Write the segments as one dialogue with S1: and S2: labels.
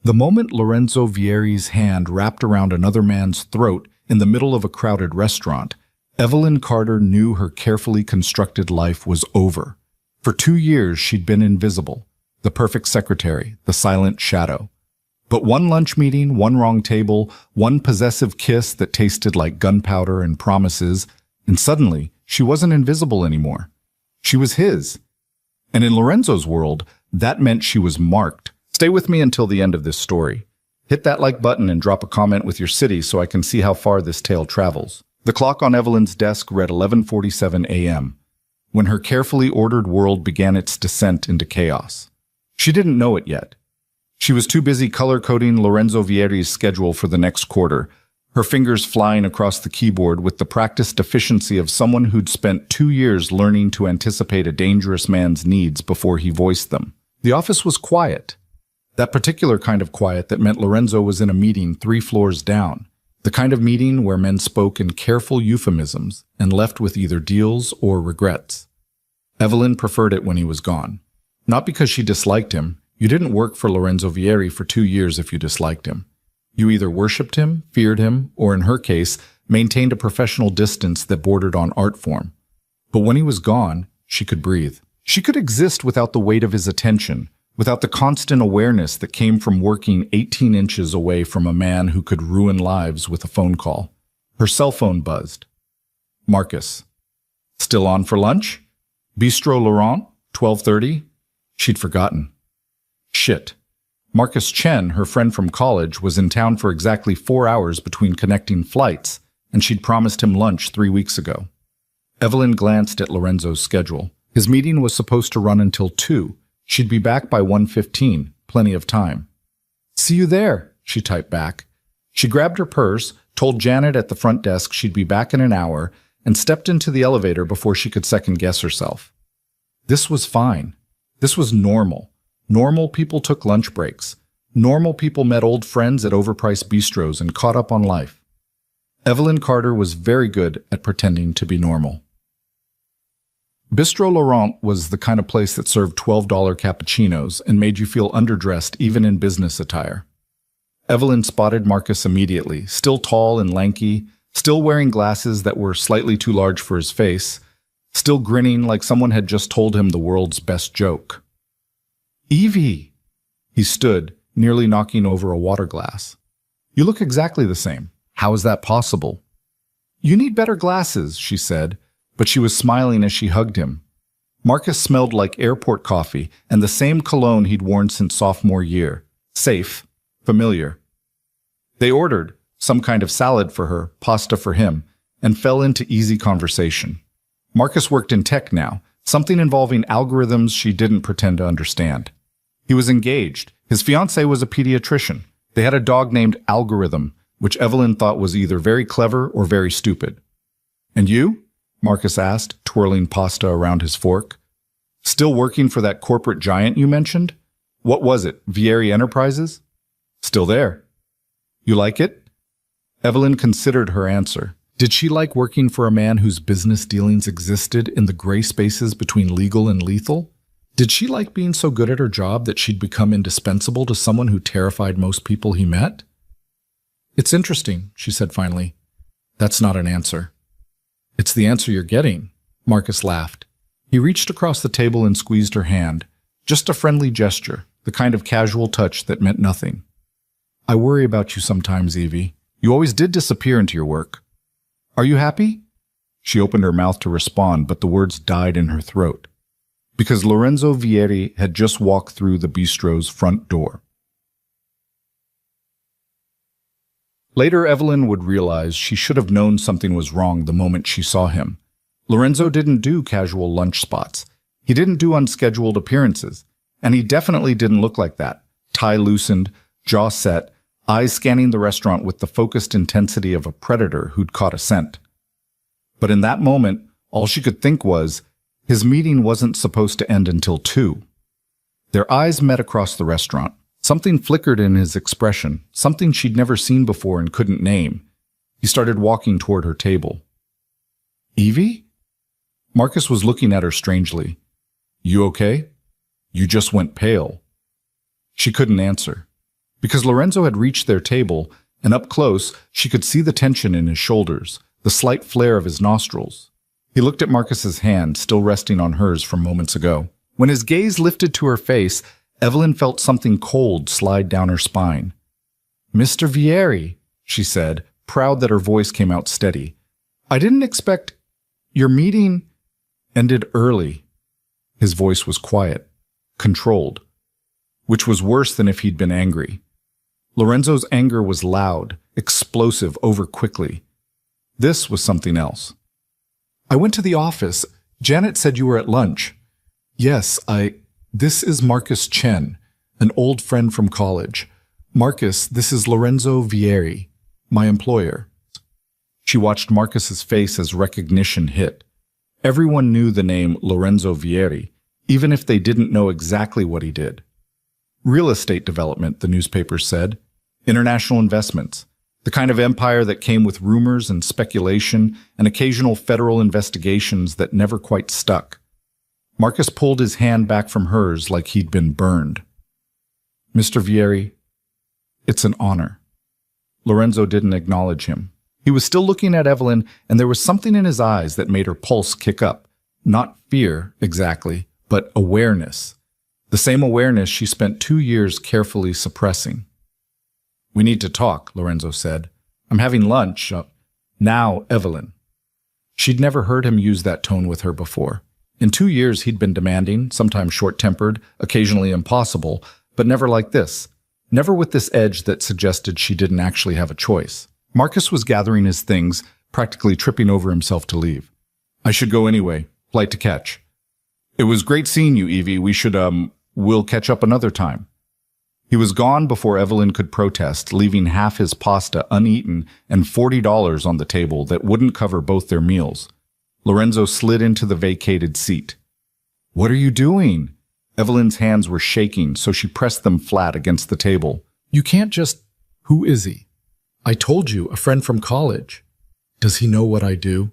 S1: The moment Lorenzo Vieri's hand wrapped around another man's throat in the middle of a crowded restaurant, Evelyn Carter knew her carefully constructed life was over. For 2 years, she'd been invisible, the perfect secretary, the silent shadow. But one lunch meeting, one wrong table, one possessive kiss that tasted like gunpowder and promises, and suddenly, she wasn't invisible anymore. She was his. And in Lorenzo's world, that meant she was marked. Stay with me until the end of this story. Hit that like button and drop a comment with your city so I can see how far this tale travels. The clock on Evelyn's desk read 11:47 a.m., when her carefully ordered world began its descent into chaos. She didn't know it yet. She was too busy color-coding Lorenzo Vieri's schedule for the next quarter, her fingers flying across the keyboard with the practiced efficiency of someone who'd spent 2 years learning to anticipate a dangerous man's needs before he voiced them. The office was quiet. That particular kind of quiet that meant Lorenzo was in a meeting 3 floors down. The kind of meeting where men spoke in careful euphemisms and left with either deals or regrets. Evelyn preferred it when he was gone. Not because she disliked him. You didn't work for Lorenzo Vieri for 2 years if you disliked him. You either worshipped him, feared him, or in her case, maintained a professional distance that bordered on art form. But when he was gone, she could breathe. She could exist without the weight of his attention, without the constant awareness that came from working 18 inches away from a man who could ruin lives with a phone call. Her cell phone buzzed. Marcus. Still on for lunch? Bistro Laurent, 12:30? She'd forgotten. Shit. Marcus Chen, her friend from college, was in town for exactly 4 hours between connecting flights, and she'd promised him lunch 3 weeks ago. Evelyn glanced at Lorenzo's schedule. His meeting was supposed to run until 2. She'd be back by 1:15, plenty of time. See you there, she typed back. She grabbed her purse, told Janet at the front desk she'd be back in an hour, and stepped into the elevator before she could second-guess herself. This was fine. This was normal. Normal people took lunch breaks. Normal people met old friends at overpriced bistros and caught up on life. Evelyn Carter was very good at pretending to be normal. Bistro Laurent was the kind of place that served $12 cappuccinos and made you feel underdressed even in business attire. Evelyn spotted Marcus immediately, still tall and lanky, still wearing glasses that were slightly too large for his face, still grinning like someone had just told him the world's best joke. Evie! He stood, nearly knocking over a water glass. You look exactly the same. How is that possible? You need better glasses, she said, but she was smiling as she hugged him. Marcus smelled like airport coffee and the same cologne he'd worn since sophomore year. Safe, familiar. They ordered some kind of salad for her, pasta for him, and fell into easy conversation. Marcus worked in tech now, something involving algorithms she didn't pretend to understand. He was engaged. His fiancée was a pediatrician. They had a dog named Algorithm, which Evelyn thought was either very clever or very stupid. And you? Marcus asked, twirling pasta around his fork. Still working for that corporate giant you mentioned? What was it, Vieri Enterprises? Still there. You like it? Evelyn considered her answer. Did she like working for a man whose business dealings existed in the gray spaces between legal and lethal? Did she like being so good at her job that she'd become indispensable to someone who terrified most people he met? It's interesting, she said finally. That's not an answer. It's the answer you're getting, Marcus laughed. He reached across the table and squeezed her hand. Just a friendly gesture, the kind of casual touch that meant nothing. I worry about you sometimes, Evie. You always did disappear into your work. Are you happy? She opened her mouth to respond, but the words died in her throat. Because Lorenzo Vieri had just walked through the bistro's front door. Later, Evelyn would realize she should have known something was wrong the moment she saw him. Lorenzo didn't do casual lunch spots. He didn't do unscheduled appearances. And he definitely didn't look like that. Tie loosened, jaw set, eyes scanning the restaurant with the focused intensity of a predator who'd caught a scent. But in that moment, all she could think was, his meeting wasn't supposed to end until 2. Their eyes met across the restaurant. Something flickered in his expression, something she'd never seen before and couldn't name. He started walking toward her table. Evie? Marcus was looking at her strangely. You okay? You just went pale. She couldn't answer. Because Lorenzo had reached their table, and up close, she could see the tension in his shoulders, the slight flare of his nostrils. He looked at Marcus's hand, still resting on hers from moments ago. When his gaze lifted to her face, Evelyn felt something cold slide down her spine. "Mr. Vieri," she said, proud that her voice came out steady. "I didn't expect... Your meeting ended early." His voice was quiet, controlled, which was worse than if he'd been angry. Lorenzo's anger was loud, explosive, over quickly. This was something else. "I went to the office. Janet said you were at lunch." "Yes, This is Marcus Chen, an old friend from college. Marcus, this is Lorenzo Vieri, my employer." She watched Marcus's face as recognition hit. Everyone knew the name Lorenzo Vieri, even if they didn't know exactly what he did. Real estate development, the newspapers said. International investments. The kind of empire that came with rumors and speculation and occasional federal investigations that never quite stuck. Marcus pulled his hand back from hers like he'd been burned. "Mr. Vieri, it's an honor." Lorenzo didn't acknowledge him. He was still looking at Evelyn, and there was something in his eyes that made her pulse kick up. Not fear, exactly, but awareness. The same awareness she spent 2 years carefully suppressing. "We need to talk," Lorenzo said. "I'm having lunch. Now, Evelyn." She'd never heard him use that tone with her before. In 2 years, he'd been demanding, sometimes short-tempered, occasionally impossible, but never like this. Never with this edge that suggested she didn't actually have a choice. Marcus was gathering his things, practically tripping over himself to leave. "I should go anyway. Flight to catch." "It was great seeing you, Evie. We'll catch up another time." He was gone before Evelyn could protest, leaving half his pasta uneaten and $40 on the table that wouldn't cover both their meals. Lorenzo slid into the vacated seat. "What are you doing?" Evelyn's hands were shaking, so she pressed them flat against the table. "You can't just..." "Who is he?" "I told you, a friend from college." "Does he know what I do?"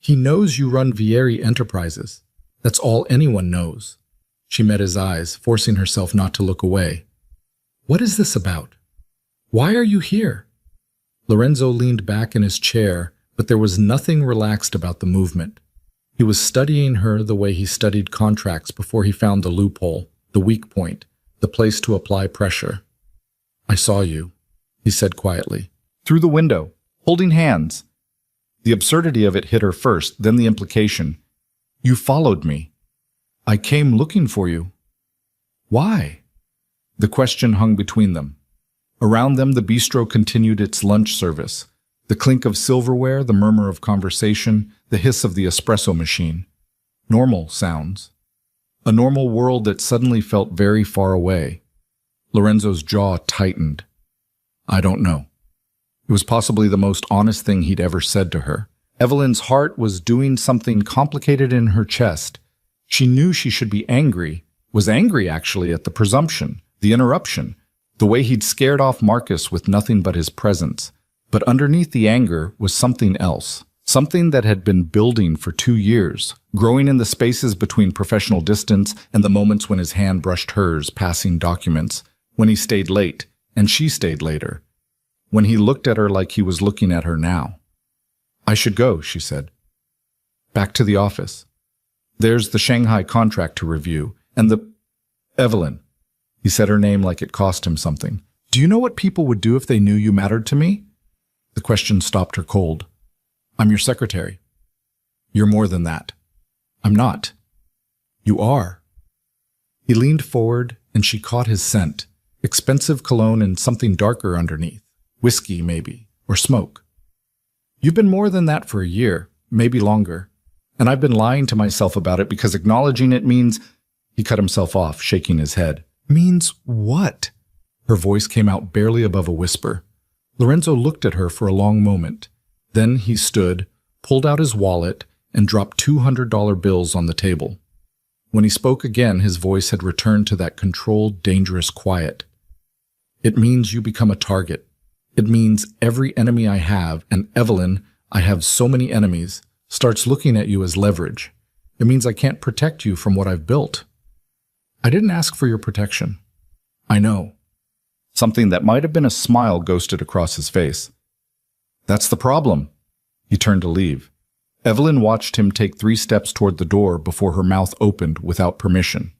S1: "He knows you run Vieri Enterprises. That's all anyone knows." She met his eyes, forcing herself not to look away. "What is this about? Why are you here?" Lorenzo leaned back in his chair, but there was nothing relaxed about the movement. He was studying her the way he studied contracts before he found the loophole, the weak point, the place to apply pressure. "I saw you," he said quietly. "Through the window, holding hands." The absurdity of it hit her first, then the implication. "You followed me." "I came looking for you." "Why?" The question hung between them. Around them, the bistro continued its lunch service. The clink of silverware, the murmur of conversation, the hiss of the espresso machine. Normal sounds. A normal world that suddenly felt very far away. Lorenzo's jaw tightened. "I don't know." It was possibly the most honest thing he'd ever said to her. Evelyn's heart was doing something complicated in her chest. She knew she should be angry, was angry actually at the presumption, the interruption, the way he'd scared off Marcus with nothing but his presence. But underneath the anger was something else, something that had been building for 2 years, growing in the spaces between professional distance and the moments when his hand brushed hers, passing documents, when he stayed late, and she stayed later, when he looked at her like he was looking at her now. "I should go," she said. "Back to the office. There's the Shanghai contract to review, and the..." "Evelyn." He said her name like it cost him something. "Do you know what people would do if they knew you mattered to me?" The question stopped her cold. "I'm your secretary." "You're more than that." "I'm not." "You are." He leaned forward, and she caught his scent, expensive cologne and something darker underneath, whiskey maybe, or smoke. "You've been more than that for a year, maybe longer, and I've been lying to myself about it because acknowledging it means..." He cut himself off, shaking his head. "Means what?" Her voice came out barely above a whisper. Lorenzo looked at her for a long moment. Then he stood, pulled out his wallet, and dropped $200 bills on the table. When he spoke again, his voice had returned to that controlled, dangerous quiet. "It means you become a target. It means every enemy I have, and Evelyn, I have so many enemies, starts looking at you as leverage. It means I can't protect you from what I've built." "I didn't ask for your protection." "I know." Something that might have been a smile ghosted across his face. That's the problem. He turned to leave. Evelyn watched him take 3 steps toward the door before her mouth opened without permission.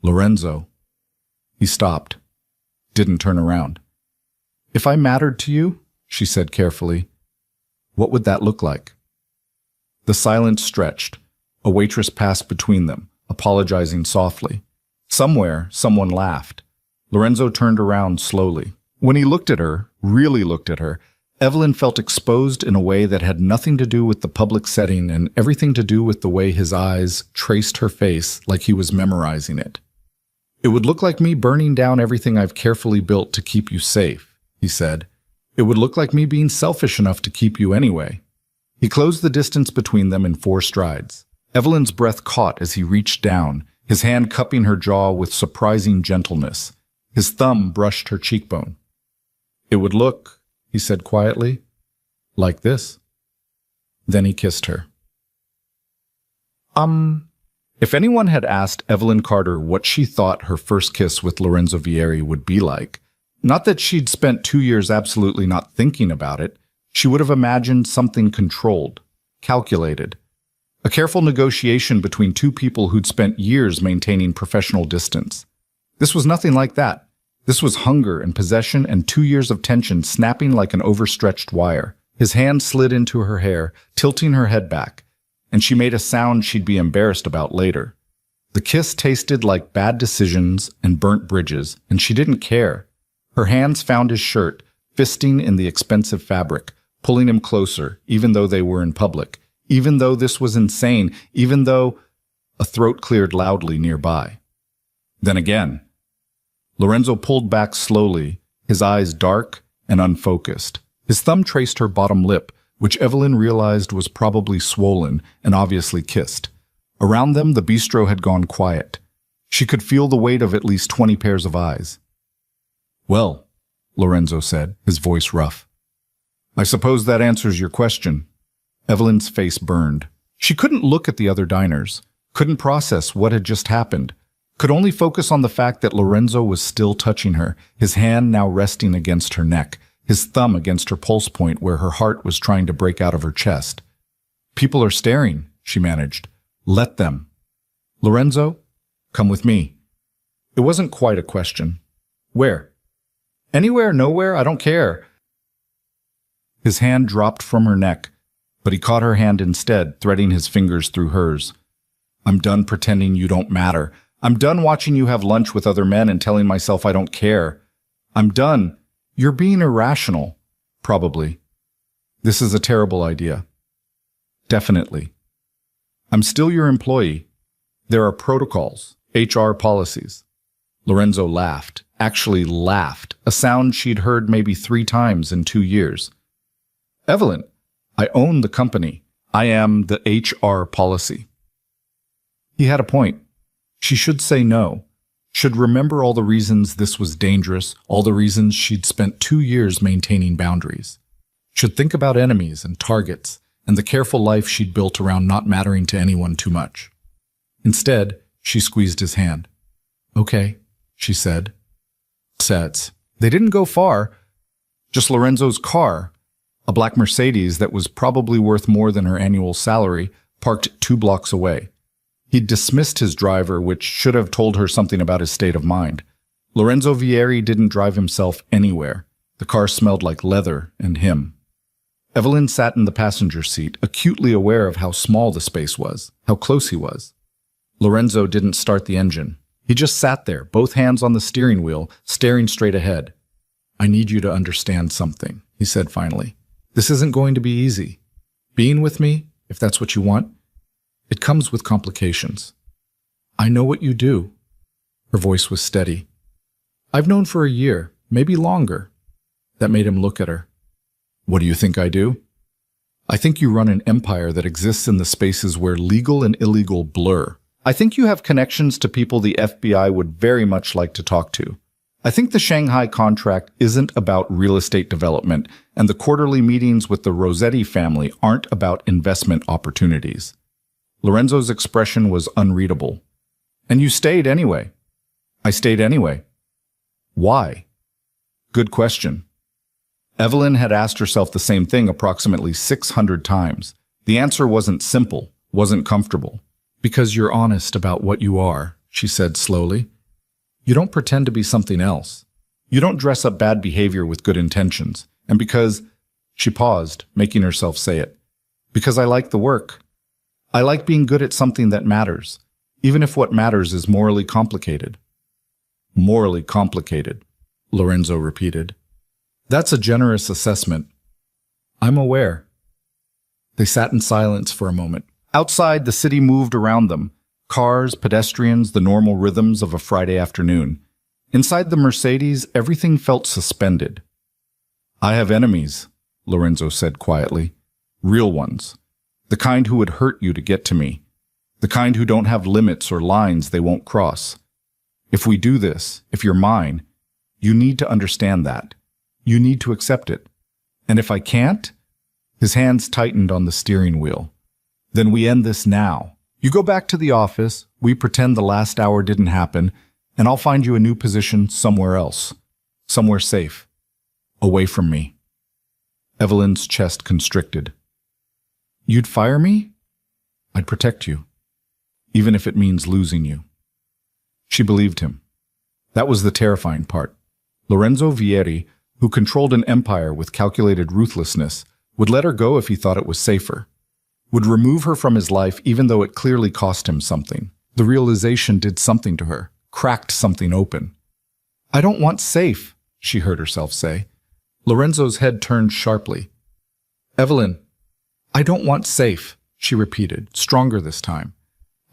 S1: Lorenzo. He stopped. Didn't turn around. If I mattered to you, she said carefully, what would that look like? The silence stretched. A waitress passed between them, apologizing softly. Somewhere, someone laughed. Lorenzo turned around slowly. When he looked at her, really looked at her, Evelyn felt exposed in a way that had nothing to do with the public setting and everything to do with the way his eyes traced her face like he was memorizing it. It would look like me burning down everything I've carefully built to keep you safe, he said. It would look like me being selfish enough to keep you anyway. He closed the distance between them in 4 strides. Evelyn's breath caught as he reached down, his hand cupping her jaw with surprising gentleness. His thumb brushed her cheekbone. It would look, he said quietly, like this. Then he kissed her. If anyone had asked Evelyn Carter what she thought her first kiss with Lorenzo Vieri would be like, not that she'd spent 2 years absolutely not thinking about it, she would have imagined something controlled, calculated. A careful negotiation between 2 people who'd spent years maintaining professional distance. This was nothing like that. This was hunger and possession and 2 years of tension snapping like an overstretched wire. His hand slid into her hair, tilting her head back, and she made a sound she'd be embarrassed about later. The kiss tasted like bad decisions and burnt bridges, and she didn't care. Her hands found his shirt, fisting in the expensive fabric, pulling him closer, even though they were in public, even though this was insane, even though a throat cleared loudly nearby. Then again, Lorenzo pulled back slowly, his eyes dark and unfocused. His thumb traced her bottom lip, which Evelyn realized was probably swollen and obviously kissed. Around them, the bistro had gone quiet. She could feel the weight of at least 20 pairs of eyes. Well, Lorenzo said, his voice rough. I suppose that answers your question. Evelyn's face burned. She couldn't look at the other diners, couldn't process what had just happened, could only focus on the fact that Lorenzo was still touching her, his hand now resting against her neck, his thumb against her pulse point where her heart was trying to break out of her chest. People are staring, she managed. Let them. Lorenzo, come with me. It wasn't quite a question. Where? Anywhere, nowhere, I don't care. His hand dropped from her neck, but he caught her hand instead, threading his fingers through hers. I'm done pretending you don't matter. I'm done watching you have lunch with other men and telling myself I don't care. I'm done. You're being irrational. Probably. This is a terrible idea. Definitely. I'm still your employee. There are protocols, HR policies. Lorenzo laughed, actually laughed, a sound she'd heard maybe 3 times in 2 years. Evelyn, I own the company. I am the HR policy. He had a point. She should say no, should remember all the reasons this was dangerous, all the reasons she'd spent 2 years maintaining boundaries. Should think about enemies and targets and the careful life she'd built around not mattering to anyone too much. Instead, she squeezed his hand. Okay, she said. Sets. They didn't go far. Just Lorenzo's car, a black Mercedes that was probably worth more than her annual salary, parked 2 blocks away. He'd dismissed his driver, which should have told her something about his state of mind. Lorenzo Vieri didn't drive himself anywhere. The car smelled like leather and him. Evelyn sat in the passenger seat, acutely aware of how small the space was, how close he was. Lorenzo didn't start the engine. He just sat there, both hands on the steering wheel, staring straight ahead. I need you to understand something, he said finally. This isn't going to be easy. Being with me, if that's what you want, it comes with complications. I know what you do. Her voice was steady. I've known for a year, maybe longer. That made him look at her. What do you think I do? I think you run an empire that exists in the spaces where legal and illegal blur. I think you have connections to people the FBI would very much like to talk to. I think the Shanghai contract isn't about real estate development, and the quarterly meetings with the Rossetti family aren't about investment opportunities. Lorenzo's expression was unreadable. And you stayed anyway. I stayed anyway. Why? Good question. Evelyn had asked herself the same thing approximately 600 times. The answer wasn't simple, wasn't comfortable. Because you're honest about what you are, she said slowly. You don't pretend to be something else. You don't dress up bad behavior with good intentions. And because, she paused, making herself say it, because I like the work. I like being good at something that matters, even if what matters is morally complicated. Morally complicated, Lorenzo repeated. That's a generous assessment. I'm aware. They sat in silence for a moment. Outside, the city moved around them. Cars, pedestrians, the normal rhythms of a Friday afternoon. Inside the Mercedes, everything felt suspended. I have enemies, Lorenzo said quietly. Real ones. The kind who would hurt you to get to me. The kind who don't have limits or lines they won't cross. If we do this, if you're mine, you need to understand that. You need to accept it. And if I can't? His hands tightened on the steering wheel. Then we end this now. You go back to the office, we pretend the last hour didn't happen, and I'll find you a new position somewhere else. Somewhere safe. Away from me. Evelyn's chest constricted. You'd fire me? I'd protect you. Even if it means losing you. She believed him. That was the terrifying part. Lorenzo Vieri, who controlled an empire with calculated ruthlessness, would let her go if he thought it was safer. Would remove her from his life even though it clearly cost him something. The realization did something to her, cracked something open. I don't want safe, she heard herself say. Lorenzo's head turned sharply. Evelyn, I don't want safe, she repeated, stronger this time.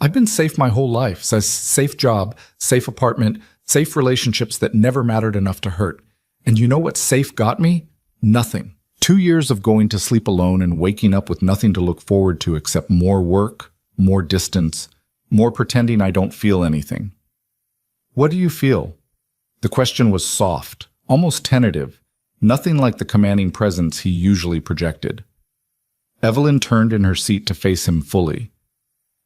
S1: I've been safe my whole life, safe job, safe apartment, safe relationships that never mattered enough to hurt. And you know what safe got me? Nothing. 2 years of going to sleep alone and waking up with nothing to look forward to except more work, more distance, more pretending I don't feel anything. What do you feel? The question was soft, almost tentative, nothing like the commanding presence he usually projected. Evelyn turned in her seat to face him fully.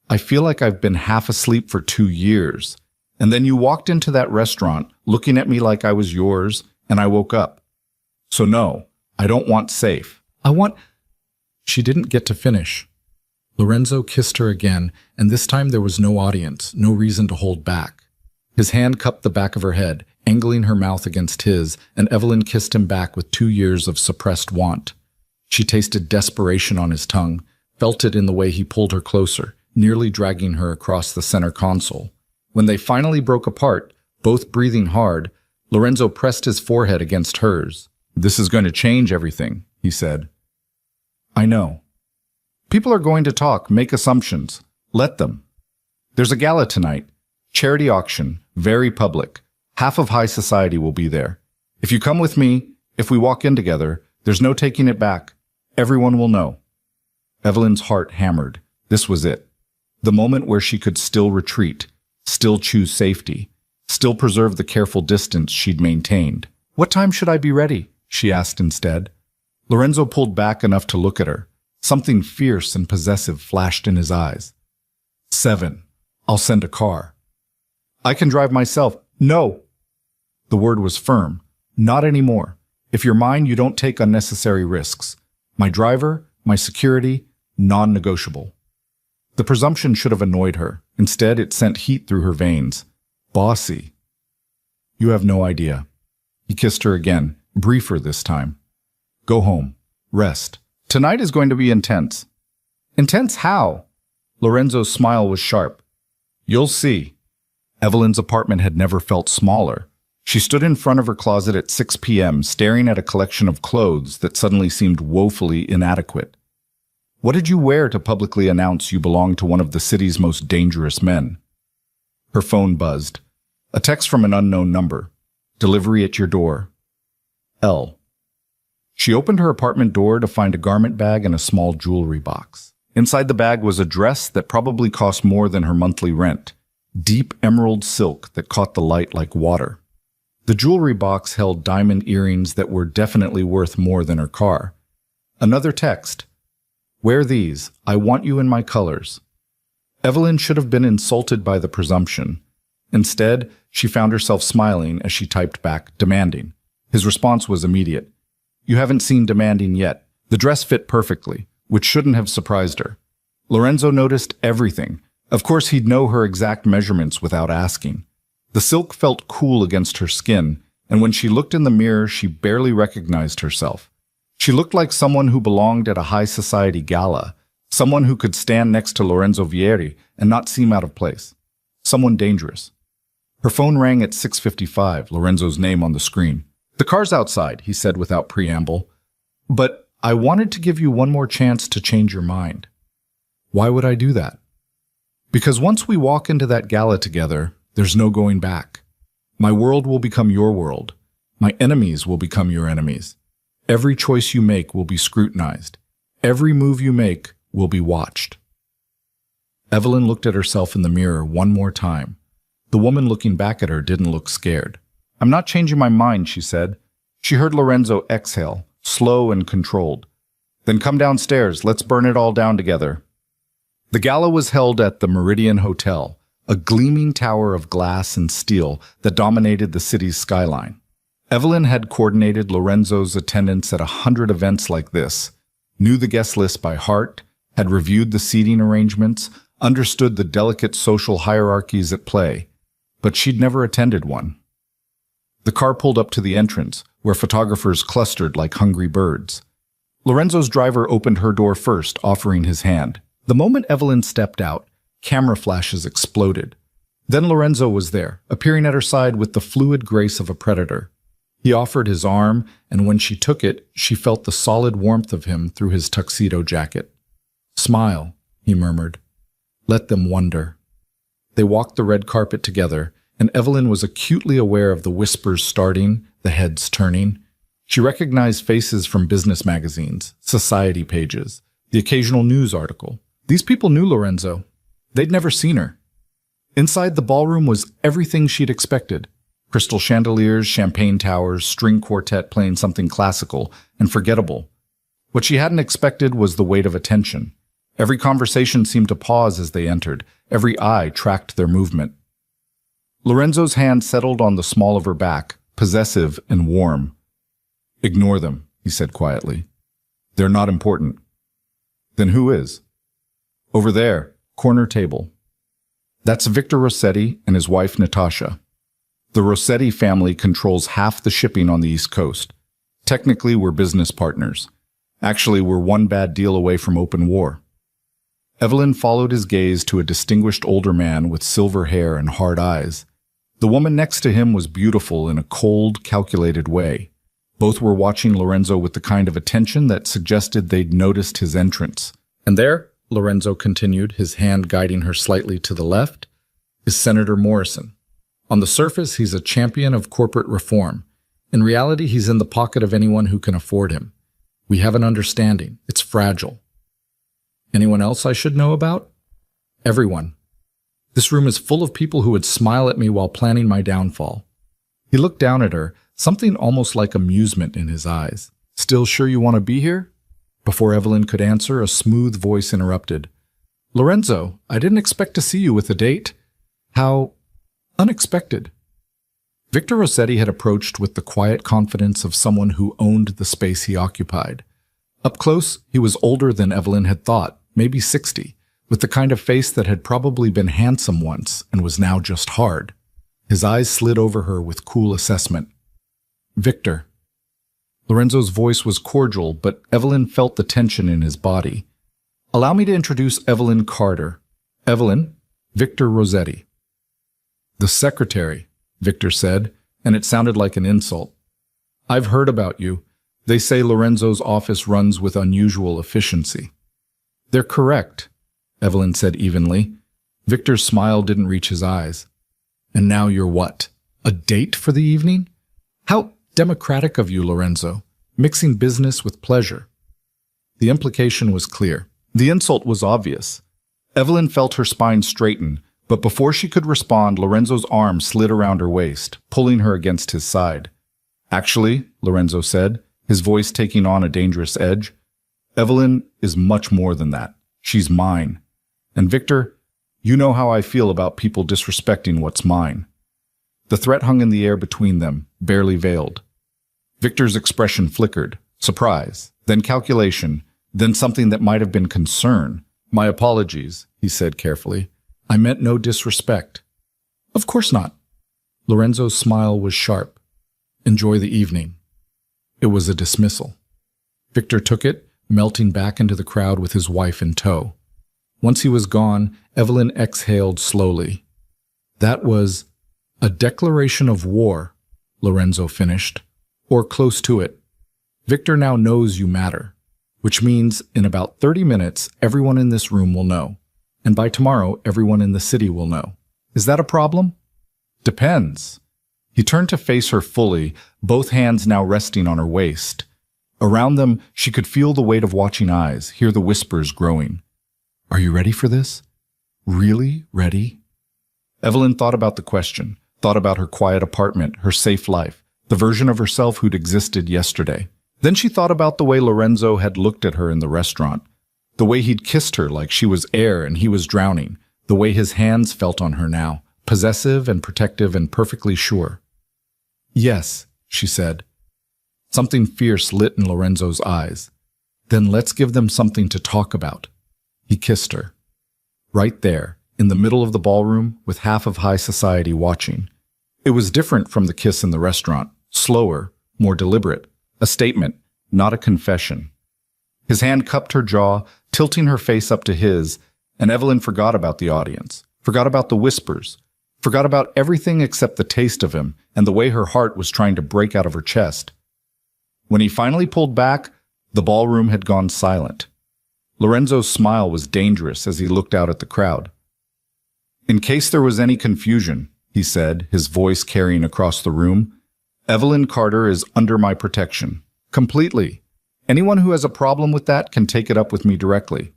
S1: I feel like I've been half asleep for 2 years, and then you walked into that restaurant looking at me like I was yours, and I woke up. So no, I don't want safe. I want... She didn't get to finish. Lorenzo kissed her again, and this time there was no audience, no reason to hold back. His hand cupped the back of her head, angling her mouth against his, and Evelyn kissed him back with 2 years of suppressed want. She tasted desperation on his tongue, felt it in the way he pulled her closer, nearly dragging her across the center console. When they finally broke apart, both breathing hard, Lorenzo pressed his forehead against hers. This is going to change everything, he said. I know. People are going to talk, make assumptions. Let them. There's a gala tonight. Charity auction, very public. Half of high society will be there. If you come with me, if we walk in together, there's no taking it back. Everyone will know. Evelyn's heart hammered. This was it. The moment where she could still retreat, still choose safety, still preserve the careful distance she'd maintained. What time should I be ready? She asked instead. Lorenzo pulled back enough to look at her. Something fierce and possessive flashed in his eyes. 7. I'll send a car. I can drive myself. No. The word was firm. Not anymore. If you're mine, you don't take unnecessary risks. My driver, my security, non-negotiable. The presumption should have annoyed her. Instead, it sent heat through her veins. Bossy. You have no idea. He kissed her again, briefer this time. Go home. Rest. Tonight is going to be intense. Intense how? Lorenzo's smile was sharp. You'll see. Evelyn's apartment had never felt smaller. She stood in front of her closet at 6 p.m., staring at a collection of clothes that suddenly seemed woefully inadequate. What did you wear to publicly announce you belonged to one of the city's most dangerous men? Her phone buzzed. A text from an unknown number. Delivery at your door. L. She opened her apartment door to find a garment bag and a small jewelry box. Inside the bag was a dress that probably cost more than her monthly rent. Deep emerald silk that caught the light like water. The jewelry box held diamond earrings that were definitely worth more than her car. Another text. Wear these. I want you in my colors. Evelyn should have been insulted by the presumption. Instead, she found herself smiling as she typed back, demanding. His response was immediate. You haven't seen demanding yet. The dress fit perfectly, which shouldn't have surprised her. Lorenzo noticed everything. Of course, he'd know her exact measurements without asking. The silk felt cool against her skin, and when she looked in the mirror, she barely recognized herself. She looked like someone who belonged at a high society gala, someone who could stand next to Lorenzo Vieri and not seem out of place. Someone dangerous. Her phone rang at 6:55, Lorenzo's name on the screen. The car's outside, he said without preamble. But I wanted to give you one more chance to change your mind. Why would I do that? Because once we walk into that gala together, there's no going back. My world will become your world. My enemies will become your enemies. Every choice you make will be scrutinized. Every move you make will be watched. Evelyn looked at herself in the mirror one more time. The woman looking back at her didn't look scared. I'm not changing my mind, she said. She heard Lorenzo exhale, slow and controlled. Then come downstairs, let's burn it all down together. The gala was held at the Meridian Hotel, a gleaming tower of glass and steel that dominated the city's skyline. Evelyn had coordinated Lorenzo's attendance at 100 events like this, knew the guest list by heart, had reviewed the seating arrangements, understood the delicate social hierarchies at play, but she'd never attended one. The car pulled up to the entrance, where photographers clustered like hungry birds. Lorenzo's driver opened her door first, offering his hand. The moment Evelyn stepped out, camera flashes exploded. Then Lorenzo was there, appearing at her side with the fluid grace of a predator. He offered his arm, and when she took it, she felt the solid warmth of him through his tuxedo jacket. Smile, he murmured. Let them wonder. They walked the red carpet together, and Evelyn was acutely aware of the whispers starting, the heads turning. She recognized faces from business magazines, society pages, the occasional news article. These people knew Lorenzo. They'd never seen her. Inside the ballroom was everything she'd expected. Crystal chandeliers, champagne towers, string quartet playing something classical and forgettable. What she hadn't expected was the weight of attention. Every conversation seemed to pause as they entered. Every eye tracked their movement. Lorenzo's hand settled on the small of her back, possessive and warm. Ignore them, he said quietly. They're not important. Then who is? Over there, corner table. That's Victor Rossetti and his wife Natasha. The Rossetti family controls half the shipping on the East Coast. Technically, we're business partners. Actually, we're one bad deal away from open war. Evelyn followed his gaze to a distinguished older man with silver hair and hard eyes. The woman next to him was beautiful in a cold, calculated way. Both were watching Lorenzo with the kind of attention that suggested they'd noticed his entrance. And there, Lorenzo continued, his hand guiding her slightly to the left, is Senator Morrison. On the surface, he's a champion of corporate reform. In reality, he's in the pocket of anyone who can afford him. We have an understanding. It's fragile. Anyone else I should know about? Everyone. This room is full of people who would smile at me while planning my downfall. He looked down at her, something almost like amusement in his eyes. Still sure you want to be here? Before Evelyn could answer, a smooth voice interrupted. Lorenzo, I didn't expect to see you with a date. How unexpected. Victor Rossetti had approached with the quiet confidence of someone who owned the space he occupied. Up close, he was older than Evelyn had thought, maybe 60, with the kind of face that had probably been handsome once and was now just hard. His eyes slid over her with cool assessment. Victor. Lorenzo's voice was cordial, but Evelyn felt the tension in his body. Allow me to introduce Evelyn Carter. Evelyn, Victor Rossetti. The secretary, Victor said, and it sounded like an insult. I've heard about you. They say Lorenzo's office runs with unusual efficiency. They're correct, Evelyn said evenly. Victor's smile didn't reach his eyes. And now you're what? A date for the evening? How democratic of you, Lorenzo, mixing business with pleasure. The implication was clear. The insult was obvious. Evelyn felt her spine straighten, but before she could respond, Lorenzo's arm slid around her waist, pulling her against his side. Actually, Lorenzo said, his voice taking on a dangerous edge, Evelyn is much more than that. She's mine. And Victor, you know how I feel about people disrespecting what's mine. The threat hung in the air between them, barely veiled. Victor's expression flickered. Surprise, then calculation, then something that might have been concern. "My apologies," he said carefully. "I meant no disrespect." "Of course not." Lorenzo's smile was sharp. "Enjoy the evening." It was a dismissal. Victor took it, melting back into the crowd with his wife in tow. Once he was gone, Evelyn exhaled slowly. "That was a declaration of war," Lorenzo finished, "or close to it. Victor now knows you matter, which means in about 30 minutes, everyone in this room will know. And by tomorrow, everyone in the city will know. Is that a problem?" "Depends." He turned to face her fully, both hands now resting on her waist. Around them, she could feel the weight of watching eyes, hear the whispers growing. "Are you ready for this? Really ready?" Evelyn thought about the question, thought about her quiet apartment, her safe life, the version of herself who'd existed yesterday. Then she thought about the way Lorenzo had looked at her in the restaurant, the way he'd kissed her like she was air and he was drowning, the way his hands felt on her now, possessive and protective and perfectly sure. "Yes," she said. Something fierce lit in Lorenzo's eyes. "Then let's give them something to talk about." He kissed her. Right there, in the middle of the ballroom, with half of high society watching. It was different from the kiss in the restaurant, slower, more deliberate. A statement, not a confession. His hand cupped her jaw, tilting her face up to his, and Evelyn forgot about the audience, forgot about the whispers, forgot about everything except the taste of him and the way her heart was trying to break out of her chest. When he finally pulled back, the ballroom had gone silent. Lorenzo's smile was dangerous as he looked out at the crowd. "In case there was any confusion," he said, his voice carrying across the room, "Evelyn Carter is under my protection. Completely. Anyone who has a problem with that can take it up with me directly."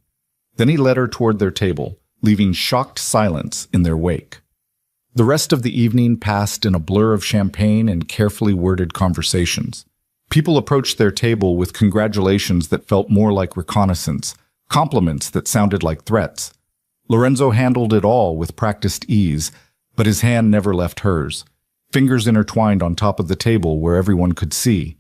S1: Then he led her toward their table, leaving shocked silence in their wake. The rest of the evening passed in a blur of champagne and carefully worded conversations. People approached their table with congratulations that felt more like reconnaissance, compliments that sounded like threats. Lorenzo handled it all with practiced ease, but his hand never left hers, fingers intertwined on top of the table where everyone could see.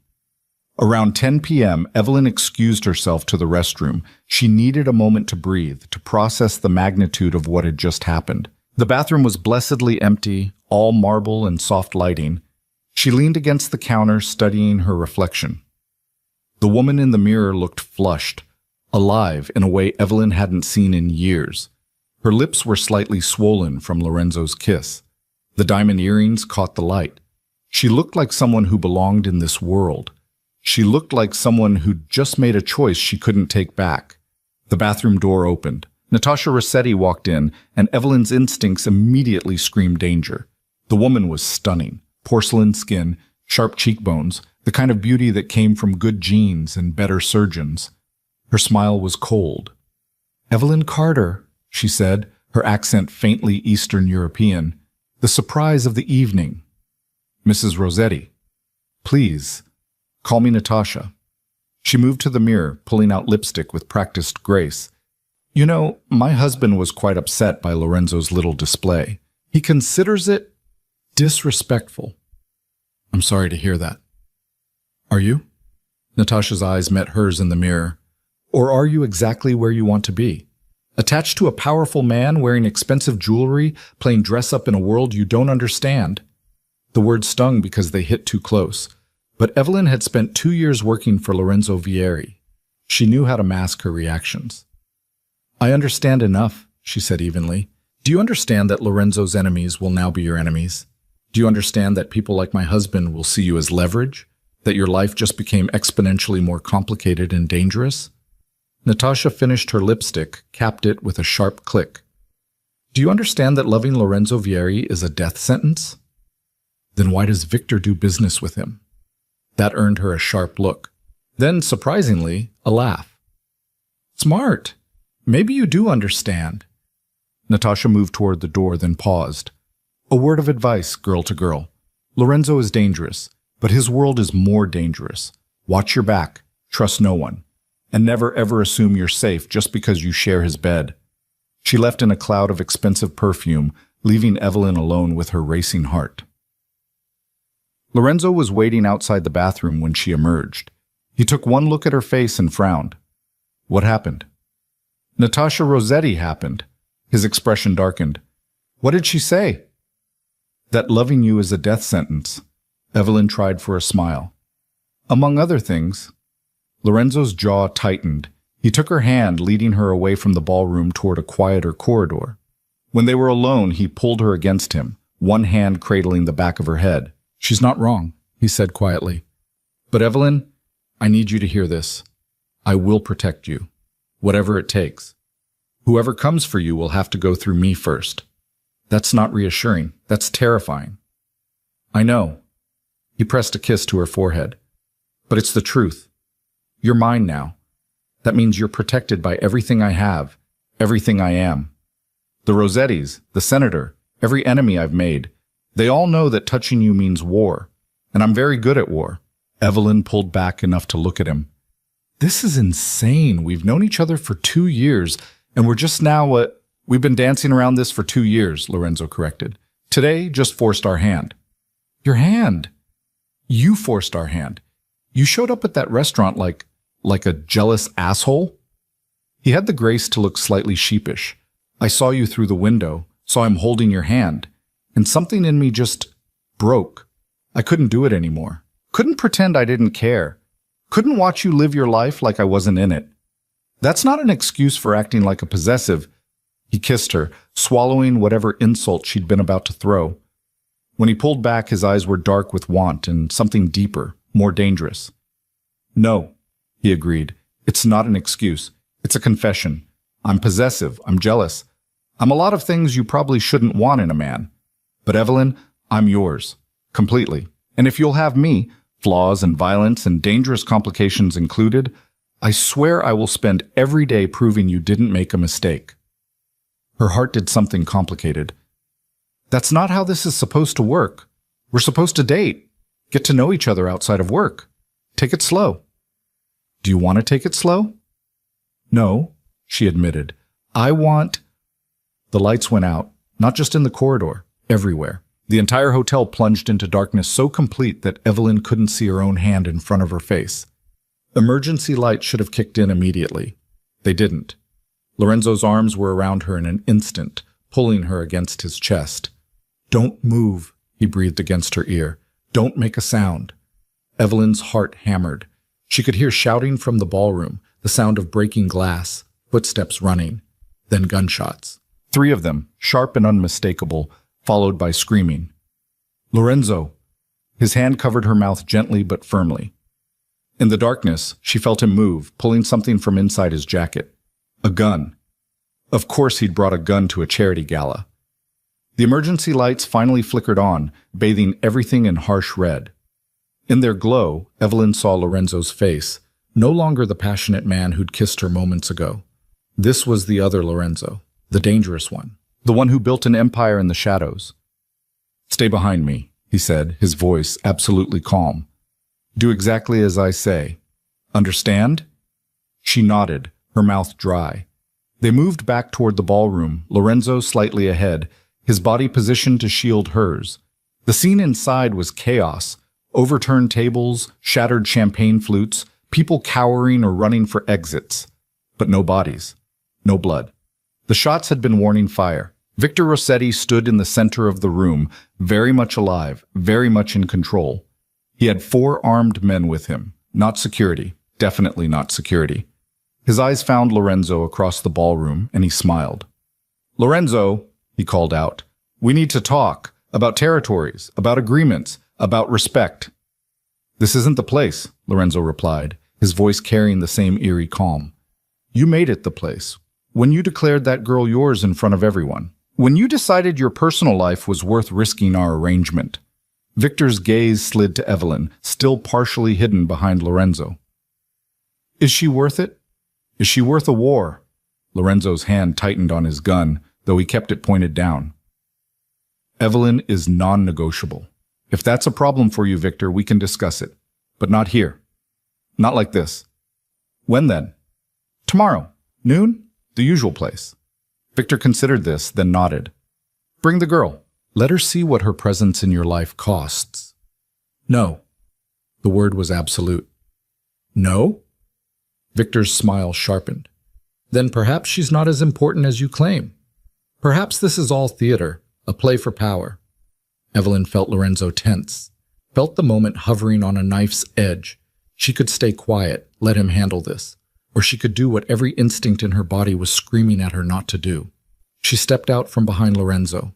S1: Around 10 p.m., Evelyn excused herself to the restroom. She needed a moment to breathe, to process the magnitude of what had just happened. The bathroom was blessedly empty, all marble and soft lighting. She leaned against the counter, studying her reflection. The woman in the mirror looked flushed, alive in a way Evelyn hadn't seen in years. Her lips were slightly swollen from Lorenzo's kiss. The diamond earrings caught the light. She looked like someone who belonged in this world. She looked like someone who'd just made a choice she couldn't take back. The bathroom door opened. Natasha Rossetti walked in, and Evelyn's instincts immediately screamed danger. The woman was stunning. Porcelain skin, sharp cheekbones, the kind of beauty that came from good genes and better surgeons. Her smile was cold. "Evelyn Carter," she said, her accent faintly Eastern European. "The surprise of the evening." "Mrs. Rossetti." "Please, call me Natasha." She moved to the mirror, pulling out lipstick with practiced grace. "You know, my husband was quite upset by Lorenzo's little display. He considers it disrespectful." "I'm sorry to hear that." "Are you?" Natasha's eyes met hers in the mirror. "Or are you exactly where you want to be? Attached to a powerful man wearing expensive jewelry, playing dress-up in a world you don't understand?" The words stung because they hit too close. But Evelyn had spent 2 years working for Lorenzo Vieri. She knew how to mask her reactions. "I understand enough," she said evenly. "Do you understand that Lorenzo's enemies will now be your enemies? Do you understand that people like my husband will see you as leverage? That your life just became exponentially more complicated and dangerous?" Natasha finished her lipstick, capped it with a sharp click. "Do you understand that loving Lorenzo Vieri is a death sentence? Then why does Victor do business with him?" That earned her a sharp look. Then, surprisingly, a laugh. "Smart. Maybe you do understand." Natasha moved toward the door, then paused. "A word of advice, girl to girl. Lorenzo is dangerous, but his world is more dangerous. Watch your back, trust no one, and never ever assume you're safe just because you share his bed." She left in a cloud of expensive perfume, leaving Evelyn alone with her racing heart. Lorenzo was waiting outside the bathroom when she emerged. He took one look at her face and frowned. What happened? Natasha Rossetti happened. His expression darkened. What did she say? That loving you is a death sentence. Evelyn tried for a smile. Among other things. Lorenzo's jaw tightened. He took her hand, leading her away from the ballroom toward a quieter corridor. When they were alone, he pulled her against him, one hand cradling the back of her head. She's not wrong, he said quietly. But Evelyn, I need you to hear this. I will protect you, whatever it takes. Whoever comes for you will have to go through me first. That's not reassuring. That's terrifying. I know. He pressed a kiss to her forehead. But it's the truth. You're mine now. That means you're protected by everything I have, everything I am. The Rossettis, the senator, every enemy I've made, they all know that touching you means war, and I'm very good at war. Evelyn pulled back enough to look at him. This is insane. We've known each other for 2 years, and we're just now, we've been dancing around this for 2 years, Lorenzo corrected. Today just forced our hand. Your hand? You forced our hand. You showed up at that restaurant like a jealous asshole? He had the grace to look slightly sheepish. I saw you through the window, saw him holding your hand, and something in me just broke. I couldn't do it anymore. Couldn't pretend I didn't care. Couldn't watch you live your life like I wasn't in it. That's not an excuse for acting like a possessive. He kissed her, swallowing whatever insult she'd been about to throw. When he pulled back, his eyes were dark with want and something deeper, more dangerous. No, he agreed. It's not an excuse. It's a confession. I'm possessive. I'm jealous. I'm a lot of things you probably shouldn't want in a man. But Evelyn, I'm yours. Completely. And if you'll have me, flaws and violence and dangerous complications included, I swear I will spend every day proving you didn't make a mistake. Her heart did something complicated. That's not how this is supposed to work. We're supposed to date, get to know each other outside of work. Take it slow. Do you want to take it slow? No, she admitted. I want... The lights went out, not just in the corridor, everywhere. The entire hotel plunged into darkness so complete that Evelyn couldn't see her own hand in front of her face. Emergency lights should have kicked in immediately. They didn't. Lorenzo's arms were around her in an instant, pulling her against his chest. Don't move, he breathed against her ear. Don't make a sound. Evelyn's heart hammered. She could hear shouting from the ballroom, the sound of breaking glass, footsteps running, then gunshots. 3 of them, sharp and unmistakable, followed by screaming. Lorenzo! His hand covered her mouth gently but firmly. In the darkness, she felt him move, pulling something from inside his jacket. A gun. Of course he'd brought a gun to a charity gala. The emergency lights finally flickered on, bathing everything in harsh red. In their glow, Evelyn saw Lorenzo's face, no longer the passionate man who'd kissed her moments ago. This was the other Lorenzo, the dangerous one, the one who built an empire in the shadows. Stay behind me, he said, his voice absolutely calm. Do exactly as I say. Understand? She nodded, her mouth dry. They moved back toward the ballroom, Lorenzo slightly ahead, his body positioned to shield hers. The scene inside was chaos. Overturned tables, shattered champagne flutes, people cowering or running for exits. But no bodies. No blood. The shots had been warning fire. Victor Rossetti stood in the center of the room, very much alive, very much in control. He had 4 armed men with him. Not security. Definitely not security. His eyes found Lorenzo across the ballroom, and he smiled. Lorenzo, he called out, we need to talk. About territories, about agreements, about respect. This isn't the place, Lorenzo replied, his voice carrying the same eerie calm. You made it the place. When you declared that girl yours in front of everyone. When you decided your personal life was worth risking our arrangement. Victor's gaze slid to Evelyn, still partially hidden behind Lorenzo. Is she worth it? Is she worth a war? Lorenzo's hand tightened on his gun, though he kept it pointed down. Evelyn is non-negotiable. If that's a problem for you, Victor, we can discuss it. But not here. Not like this. When then? Tomorrow. Noon? The usual place. Victor considered this, then nodded. Bring the girl. Let her see what her presence in your life costs. No. The word was absolute. No? Victor's smile sharpened. Then perhaps she's not as important as you claim. Perhaps this is all theater, a play for power. Evelyn felt Lorenzo tense, felt the moment hovering on a knife's edge. She could stay quiet, let him handle this, or she could do what every instinct in her body was screaming at her not to do. She stepped out from behind Lorenzo.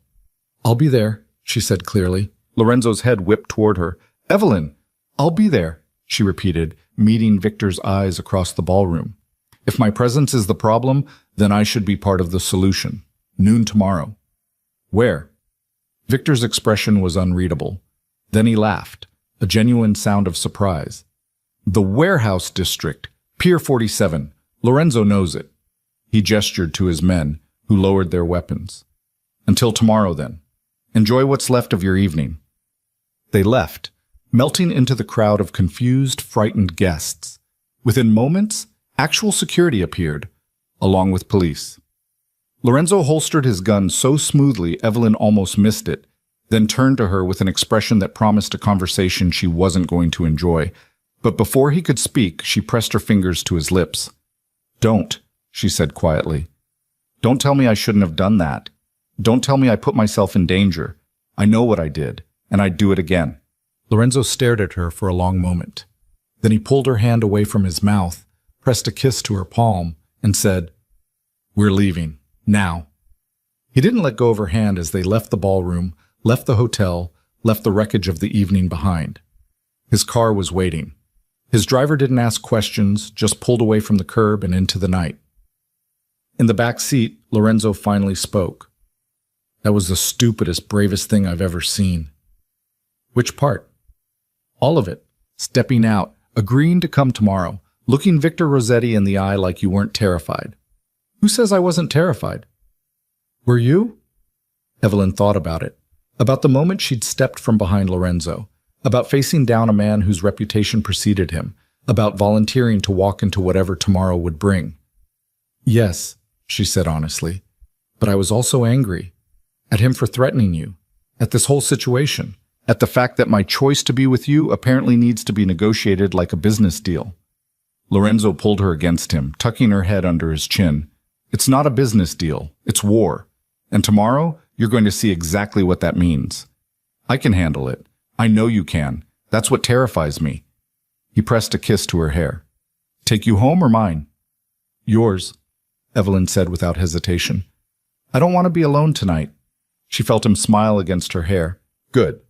S1: I'll be there, she said clearly. Lorenzo's head whipped toward her. Evelyn, I'll be there, she repeated, meeting Victor's eyes across the ballroom. If my presence is the problem, then I should be part of the solution. Noon tomorrow. Where? Victor's expression was unreadable. Then he laughed, a genuine sound of surprise. The warehouse district, Pier 47. Lorenzo knows it. He gestured to his men, who lowered their weapons. Until tomorrow, then. Enjoy what's left of your evening. They left, melting into the crowd of confused, frightened guests. Within moments, actual security appeared, along with police. Lorenzo holstered his gun so smoothly Evelyn almost missed it, then turned to her with an expression that promised a conversation she wasn't going to enjoy. But before he could speak, she pressed her fingers to his lips. Don't, she said quietly. Don't tell me I shouldn't have done that. Don't tell me I put myself in danger. I know what I did, and I'd do it again. Lorenzo stared at her for a long moment. Then he pulled her hand away from his mouth, pressed a kiss to her palm, and said, We're leaving. Now. He didn't let go of her hand as they left the ballroom, left the hotel, left the wreckage of the evening behind. His car was waiting. His driver didn't ask questions, just pulled away from the curb and into the night. In the back seat, Lorenzo finally spoke. That was the stupidest, bravest thing I've ever seen. Which part? All of it. Stepping out, agreeing to come tomorrow, looking Victor Rossetti in the eye like you weren't terrified. Who says I wasn't terrified? Were you? Evelyn thought about it. About the moment she'd stepped from behind Lorenzo. About facing down a man whose reputation preceded him. About volunteering to walk into whatever tomorrow would bring. Yes, she said honestly. But I was also angry. At him for threatening you. At this whole situation. At the fact that my choice to be with you apparently needs to be negotiated like a business deal. Lorenzo pulled her against him, tucking her head under his chin. It's not a business deal. It's war. And tomorrow, you're going to see exactly what that means. I can handle it. I know you can. That's what terrifies me. He pressed a kiss to her hair. Take you home or mine? Yours, Evelyn said without hesitation. I don't want to be alone tonight. She felt him smile against her hair. Good.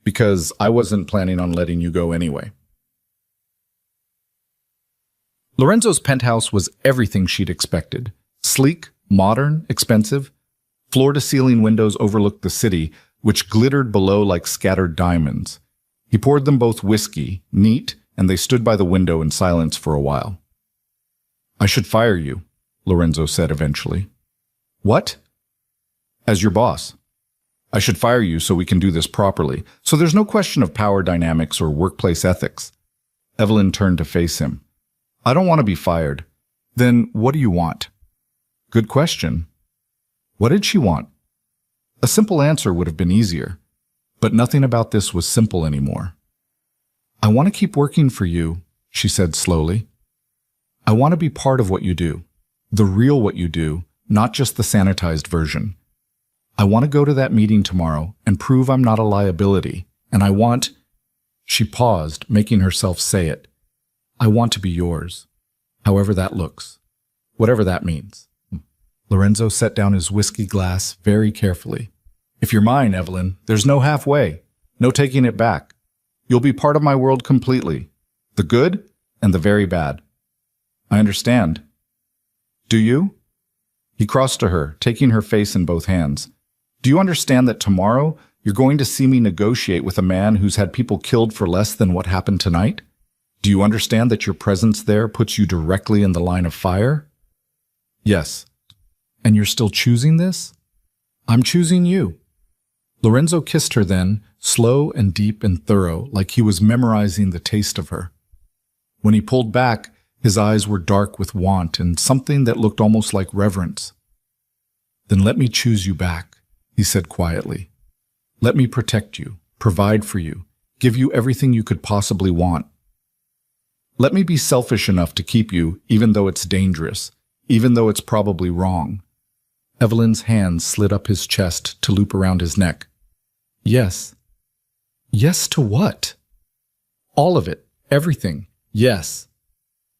S1: Because I wasn't planning on letting you go anyway. Lorenzo's penthouse was everything she'd expected. Sleek, modern, expensive. Floor-to-ceiling windows overlooked the city, which glittered below like scattered diamonds. He poured them both whiskey, neat, and they stood by the window in silence for a while. I should fire you, Lorenzo said eventually. What? As your boss. I should fire you so we can do this properly, so there's no question of power dynamics or workplace ethics. Evelyn turned to face him. I don't want to be fired. Then what do you want? Good question. What did she want? A simple answer would have been easier, but nothing about this was simple anymore. I want to keep working for you, she said slowly. I want to be part of what you do, the real what you do, not just the sanitized version. I want to go to that meeting tomorrow and prove I'm not a liability, and I want... She paused, making herself say it. I want to be yours, however that looks, whatever that means. Lorenzo set down his whiskey glass very carefully. If you're mine, Evelyn, there's no halfway, no taking it back. You'll be part of my world completely, the good and the very bad. I understand. Do you? He crossed to her, taking her face in both hands. Do you understand that tomorrow you're going to see me negotiate with a man who's had people killed for less than what happened tonight? Do you understand that your presence there puts you directly in the line of fire? Yes. And you're still choosing this? I'm choosing you. Lorenzo kissed her then, slow and deep and thorough, like he was memorizing the taste of her. When he pulled back, his eyes were dark with want and something that looked almost like reverence. Then let me choose you back, he said quietly. Let me protect you, provide for you, give you everything you could possibly want. Let me be selfish enough to keep you, even though it's dangerous, even though it's probably wrong. Evelyn's hand slid up his chest to loop around his neck. Yes. Yes to what? All of it. Everything. Yes.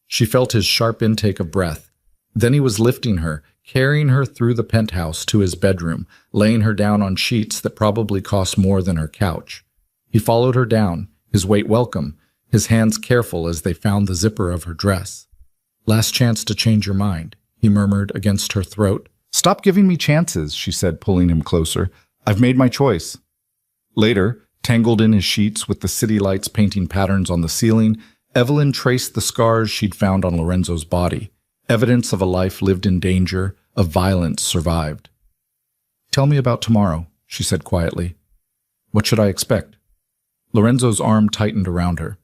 S1: She felt his sharp intake of breath. Then he was lifting her, carrying her through the penthouse to his bedroom, laying her down on sheets that probably cost more than her couch. He followed her down, his weight welcome, his hands careful as they found the zipper of her dress. Last chance to change your mind, he murmured against her throat. Stop giving me chances, she said, pulling him closer. I've made my choice. Later, tangled in his sheets with the city lights painting patterns on the ceiling, Evelyn traced the scars she'd found on Lorenzo's body, evidence of a life lived in danger, of violence survived. Tell me about tomorrow, she said quietly. What should I expect? Lorenzo's arm tightened around her.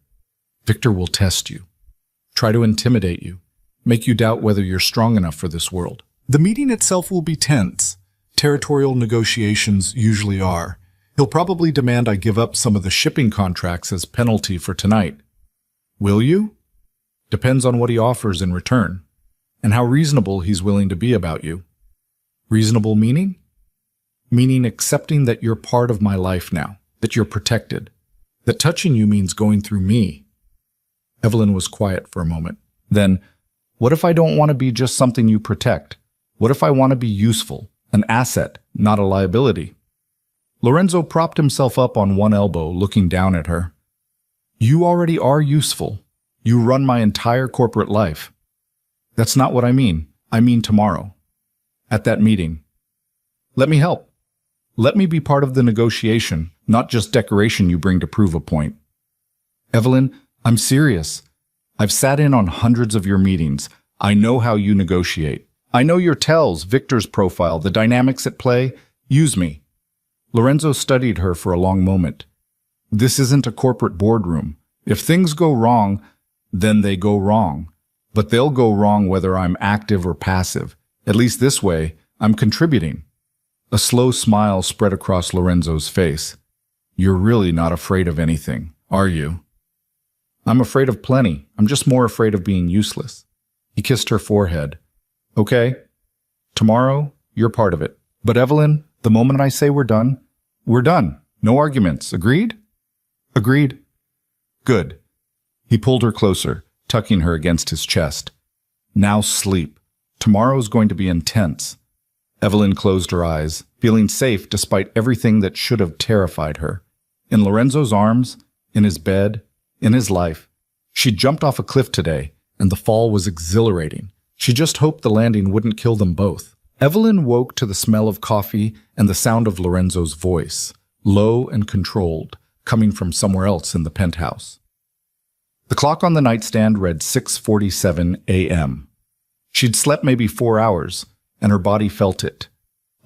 S1: Victor will test you, try to intimidate you, make you doubt whether you're strong enough for this world. The meeting itself will be tense. Territorial negotiations usually are. He'll probably demand I give up some of the shipping contracts as penalty for tonight. Will you? Depends on what he offers in return, and how reasonable he's willing to be about you. Reasonable meaning? Meaning accepting that you're part of my life now, that you're protected, that touching you means going through me. Evelyn was quiet for a moment. Then, what if I don't want to be just something you protect? What if I want to be useful, an asset, not a liability? Lorenzo propped himself up on one elbow, looking down at her. You already are useful. You run my entire corporate life. That's not what I mean. I mean tomorrow. At that meeting. Let me help. Let me be part of the negotiation, not just decoration you bring to prove a point. Evelyn, I'm serious. I've sat in on hundreds of your meetings. I know how you negotiate. I know your tells, Victor's profile, the dynamics at play. Use me. Lorenzo studied her for a long moment. This isn't a corporate boardroom. If things go wrong, then they go wrong. But they'll go wrong whether I'm active or passive. At least this way, I'm contributing. A slow smile spread across Lorenzo's face. You're really not afraid of anything, are you? I'm afraid of plenty. I'm just more afraid of being useless. He kissed her forehead. Okay. Tomorrow, you're part of it. But Evelyn, the moment I say we're done, we're done. No arguments. Agreed? Agreed. Good. He pulled her closer, tucking her against his chest. Now sleep. Tomorrow's going to be intense. Evelyn closed her eyes, feeling safe despite everything that should have terrified her. In Lorenzo's arms, in his bed, in his life. She'd jumped off a cliff today, and the fall was exhilarating. She just hoped the landing wouldn't kill them both. Evelyn woke to the smell of coffee and the sound of Lorenzo's voice, low and controlled, coming from somewhere else in the penthouse. The clock on the nightstand read 6:47 a.m. She'd slept maybe 4 hours, and her body felt it.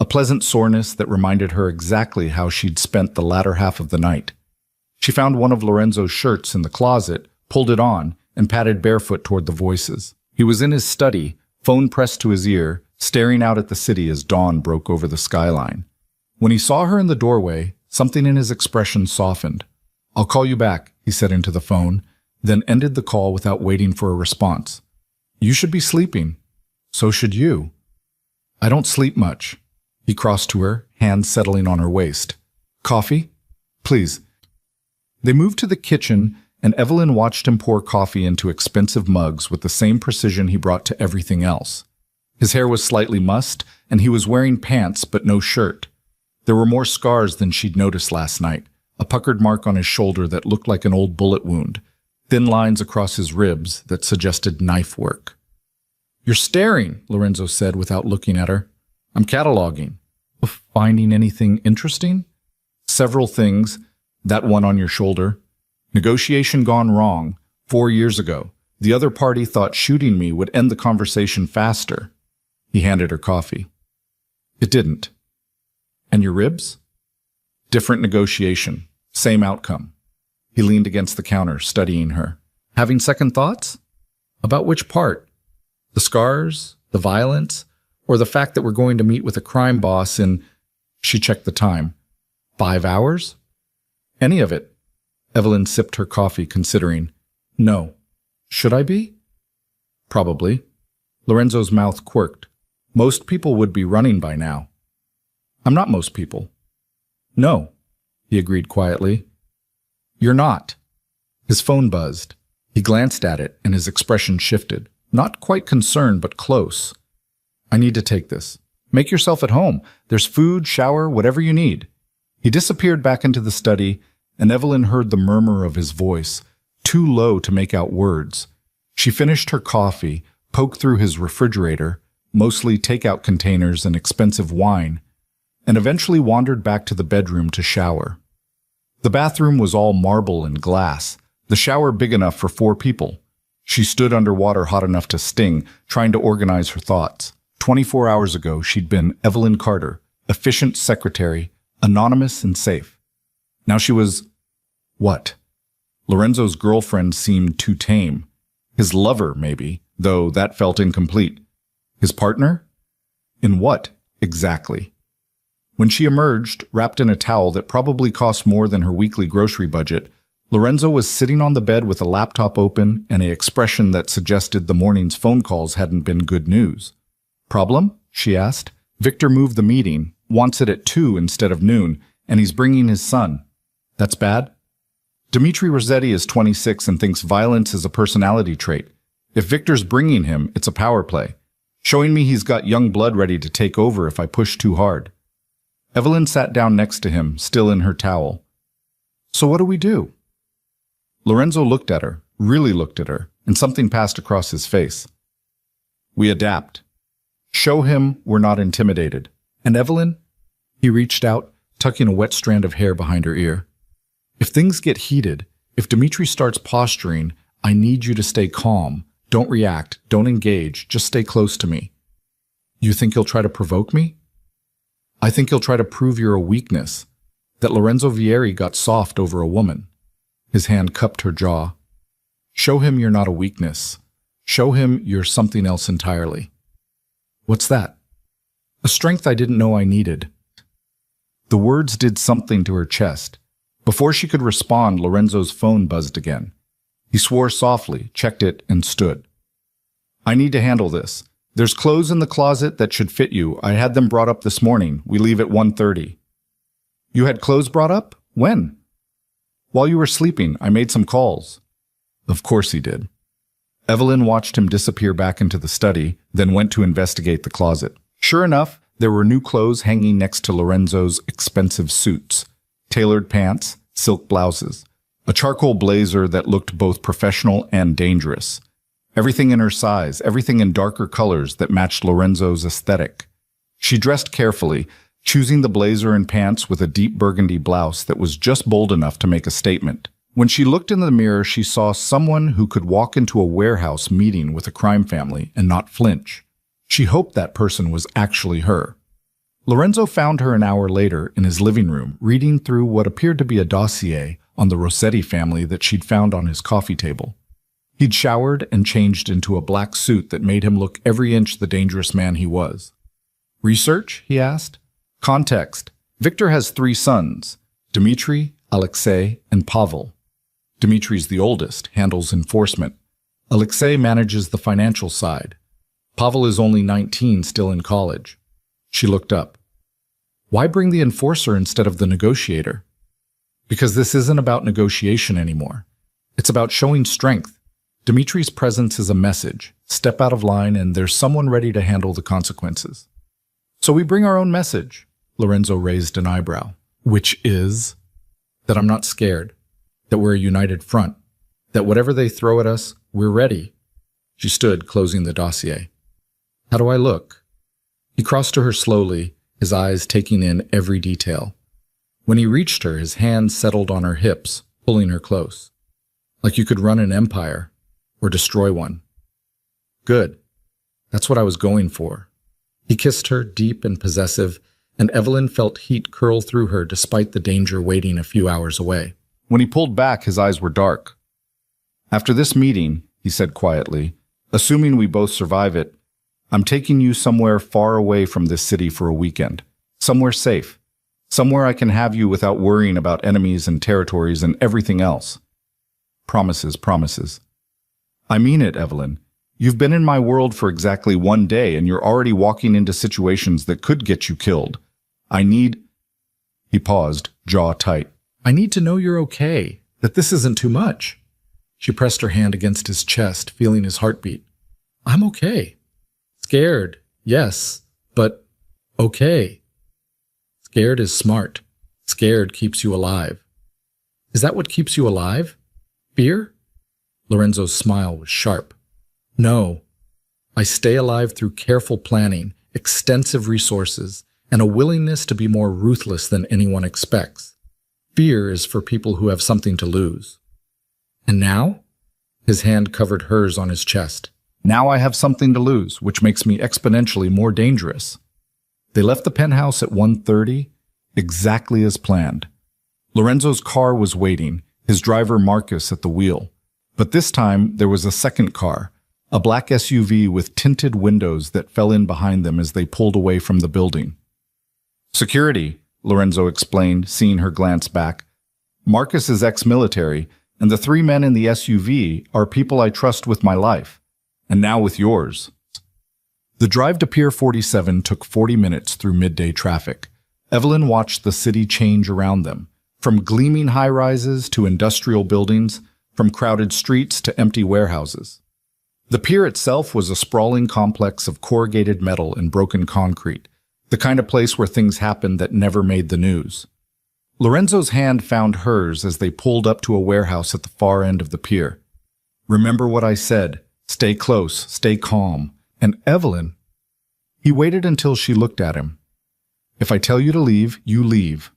S1: A pleasant soreness that reminded her exactly how she'd spent the latter half of the night. She found one of Lorenzo's shirts in the closet, pulled it on, and padded barefoot toward the voices. He was in his study, phone pressed to his ear, staring out at the city as dawn broke over the skyline. When he saw her in the doorway, something in his expression softened. I'll call you back, he said into the phone, then ended the call without waiting for a response. You should be sleeping. So should you. I don't sleep much. He crossed to her, hands settling on her waist. Coffee? Please. They moved to the kitchen, and Evelyn watched him pour coffee into expensive mugs with the same precision he brought to everything else. His hair was slightly mussed, and he was wearing pants but no shirt. There were more scars than she'd noticed last night, a puckered mark on his shoulder that looked like an old bullet wound, thin lines across his ribs that suggested knife work. You're staring, Lorenzo said without looking at her. I'm cataloging. Finding anything interesting? Several things. That one on your shoulder. Negotiation gone wrong. 4 years ago. The other party thought shooting me would end the conversation faster. He handed her coffee. It didn't. And your ribs? Different negotiation. Same outcome. He leaned against the counter, studying her. Having second thoughts? About which part? The scars? The violence? Or the fact that we're going to meet with a crime boss in... She checked the time. 5 hours? Any of it. Evelyn sipped her coffee, considering. No. Should I be? Probably. Lorenzo's mouth quirked. Most people would be running by now. I'm not most people. No, he agreed quietly. You're not. His phone buzzed. He glanced at it, and his expression shifted. Not quite concerned, but close. I need to take this. Make yourself at home. There's food, shower, whatever you need. He disappeared back into the study, and Evelyn heard the murmur of his voice, too low to make out words. She finished her coffee, poked through his refrigerator, mostly takeout containers and expensive wine, and eventually wandered back to the bedroom to shower. The bathroom was all marble and glass, the shower big enough for 4 people. She stood under water hot enough to sting, trying to organize her thoughts. 24 hours ago, she'd been Evelyn Carter, efficient secretary, anonymous and safe. Now she was... what? Lorenzo's girlfriend seemed too tame. His lover, maybe, though that felt incomplete. His partner? In what, exactly? When she emerged, wrapped in a towel that probably cost more than her weekly grocery budget, Lorenzo was sitting on the bed with a laptop open and an expression that suggested the morning's phone calls hadn't been good news. Problem? She asked. Victor moved the meeting, wants it at 2 instead of noon, and he's bringing his son. That's bad? Dimitri Rossetti is 26 and thinks violence is a personality trait. If Victor's bringing him, it's a power play, showing me he's got young blood ready to take over if I push too hard. Evelyn sat down next to him, still in her towel. So what do we do? Lorenzo looked at her, really looked at her, and something passed across his face. We adapt. Show him we're not intimidated. And Evelyn? He reached out, tucking a wet strand of hair behind her ear. If things get heated, if Dimitri starts posturing, I need you to stay calm. Don't react, don't engage, just stay close to me. You think he'll try to provoke me? I think he'll try to prove you're a weakness, that Lorenzo Vieri got soft over a woman. His hand cupped her jaw. Show him you're not a weakness. Show him you're something else entirely. What's that? A strength I didn't know I needed. The words did something to her chest. Before she could respond, Lorenzo's phone buzzed again. He swore softly, checked it, and stood. I need to handle this. There's clothes in the closet that should fit you. I had them brought up this morning. We leave at 1:30. You had clothes brought up? When? While you were sleeping, I made some calls. Of course he did. Evelyn watched him disappear back into the study, then went to investigate the closet. Sure enough, there were new clothes hanging next to Lorenzo's expensive suits. Tailored pants, silk blouses, a charcoal blazer that looked both professional and dangerous. Everything in her size, everything in darker colors that matched Lorenzo's aesthetic. She dressed carefully, choosing the blazer and pants with a deep burgundy blouse that was just bold enough to make a statement. When she looked in the mirror, she saw someone who could walk into a warehouse meeting with a crime family and not flinch. She hoped that person was actually her. Lorenzo found her an hour later in his living room, reading through what appeared to be a dossier on the Rossetti family that she'd found on his coffee table. He'd showered and changed into a black suit that made him look every inch the dangerous man he was. Research? He asked. Context. Victor has 3 sons, Dmitri, Alexei, and Pavel. Dmitri's the oldest, handles enforcement. Alexei manages the financial side. Pavel is only 19, still in college. She looked up. Why bring the enforcer instead of the negotiator? Because this isn't about negotiation anymore. It's about showing strength. Dmitri's presence is a message. Step out of line and there's someone ready to handle the consequences. So we bring our own message. Lorenzo raised an eyebrow. Which is? That I'm not scared. That we're a united front. That whatever they throw at us, we're ready. She stood, closing the dossier. How do I look? He crossed to her slowly, his eyes taking in every detail. When he reached her, his hands settled on her hips, pulling her close. Like you could run an empire, or destroy one. Good. That's what I was going for. He kissed her, deep and possessive, and Evelyn felt heat curl through her despite the danger waiting a few hours away. When he pulled back, his eyes were dark. After this meeting, he said quietly, assuming we both survive it, I'm taking you somewhere far away from this city for a weekend. Somewhere safe. Somewhere I can have you without worrying about enemies and territories and everything else. Promises, promises. I mean it, Evelyn. You've been in my world for exactly 1 day, and you're already walking into situations that could get you killed. I need... He paused, jaw tight. I need to know you're okay, that this isn't too much. She pressed her hand against his chest, feeling his heartbeat. I'm okay. Scared, yes, but okay. Scared is smart. Scared keeps you alive. Is that what keeps you alive? Fear? Lorenzo's smile was sharp. No. I stay alive through careful planning, extensive resources, and a willingness to be more ruthless than anyone expects. Fear is for people who have something to lose. And now? His hand covered hers on his chest. Now I have something to lose, which makes me exponentially more dangerous. They left the penthouse at 1:30, exactly as planned. Lorenzo's car was waiting, his driver Marcus at the wheel. But this time, there was a second car, a black SUV with tinted windows that fell in behind them as they pulled away from the building. Security, Lorenzo explained, seeing her glance back. Marcus is ex-military, and the 3 men in the SUV are people I trust with my life, and now with yours. The drive to Pier 47 took 40 minutes through midday traffic. Evelyn watched the city change around them, from gleaming high-rises to industrial buildings, from crowded streets to empty warehouses. The pier itself was a sprawling complex of corrugated metal and broken concrete, the kind of place where things happened that never made the news. Lorenzo's hand found hers as they pulled up to a warehouse at the far end of the pier. Remember what I said. Stay close, stay calm. And Evelyn... He waited until she looked at him. If I tell you to leave, you leave.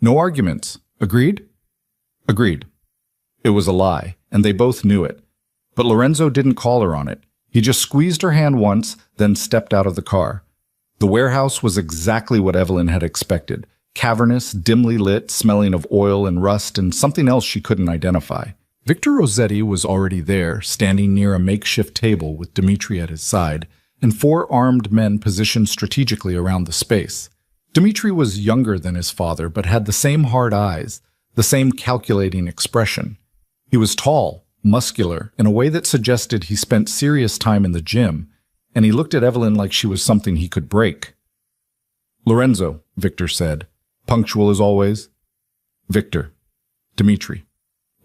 S1: No arguments. Agreed? Agreed. It was a lie, and they both knew it. But Lorenzo didn't call her on it. He just squeezed her hand once, then stepped out of the car. The warehouse was exactly what Evelyn had expected. Cavernous, dimly lit, smelling of oil and rust and something else she couldn't identify. Victor Rossetti was already there, standing near a makeshift table with Dimitri at his side, and 4 armed men positioned strategically around the space. Dimitri was younger than his father, but had the same hard eyes, the same calculating expression. He was tall, muscular, in a way that suggested he spent serious time in the gym, and he looked at Evelyn like she was something he could break. Lorenzo, Victor said, punctual as always. Victor. Dimitri.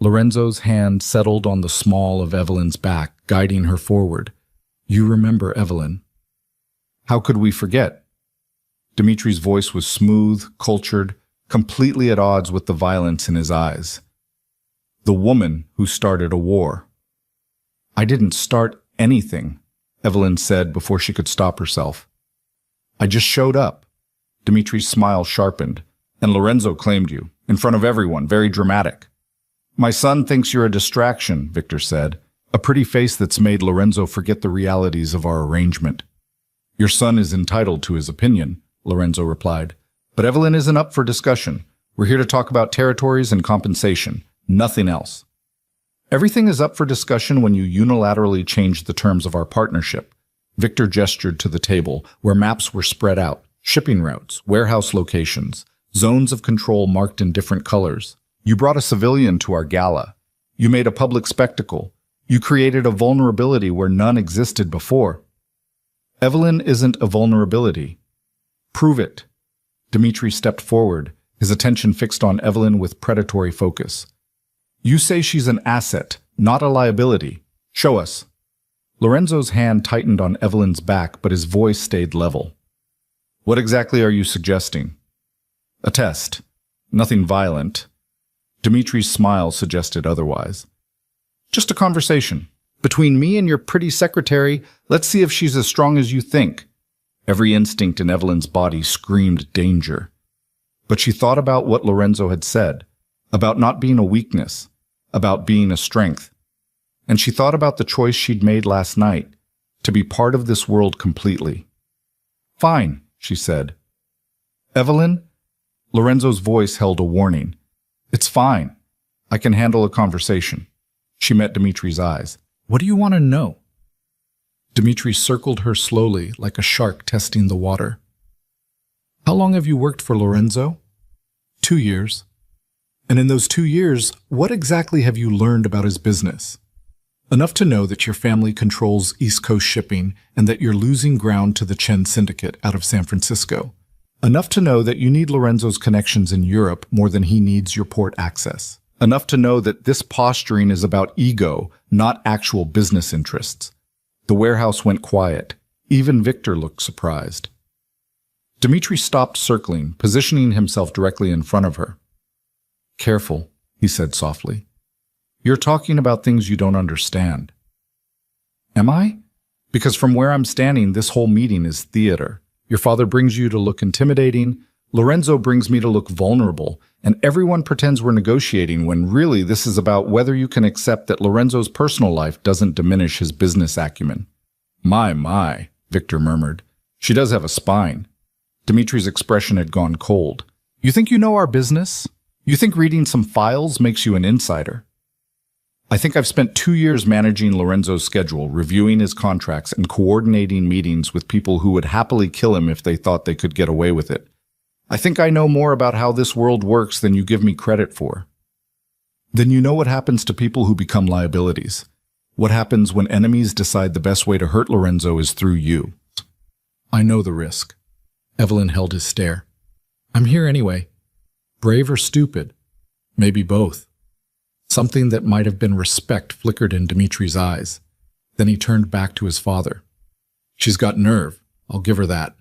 S1: Lorenzo's hand settled on the small of Evelyn's back, guiding her forward. You remember Evelyn. How could we forget? Dimitri's voice was smooth, cultured, completely at odds with the violence in his eyes. The woman who started a war. I didn't start anything, Evelyn said before she could stop herself. I just showed up. Dimitri's smile sharpened, and Lorenzo claimed you, in front of everyone, very dramatic. My son thinks you're a distraction, Victor said, a pretty face that's made Lorenzo forget the realities of our arrangement. Your son is entitled to his opinion, Lorenzo replied, but Evelyn isn't up for discussion. We're here to talk about territories and compensation, nothing else. Everything is up for discussion when you unilaterally change the terms of our partnership. Victor gestured to the table, where maps were spread out, shipping routes, warehouse locations, zones of control marked in different colors. You brought a civilian to our gala. You made a public spectacle. You created a vulnerability where none existed before. Evelyn isn't a vulnerability. Prove it. Dimitri stepped forward, his attention fixed on Evelyn with predatory focus. You say she's an asset, not a liability. Show us. Lorenzo's hand tightened on Evelyn's back, but his voice stayed level. What exactly are you suggesting? A test. Nothing violent. Dimitri's smile suggested otherwise. Just a conversation. Between me and your pretty secretary, let's see if she's as strong as you think. Every instinct in Evelyn's body screamed danger. But she thought about what Lorenzo had said, about not being a weakness, about being a strength. And she thought about the choice she'd made last night, to be part of this world completely. Fine, she said. Evelyn? Lorenzo's voice held a warning. It's fine. I can handle a conversation. She met Dimitri's eyes. What do you want to know? Dimitri circled her slowly, like a shark testing the water. How long have you worked for Lorenzo? 2 years. And in those 2 years, what exactly have you learned about his business? Enough to know that your family controls East Coast shipping and that you're losing ground to the Chen Syndicate out of San Francisco. Enough to know that you need Lorenzo's connections in Europe more than he needs your port access. Enough to know that this posturing is about ego, not actual business interests. The warehouse went quiet. Even Victor looked surprised. Dmitri stopped circling, positioning himself directly in front of her. "Careful," he said softly. "You're talking about things you don't understand." "Am I? Because from where I'm standing, this whole meeting is theater. Your father brings you to look intimidating, Lorenzo brings me to look vulnerable, and everyone pretends we're negotiating when really this is about whether you can accept that Lorenzo's personal life doesn't diminish his business acumen." My, Victor murmured. "She does have a spine." Dimitri's expression had gone cold. "You think you know our business? You think reading some files makes you an insider?" "I think I've spent 2 years managing Lorenzo's schedule, reviewing his contracts, and coordinating meetings with people who would happily kill him if they thought they could get away with it. I think I know more about how this world works than you give me credit for." "Then you know what happens to people who become liabilities. What happens when enemies decide the best way to hurt Lorenzo is through you." "I know the risk." Evelyn held his stare. "I'm here anyway. Brave or stupid? Maybe both." Something that might have been respect flickered in Dimitri's eyes. Then he turned back to his father. "She's got nerve. I'll give her that."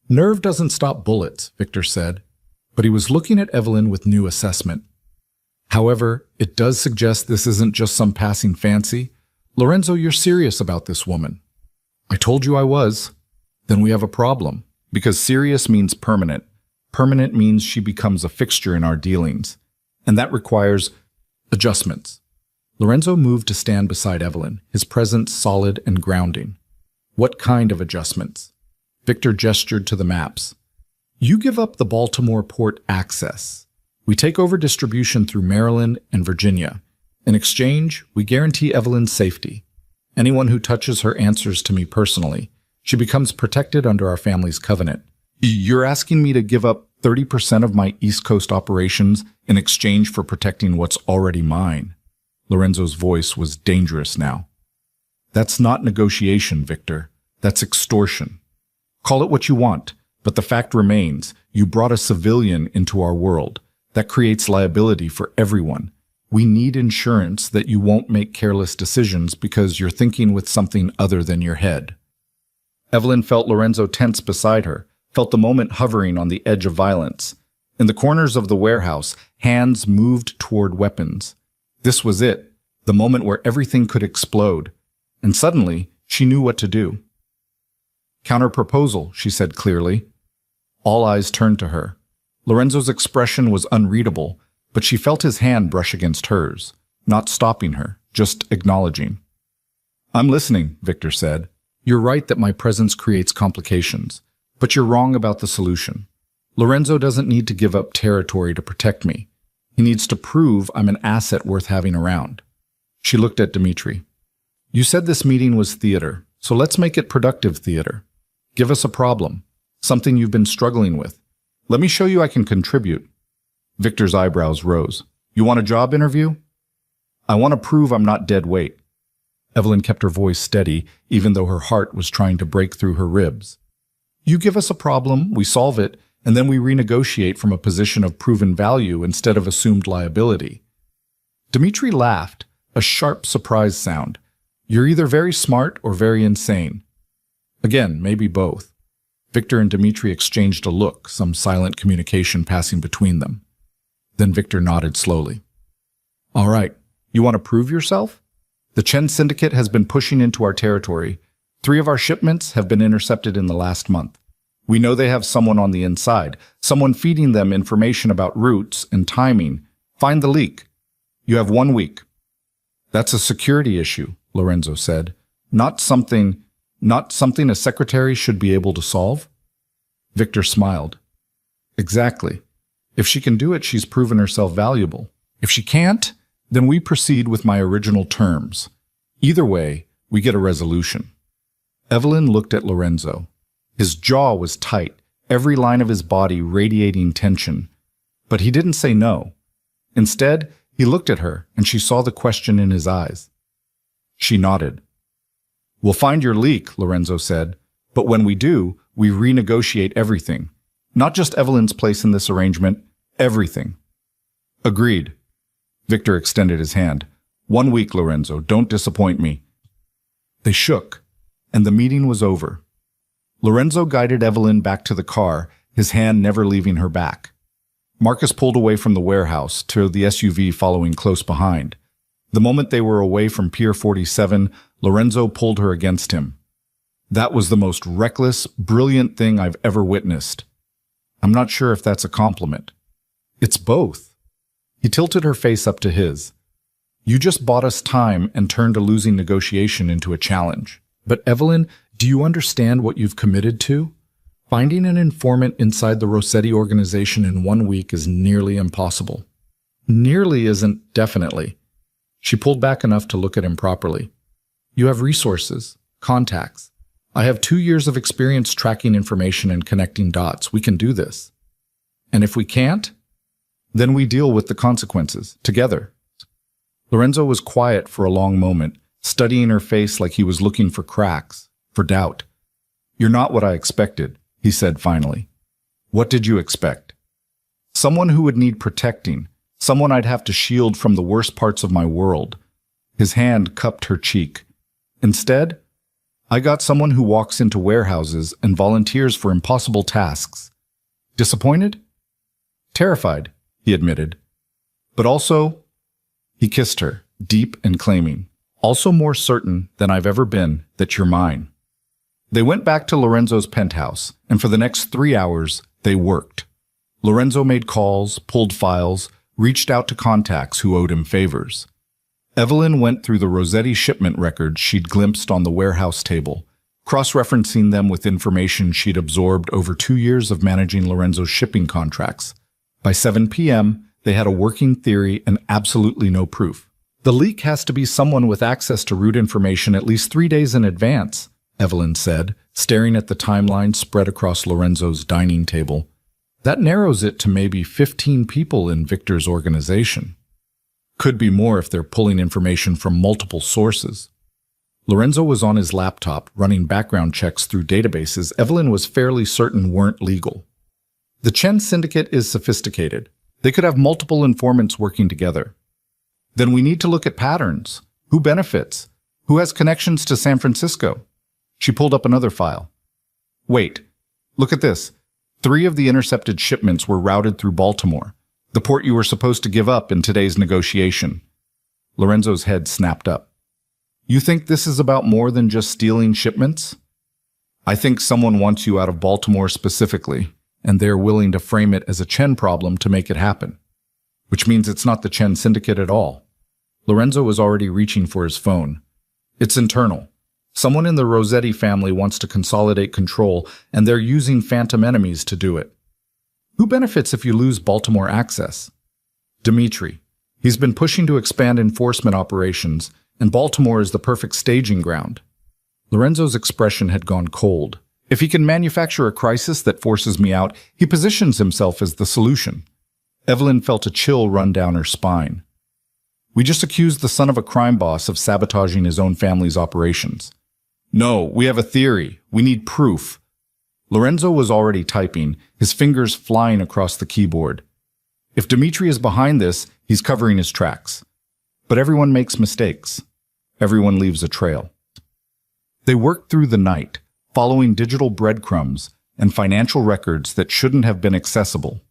S1: "Nerve doesn't stop bullets," Victor said, but he was looking at Evelyn with new assessment. "However, it does suggest this isn't just some passing fancy. Lorenzo, you're serious about this woman." "I told you I was." "Then we have a problem, because serious means permanent. Permanent means she becomes a fixture in our dealings, and that requires adjustments." Lorenzo moved to stand beside Evelyn, his presence solid and grounding. "What kind of adjustments?" Victor gestured to the maps. "You give up the Baltimore port access. We take over distribution through Maryland and Virginia. In exchange, we guarantee Evelyn's safety. Anyone who touches her answers to me personally. She becomes protected under our family's covenant. You're asking me to give up 30% of my East Coast operations in exchange for protecting what's already mine." Lorenzo's voice was dangerous now. "That's not negotiation, Victor. That's extortion. Call it what you want, but the fact remains, you brought a civilian into our world. That creates liability for everyone. We need insurance that you won't make careless decisions because you're thinking with something other than your head." Evelyn felt Lorenzo tense beside her, felt the moment hovering on the edge of violence. In the corners of the warehouse, hands moved toward weapons. This was it, the moment where everything could explode. And suddenly, she knew what to do. "Counter-proposal," she said clearly. All eyes turned to her. Lorenzo's expression was unreadable, but she felt his hand brush against hers, not stopping her, just acknowledging. "I'm listening," Victor said. "You're right that my presence creates complications, but you're wrong about the solution. Lorenzo doesn't need to give up territory to protect me. He needs to prove I'm an asset worth having around." She looked at Dmitri. "You said this meeting was theater, so let's make it productive theater. Give us a problem, something you've been struggling with. Let me show you I can contribute." Victor's eyebrows rose. "You want a job interview?" "I want to prove I'm not dead weight." Evelyn kept her voice steady, even though her heart was trying to break through her ribs. "You give us a problem, we solve it, and then we renegotiate from a position of proven value instead of assumed liability." Dmitri laughed, a sharp surprise sound. "You're either very smart or very insane." Again, maybe both. Victor and Dmitri exchanged a look, some silent communication passing between them. Then Victor nodded slowly. "All right, you want to prove yourself? The Chen Syndicate has been pushing into our territory. 3 of our shipments have been intercepted in the last month. We know they have someone on the inside, someone feeding them information about routes and timing. Find the leak. You have 1 week." "That's a security issue," Lorenzo said. Not something a secretary should be able to solve?" Victor smiled. "Exactly. If she can do it, she's proven herself valuable. If she can't, then we proceed with my original terms. Either way, we get a resolution." Evelyn looked at Lorenzo. His jaw was tight, every line of his body radiating tension. But he didn't say no. Instead, he looked at her, and she saw the question in his eyes. She nodded. "We'll find your leak," Lorenzo said, "but when we do, we renegotiate everything. Not just Evelyn's place in this arrangement, everything." "Agreed." Victor extended his hand. "1 week, Lorenzo. Don't disappoint me." They shook, and the meeting was over. Lorenzo guided Evelyn back to the car, his hand never leaving her back. Marcus pulled away from the warehouse, to the SUV following close behind. The moment they were away from Pier 47, Lorenzo pulled her against him. "That was the most reckless, brilliant thing I've ever witnessed." "I'm not sure if that's a compliment." "It's both." He tilted her face up to his. "You just bought us time and turned a losing negotiation into a challenge. But Evelyn, do you understand what you've committed to? Finding an informant inside the Rossetti organization in 1 week is nearly impossible." "Nearly isn't definitely." She pulled back enough to look at him properly. "You have resources, contacts. I have 2 years of experience tracking information and connecting dots. We can do this. And if we can't, then we deal with the consequences, together." Lorenzo was quiet for a long moment, studying her face like he was looking for cracks, for doubt. "You're not what I expected," he said finally. "What did you expect?" "Someone who would need protecting, someone I'd have to shield from the worst parts of my world." His hand cupped her cheek. "Instead, I got someone who walks into warehouses and volunteers for impossible tasks." "Disappointed?" "Terrified," he admitted. "But also," he kissed her, deep and claiming, "also more certain than I've ever been that you're mine." They went back to Lorenzo's penthouse, and for the next 3 hours, they worked. Lorenzo made calls, pulled files, reached out to contacts who owed him favors. Evelyn went through the Rossetti shipment records she'd glimpsed on the warehouse table, cross-referencing them with information she'd absorbed over 2 years of managing Lorenzo's shipping contracts. By 7 p.m., they had a working theory and absolutely no proof. "The leak has to be someone with access to route information at least 3 days in advance," Evelyn said, staring at the timeline spread across Lorenzo's dining table. "That narrows it to maybe 15 people in Victor's organization. Could be more if they're pulling information from multiple sources." Lorenzo was on his laptop, running background checks through databases Evelyn was fairly certain weren't legal. "The Chen Syndicate is sophisticated. They could have multiple informants working together. Then we need to look at patterns. Who benefits? Who has connections to San Francisco?" She pulled up another file. "Wait, look at this. 3 of the intercepted shipments were routed through Baltimore, the port you were supposed to give up in today's negotiation." Lorenzo's head snapped up. "You think this is about more than just stealing shipments?" "I think someone wants you out of Baltimore specifically, and they're willing to frame it as a Chen problem to make it happen. Which means it's not the Chen Syndicate at all." Lorenzo was already reaching for his phone. "It's internal. Someone in the Rossetti family wants to consolidate control, and they're using phantom enemies to do it." "Who benefits if you lose Baltimore access?" "Dimitri. He's been pushing to expand enforcement operations, and Baltimore is the perfect staging ground." Lorenzo's expression had gone cold. "If he can manufacture a crisis that forces me out, he positions himself as the solution." Evelyn felt a chill run down her spine. "We just accused the son of a crime boss of sabotaging his own family's operations." "No, we have a theory. We need proof." Lorenzo was already typing, his fingers flying across the keyboard. "If Dimitri is behind this, he's covering his tracks. But everyone makes mistakes. Everyone leaves a trail." They worked through the night, following digital breadcrumbs and financial records that shouldn't have been accessible.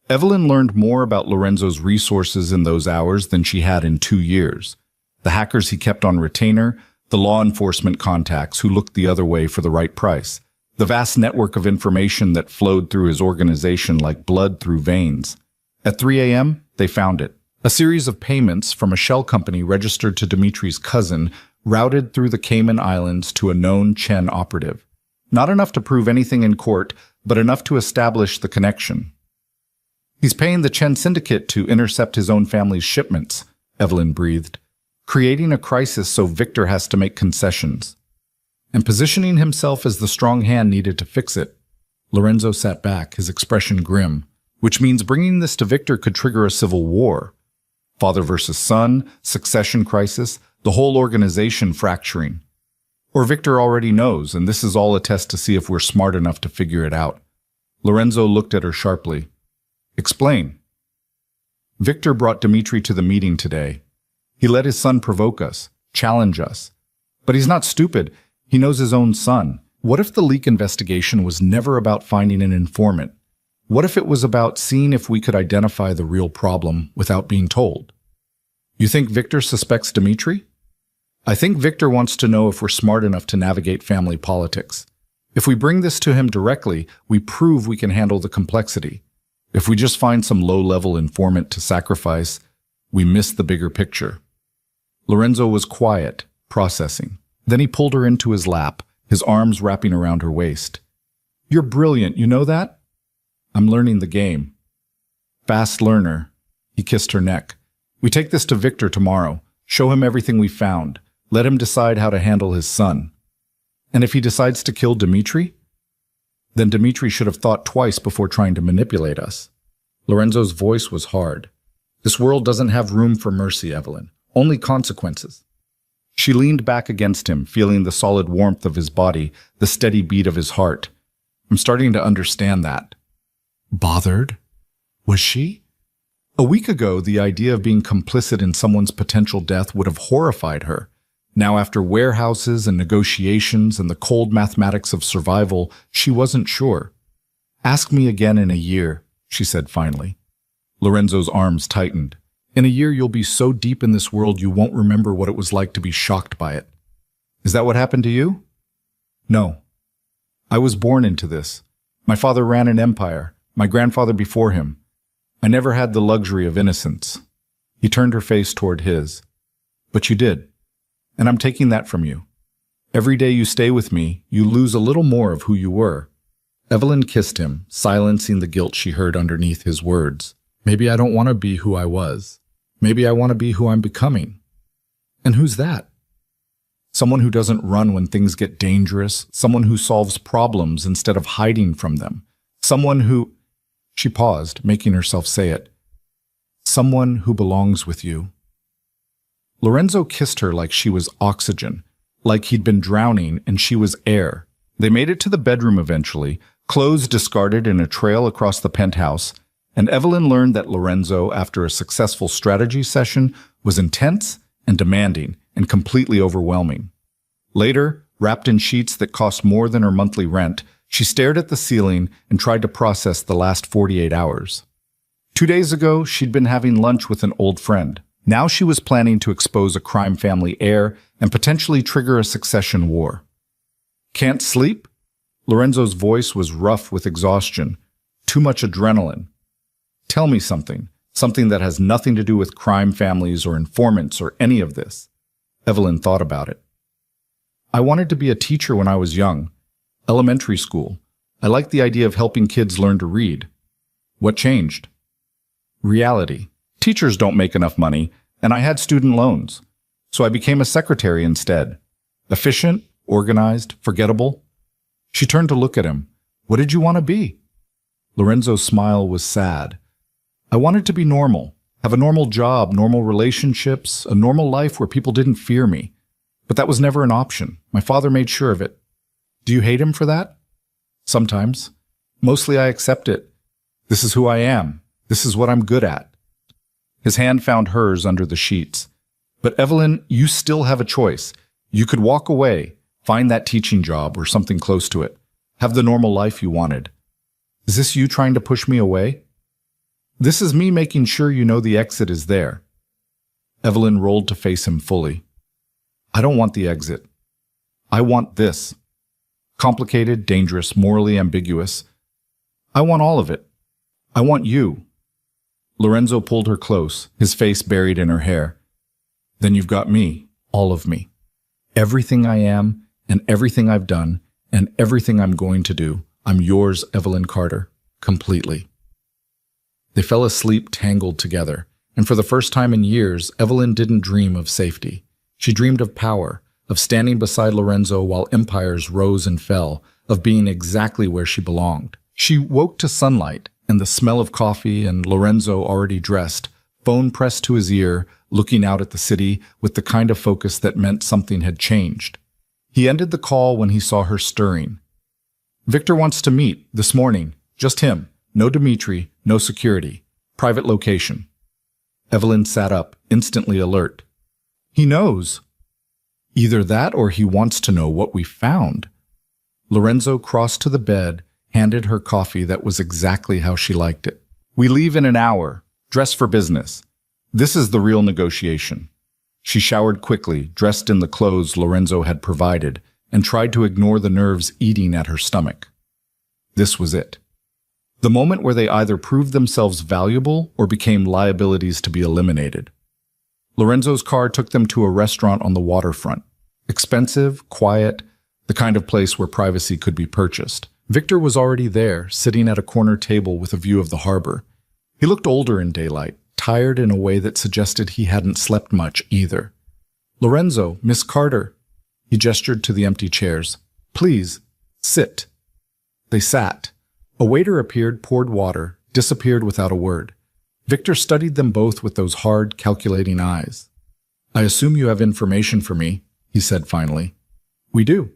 S1: Evelyn learned more about Lorenzo's resources in those hours than she had in 2 years. The hackers he kept on retainer, the law enforcement contacts who looked the other way for the right price, the vast network of information that flowed through his organization like blood through veins. At 3 a.m., they found it. A series of payments from a shell company registered to Dimitri's cousin routed through the Cayman Islands to a known Chen operative. Not enough to prove anything in court, but enough to establish the connection. "He's paying the Chen Syndicate to intercept his own family's shipments," Evelyn breathed, "creating a crisis so Victor has to make concessions. And positioning himself as the strong hand needed to fix it." Lorenzo sat back, his expression grim. which means bringing this to Victor could trigger a civil war. Father versus son, succession crisis, the whole organization fracturing. Or Victor already knows, and this is all a test to see if we're smart enough to figure it out. Lorenzo looked at her sharply. Explain. Victor brought Dmitri to the meeting today. He let his son provoke us, challenge us. But he's not stupid. He knows his own son. What if the leak investigation was never about finding an informant? What if it was about seeing if we could identify the real problem without being told? You think Victor suspects Dmitri? I think Victor wants to know if we're smart enough to navigate family politics. If we bring this to him directly, we prove we can handle the complexity. If we just find some low-level informant to sacrifice, we miss the bigger picture. Lorenzo was quiet, processing. Then he pulled her into his lap, his arms wrapping around her waist. You're brilliant, you know that? I'm learning the game. Fast learner. He kissed her neck. We take this to Victor tomorrow. Show him everything we found. Let him decide how to handle his son. And if he decides to kill Dmitri? Then Dmitri should have thought twice before trying to manipulate us. Lorenzo's voice was hard. This world doesn't have room for mercy, Evelyn. Only consequences. She leaned back against him, feeling the solid warmth of his body, the steady beat of his heart. I'm starting to understand that. Bothered? Was she? A week ago, the idea of being complicit in someone's potential death would have horrified her. Now, after warehouses and negotiations and the cold mathematics of survival, she wasn't sure. Ask me again in a year, she said finally. Lorenzo's arms tightened. In a year, you'll be so deep in this world you won't remember what it was like to be shocked by it. Is that what happened to you? No. I was born into this. My father ran an empire, my grandfather before him. I never had the luxury of innocence. He turned her face toward his. But you did. And I'm taking that from you. Every day you stay with me, you lose a little more of who you were. Evelyn kissed him, silencing the guilt she heard underneath his words. Maybe I don't want to be who I was. Maybe I want to be who I'm becoming. And who's that? Someone who doesn't run when things get dangerous, someone who solves problems instead of hiding from them, someone who... She paused, making herself say it. Someone who belongs with you. Lorenzo kissed her like she was oxygen, like he'd been drowning and she was air. They made it to the bedroom eventually, clothes discarded in a trail across the penthouse, and Evelyn learned that Lorenzo, after a successful strategy session, was intense and demanding and completely overwhelming. Later, wrapped in sheets that cost more than her monthly rent, she stared at the ceiling and tried to process the last 48 hours. 2 days ago, she'd been having lunch with an old friend. Now she was planning to expose a crime family heir and potentially trigger a succession war. Can't sleep? Lorenzo's voice was rough with exhaustion. Too much adrenaline. Tell me something that has nothing to do with crime families or informants or any of this. Evelyn thought about it. I wanted to be a teacher when I was young. Elementary school. I liked the idea of helping kids learn to read. What changed? Reality. Teachers don't make enough money, and I had student loans. So I became a secretary instead. Efficient, organized, forgettable. She turned to look at him. What did you want to be? Lorenzo's smile was sad. I wanted to be normal, have a normal job, normal relationships, a normal life where people didn't fear me. But that was never an option. My father made sure of it. Do you hate him for that? Sometimes. Mostly I accept it. This is who I am. This is what I'm good at. His hand found hers under the sheets. But Evelyn, you still have a choice. You could walk away, find that teaching job or something close to it, have the normal life you wanted. Is this you trying to push me away? This is me making sure you know the exit is there. Evelyn rolled to face him fully. I don't want the exit. I want this. Complicated, dangerous, morally ambiguous. I want all of it. I want you. Lorenzo pulled her close, his face buried in her hair. Then you've got me, all of me. Everything I am, and everything I've done, and everything I'm going to do, I'm yours, Evelyn Carter, completely. They fell asleep tangled together, and for the first time in years, Evelyn didn't dream of safety. She dreamed of power, of standing beside Lorenzo while empires rose and fell, of being exactly where she belonged. She woke to sunlight, and the smell of coffee and Lorenzo already dressed, phone pressed to his ear, looking out at the city with the kind of focus that meant something had changed. He ended the call when he saw her stirring. Victor wants to meet, this morning. Just him. No Dimitri, no security. Private location. Evelyn sat up, instantly alert. He knows. Either that or he wants to know what we found. Lorenzo crossed to the bed, handed her coffee that was exactly how she liked it. We leave in an hour. Dress for business. This is the real negotiation. She showered quickly, dressed in the clothes Lorenzo had provided, and tried to ignore the nerves eating at her stomach. This was it. The moment where they either proved themselves valuable or became liabilities to be eliminated. Lorenzo's car took them to a restaurant on the waterfront. Expensive, quiet, the kind of place where privacy could be purchased. Victor was already there, sitting at a corner table with a view of the harbor. He looked older in daylight, tired in a way that suggested he hadn't slept much either. Lorenzo, Miss Carter. He gestured to the empty chairs. Please, sit. They sat. A waiter appeared, poured water, disappeared without a word. Victor studied them both with those hard, calculating eyes. I assume you have information for me, he said finally. We do.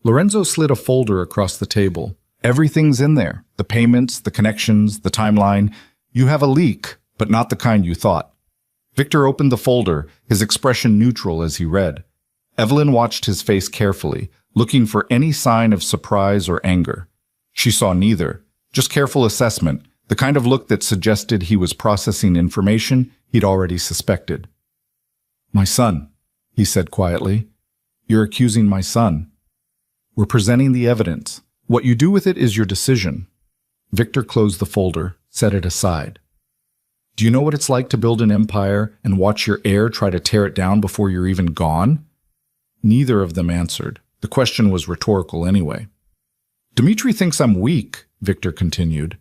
S1: Lorenzo slid a folder across the table. Everything's in there. The payments, the connections, the timeline. You have a leak, but not the kind you thought. Victor opened the folder, his expression neutral as he read. Evelyn watched his face carefully, looking for any sign of surprise or anger. She saw neither, just careful assessment, the kind of look that suggested he was processing information he'd already suspected. My son, he said quietly. You're accusing my son. We're presenting the evidence. What you do with it is your decision. Victor closed the folder, set it aside. Do you know what it's like to build an empire and watch your heir try to tear it down before you're even gone? Neither of them answered. The question was rhetorical anyway. Dimitri thinks I'm weak, Victor continued.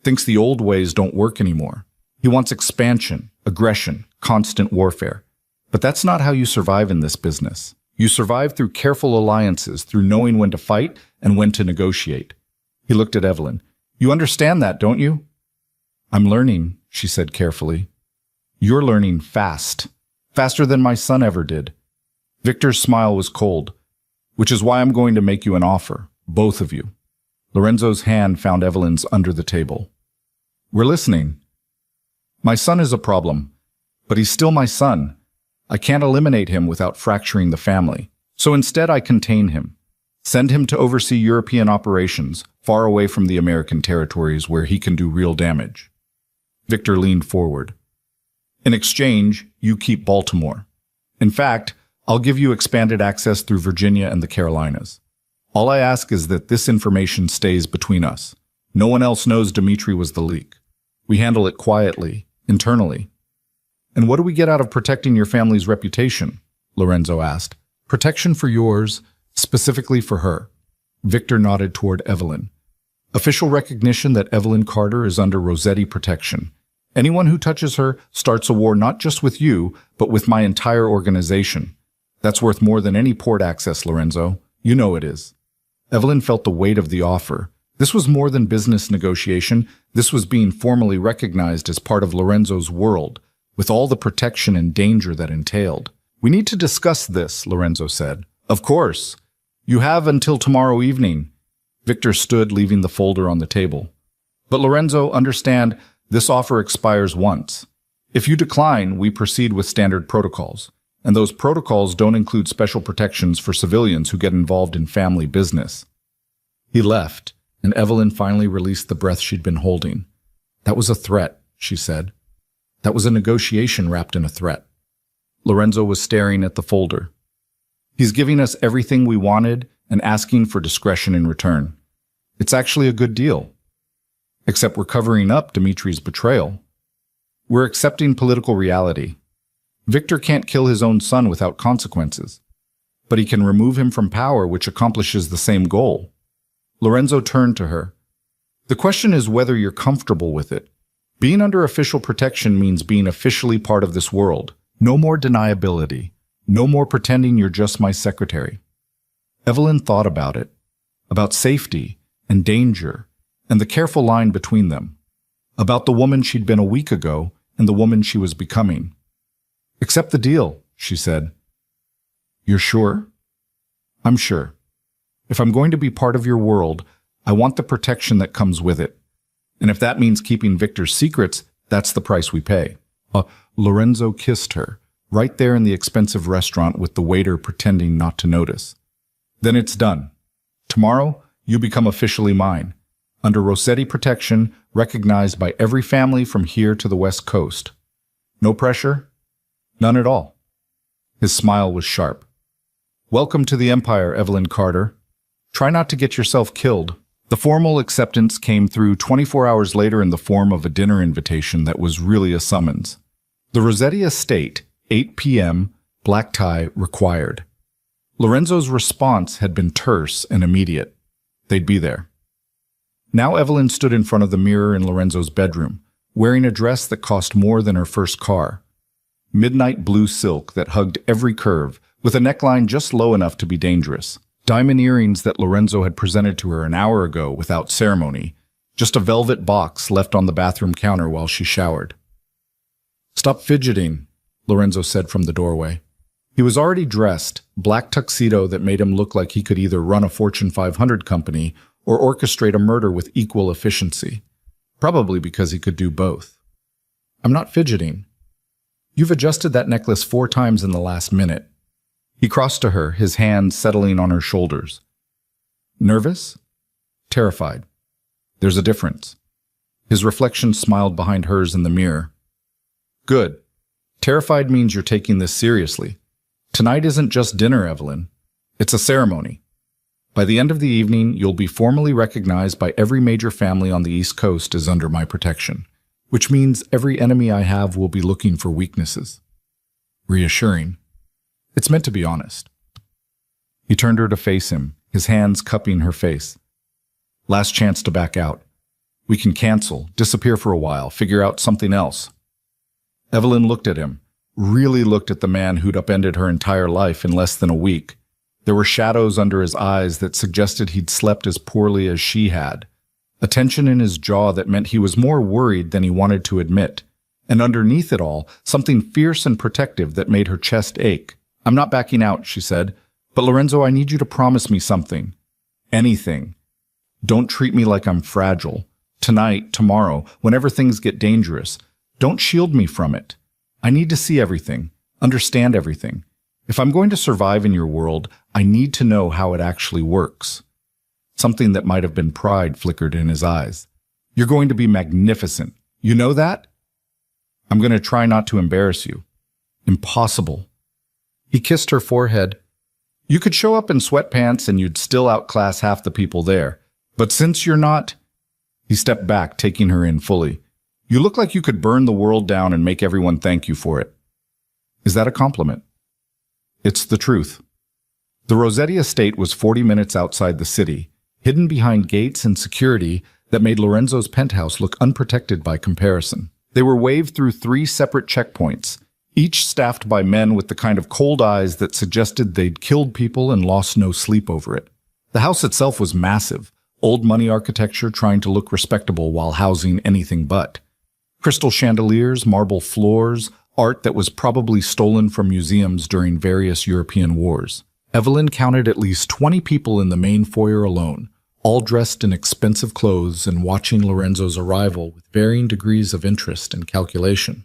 S1: Thinks the old ways don't work anymore. He wants expansion, aggression, constant warfare. But that's not how you survive in this business. You survive through careful alliances, through knowing when to fight and when to negotiate. He looked at Evelyn. You understand that, don't you? I'm learning, she said carefully. You're learning fast. Faster than my son ever did. Victor's smile was cold. Which is why I'm going to make you an offer. Both of you. Lorenzo's hand found Evelyn's under the table. We're listening. My son is a problem, but he's still my son. I can't eliminate him without fracturing the family. So instead I contain him. Send him to oversee European operations, far away from the American territories where he can do real damage. Victor leaned forward. In exchange, you keep Baltimore. In fact, I'll give you expanded access through Virginia and the Carolinas. All I ask is that this information stays between us. No one else knows Dimitri was the leak. We handle it quietly, internally. And what do we get out of protecting your family's reputation? Lorenzo asked. Protection for yours, specifically for her. Victor nodded toward Evelyn. Official recognition that Evelyn Carter is under Rossetti protection. Anyone who touches her starts a war not just with you, but with my entire organization. That's worth more than any port access, Lorenzo. You know it is. Evelyn felt the weight of the offer. This was more than business negotiation. This was being formally recognized as part of Lorenzo's world, with all the protection and danger that entailed. We need to discuss this, Lorenzo said. Of course. You have until tomorrow evening. Victor stood, leaving the folder on the table. But Lorenzo, understand, this offer expires once. If you decline, we proceed with standard protocols. And those protocols don't include special protections for civilians who get involved in family business. He left, and Evelyn finally released the breath she'd been holding. That was a threat, she said. That was a negotiation wrapped in a threat. Lorenzo was staring at the folder. He's giving us everything we wanted and asking for discretion in return. It's actually a good deal. Except we're covering up Dimitri's betrayal. We're accepting political reality. Victor can't kill his own son without consequences, but he can remove him from power, which accomplishes the same goal. Lorenzo turned to her. The question is whether you're comfortable with it. Being under official protection means being officially part of this world. No more deniability. No more pretending you're just my secretary. Evelyn thought about it, about safety and danger, and the careful line between them. About the woman she'd been a week ago and the woman she was becoming. "Accept the deal," she said. "You're sure?" "I'm sure. If I'm going to be part of your world, I want the protection that comes with it. And if that means keeping Victor's secrets, that's the price we pay." Lorenzo kissed her, right there in the expensive restaurant with the waiter pretending not to notice. "Then it's done. Tomorrow, you become officially mine, under Rossetti protection, recognized by every family from here to the West Coast. No pressure? None at all." His smile was sharp. "Welcome to the Empire, Evelyn Carter. Try not to get yourself killed." The formal acceptance came through 24 hours later in the form of a dinner invitation that was really a summons. The Rossetti Estate, 8 p.m., black tie required. Lorenzo's response had been terse and immediate. They'd be there. Now Evelyn stood in front of the mirror in Lorenzo's bedroom, wearing a dress that cost more than her first car. Midnight blue silk that hugged every curve, with a neckline just low enough to be dangerous. Diamond earrings that Lorenzo had presented to her an hour ago without ceremony. Just a velvet box left on the bathroom counter while she showered. "Stop fidgeting," Lorenzo said from the doorway. He was already dressed, black tuxedo that made him look like he could either run a Fortune 500 company or orchestrate a murder with equal efficiency. Probably because he could do both. "I'm not fidgeting. You've adjusted that necklace 4 times in the last minute." He crossed to her, his hands settling on her shoulders. "Nervous? Terrified? There's a difference." His reflection smiled behind hers in the mirror. "Good. Terrified means you're taking this seriously. Tonight isn't just dinner, Evelyn. It's a ceremony. By the end of the evening, you'll be formally recognized by every major family on the East Coast as under my protection, which means every enemy I have will be looking for weaknesses." Reassuring. It's meant to be honest. He turned her to face him, his hands cupping her face. "Last chance to back out. We can cancel, disappear for a while, figure out something else." Evelyn looked at him, really looked at the man who'd upended her entire life in less than a week. There were shadows under his eyes that suggested he'd slept as poorly as she had, a tension in his jaw that meant he was more worried than he wanted to admit, and underneath it all, something fierce and protective that made her chest ache. "I'm not backing out," she said, "but Lorenzo, I need you to promise me something. Anything. Don't treat me like I'm fragile. Tonight, tomorrow, whenever things get dangerous, don't shield me from it. I need to see everything, understand everything. If I'm going to survive in your world, I need to know how it actually works." Something that might have been pride flickered in his eyes. "You're going to be magnificent. You know that?" "I'm going to try not to embarrass you." "Impossible." He kissed her forehead. "You could show up in sweatpants and you'd still outclass half the people there. But since you're not—" He stepped back, taking her in fully. "You look like you could burn the world down and make everyone thank you for it." "Is that a compliment?" "It's the truth." The Rossetti estate was 40 minutes outside the city, hidden behind gates and security that made Lorenzo's penthouse look unprotected by comparison. They were waved through 3 separate checkpoints, each staffed by men with the kind of cold eyes that suggested they'd killed people and lost no sleep over it. The house itself was massive, old money architecture trying to look respectable while housing anything but. Crystal chandeliers, marble floors, art that was probably stolen from museums during various European wars. Evelyn counted at least 20 people in the main foyer alone, all dressed in expensive clothes and watching Lorenzo's arrival with varying degrees of interest and calculation.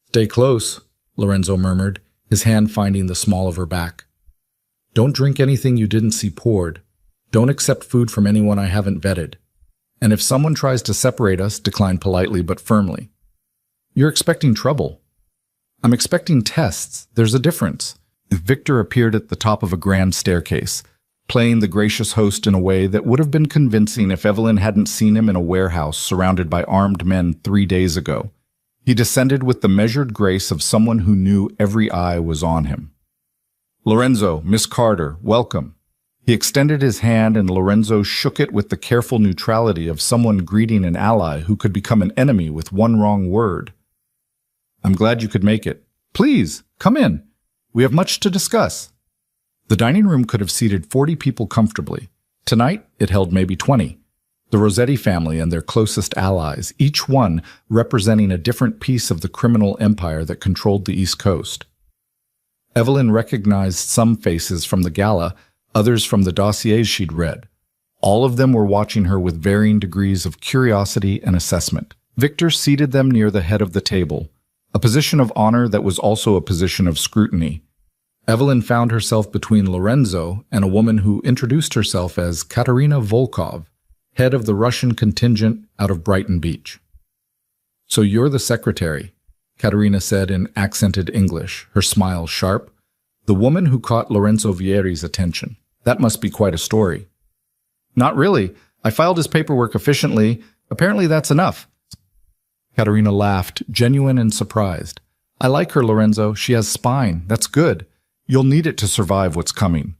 S1: "Stay close," Lorenzo murmured, his hand finding the small of her back. "Don't drink anything you didn't see poured. Don't accept food from anyone I haven't vetted. And if someone tries to separate us, decline politely but firmly." "You're expecting trouble." "I'm expecting tests. There's a difference." Victor appeared at the top of a grand staircase, playing the gracious host in a way that would have been convincing if Evelyn hadn't seen him in a warehouse surrounded by armed men 3 days ago. He descended with the measured grace of someone who knew every eye was on him. "Lorenzo, Miss Carter, welcome." He extended his hand and Lorenzo shook it with the careful neutrality of someone greeting an ally who could become an enemy with one wrong word. "I'm glad you could make it. Please, come in. We have much to discuss." The dining room could have seated 40 people comfortably. Tonight, it held maybe 20. The Rossetti family and their closest allies, each one representing a different piece of the criminal empire that controlled the East Coast. Evelyn recognized some faces from the gala, others from the dossiers she'd read. All of them were watching her with varying degrees of curiosity and assessment. Victor seated them near the head of the table, a position of honor that was also a position of scrutiny. Evelyn found herself between Lorenzo and a woman who introduced herself as Katerina Volkov, head of the Russian contingent out of Brighton Beach. "So you're the secretary," Katerina said in accented English, her smile sharp. "The woman who caught Lorenzo Vieri's attention. That must be quite a story." "Not really. I filed his paperwork efficiently. Apparently that's enough." Katerina laughed, genuine and surprised. "I like her, Lorenzo. She has spine. That's good. You'll need it to survive what's coming."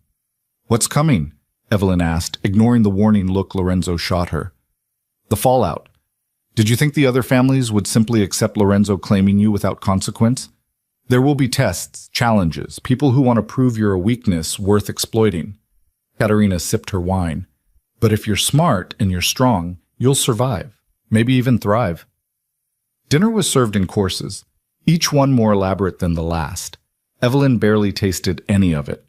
S1: "What's coming?" Evelyn asked, ignoring the warning look Lorenzo shot her. "The fallout. Did you think the other families would simply accept Lorenzo claiming you without consequence? There will be tests, challenges, people who want to prove you're a weakness worth exploiting." Katerina sipped her wine. "But if you're smart and you're strong, you'll survive, maybe even thrive." Dinner was served in courses, each one more elaborate than the last. Evelyn barely tasted any of it.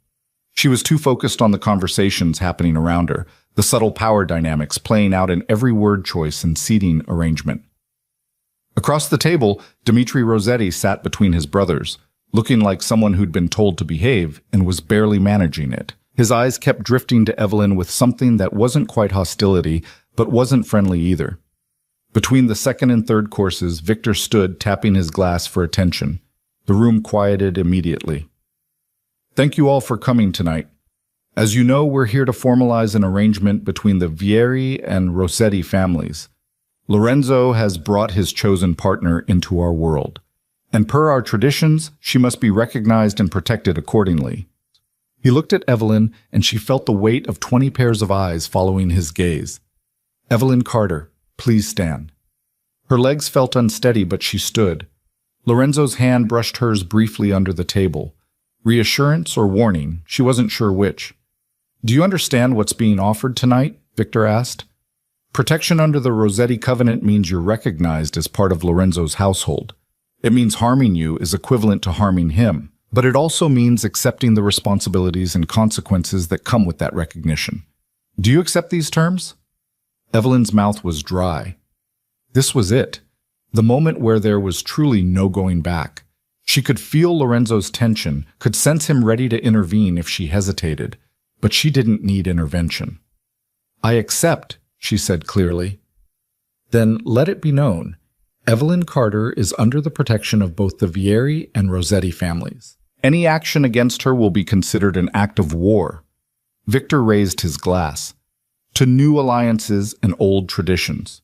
S1: She was too focused on the conversations happening around her, the subtle power dynamics playing out in every word choice and seating arrangement. Across the table, Dmitri Rossetti sat between his brothers, looking like someone who'd been told to behave and was barely managing it. His eyes kept drifting to Evelyn with something that wasn't quite hostility, but wasn't friendly either. Between the second and third courses, Victor stood tapping his glass for attention. The room quieted immediately. "Thank you all for coming tonight. As you know, we're here to formalize an arrangement between the Vieri and Rossetti families. Lorenzo has brought his chosen partner into our world, and per our traditions, she must be recognized and protected accordingly." He looked at Evelyn, and she felt the weight of 20 pairs of eyes following his gaze. "Evelyn Carter, please stand." Her legs felt unsteady, but she stood. Lorenzo's hand brushed hers briefly under the table. Reassurance or warning, she wasn't sure which. "Do you understand what's being offered tonight?" Victor asked. "Protection under the Rossetti covenant means you're recognized as part of Lorenzo's household. It means harming you is equivalent to harming him, but it also means accepting the responsibilities and consequences that come with that recognition. Do you accept these terms?" Evelyn's mouth was dry. This was it, the moment where there was truly no going back. She could feel Lorenzo's tension, could sense him ready to intervene if she hesitated, but she didn't need intervention. "I accept," she said clearly. "Then let it be known, Evelyn Carter is under the protection of both the Vieri and Rossetti families. Any action against her will be considered an act of war." Victor raised his glass. "To new alliances and old traditions."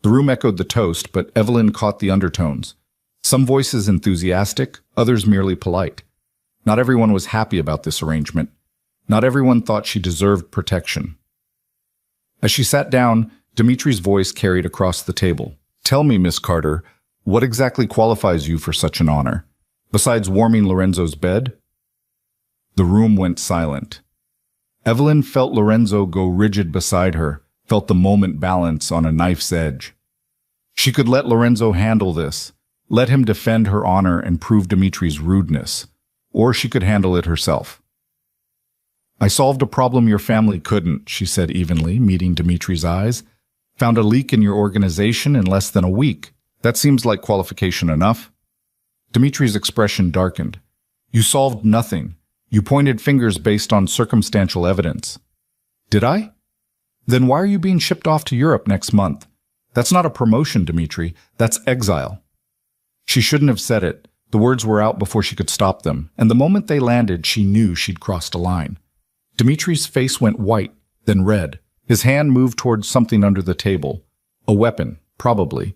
S1: The room echoed the toast, but Evelyn caught the undertones. Some voices enthusiastic, others merely polite. Not everyone was happy about this arrangement. Not everyone thought she deserved protection. As she sat down, Dimitri's voice carried across the table. "Tell me, Miss Carter, what exactly qualifies you for such an honor? Besides warming Lorenzo's bed?" The room went silent. Evelyn felt Lorenzo go rigid beside her, felt the moment balance on a knife's edge. She could let Lorenzo handle this, let him defend her honor and prove Dimitri's rudeness, or she could handle it herself. "I solved a problem your family couldn't," she said evenly, meeting Dimitri's eyes. "Found a leak in your organization in less than a week. That seems like qualification enough." Dimitri's expression darkened. "You solved nothing. You pointed fingers based on circumstantial evidence." "Did I? Then why are you being shipped off to Europe next month? That's not a promotion, Dmitri. That's exile." She shouldn't have said it. The words were out before she could stop them, and the moment they landed, she knew she'd crossed a line. Dimitri's face went white, then red. His hand moved towards something under the table. A weapon, probably.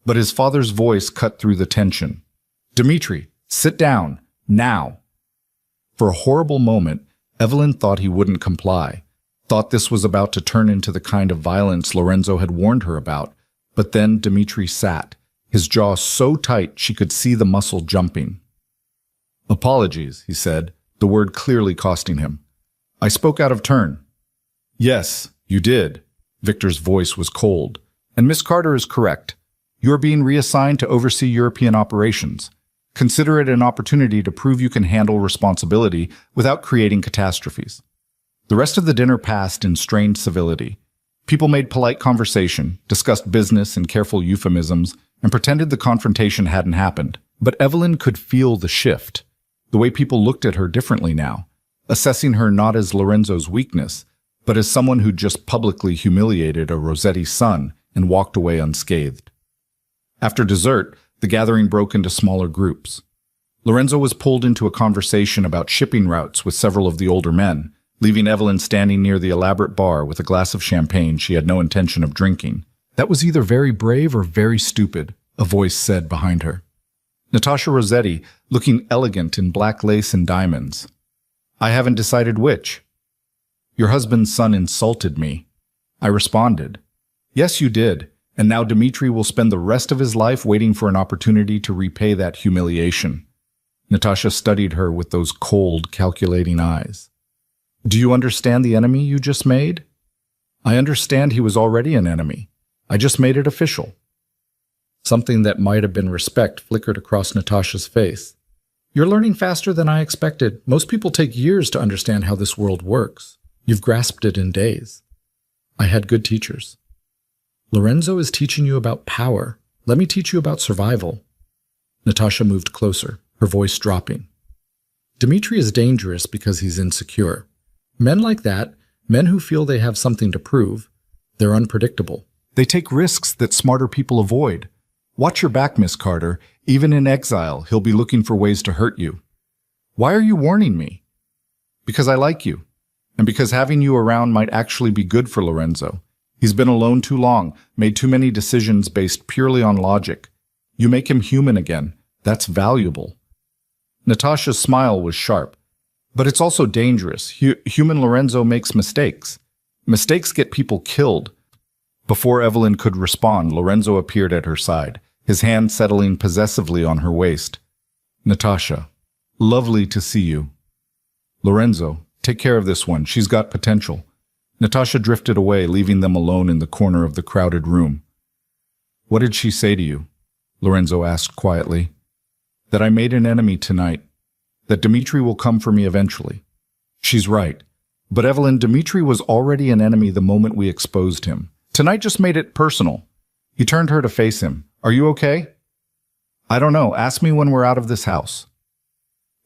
S1: But his father's voice cut through the tension. "Dmitri, sit down, now." For a horrible moment, Evelyn thought he wouldn't comply, thought this was about to turn into the kind of violence Lorenzo had warned her about. But then Dmitri sat, his jaw so tight she could see the muscle jumping. "Apologies," he said, the word clearly costing him. "I spoke out of turn." "Yes, you did. Victor's voice was cold. And Miss Carter is correct. You are being reassigned to oversee European operations. Consider it an opportunity to prove you can handle responsibility without creating catastrophes. The rest of the dinner passed in strained civility. People made polite conversation, discussed business in careful euphemisms, and pretended the confrontation hadn't happened. But Evelyn could feel the shift, the way people looked at her differently now, assessing her not as Lorenzo's weakness, but as someone who'd just publicly humiliated a Rossetti's son and walked away unscathed. After dessert, the gathering broke into smaller groups. Lorenzo was pulled into a conversation about shipping routes with several of the older men, leaving Evelyn standing near the elaborate bar with a glass of champagne she had no intention of drinking. That was either very brave or very stupid, a voice said behind her. Natasha Rossetti, looking elegant in black lace and diamonds. I haven't decided which. Your husband's son insulted me. I responded. Yes, you did, and now Dmitri will spend the rest of his life waiting for an opportunity to repay that humiliation. Natasha studied her with those cold, calculating eyes. Do you understand the enemy you just made? I understand he was already an enemy. I just made it official. Something that might have been respect flickered across Natasha's face. You're learning faster than I expected. Most people take years to understand how this world works. You've grasped it in days. I had good teachers. Lorenzo is teaching you about power. Let me teach you about survival. Natasha moved closer, her voice dropping. Dmitri is dangerous because he's insecure. Men like that, men who feel they have something to prove, they're unpredictable. They take risks that smarter people avoid. Watch your back, Miss Carter. Even in exile, he'll be looking for ways to hurt you. Why are you warning me? Because I like you, and because having you around might actually be good for Lorenzo. He's been alone too long, made too many decisions based purely on logic. You make him human again. That's valuable. Natasha's smile was sharp. But it's also dangerous. Human Lorenzo makes mistakes. Mistakes get people killed. Before Evelyn could respond, Lorenzo appeared at her side, his hand settling possessively on her waist. Natasha, lovely to see you. Lorenzo, take care of this one. She's got potential. Natasha drifted away, leaving them alone in the corner of the crowded room. What did she say to you? Lorenzo asked quietly. That I made an enemy tonight. That Dmitri will come for me eventually. She's right. But Evelyn, Dmitri was already an enemy the moment we exposed him. Tonight just made it personal. He turned her to face him. Are you okay? I don't know. Ask me when we're out of this house.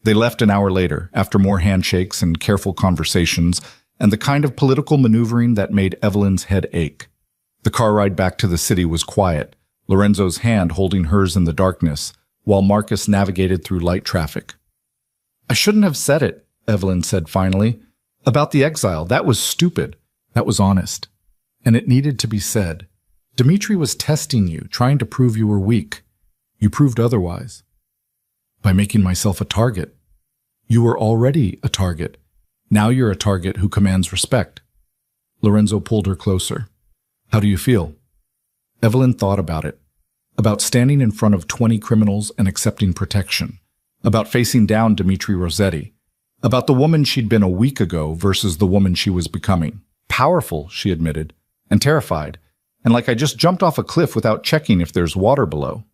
S1: They left an hour later, after more handshakes and careful conversations, and the kind of political maneuvering that made Evelyn's head ache. The car ride back to the city was quiet, Lorenzo's hand holding hers in the darkness, while Marcus navigated through light traffic. I shouldn't have said it, Evelyn said finally. About the exile, that was stupid. That was honest. And it needed to be said. Dmitri was testing you, trying to prove you were weak. You proved otherwise. By making myself a target. You were already a target. Now you're a target who commands respect. Lorenzo pulled her closer. How do you feel? Evelyn thought about it. About standing in front of 20 criminals and accepting protection. About facing down Dmitri Rossetti. About the woman she'd been a week ago versus the woman she was becoming. Powerful, she admitted, and terrified, and like I just jumped off a cliff without checking if there's water below.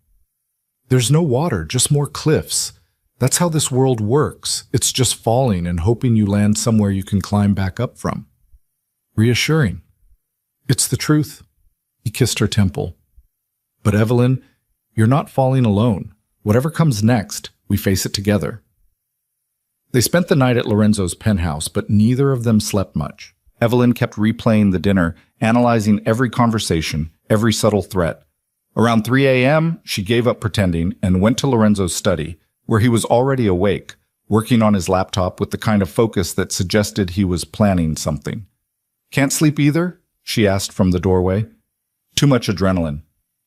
S1: There's no water, just more cliffs. That's how this world works. It's just falling and hoping you land somewhere you can climb back up from. Reassuring. It's the truth. He kissed her temple. But Evelyn, you're not falling alone. Whatever comes next, we face it together. They spent the night at Lorenzo's penthouse, but neither of them slept much. Evelyn kept replaying the dinner, analyzing every conversation, every subtle threat. Around 3 a.m., she gave up pretending and went to Lorenzo's study, where he was already awake, working on his laptop with the kind of focus that suggested he was planning something. Can't sleep either? She asked from the doorway. Too much adrenaline.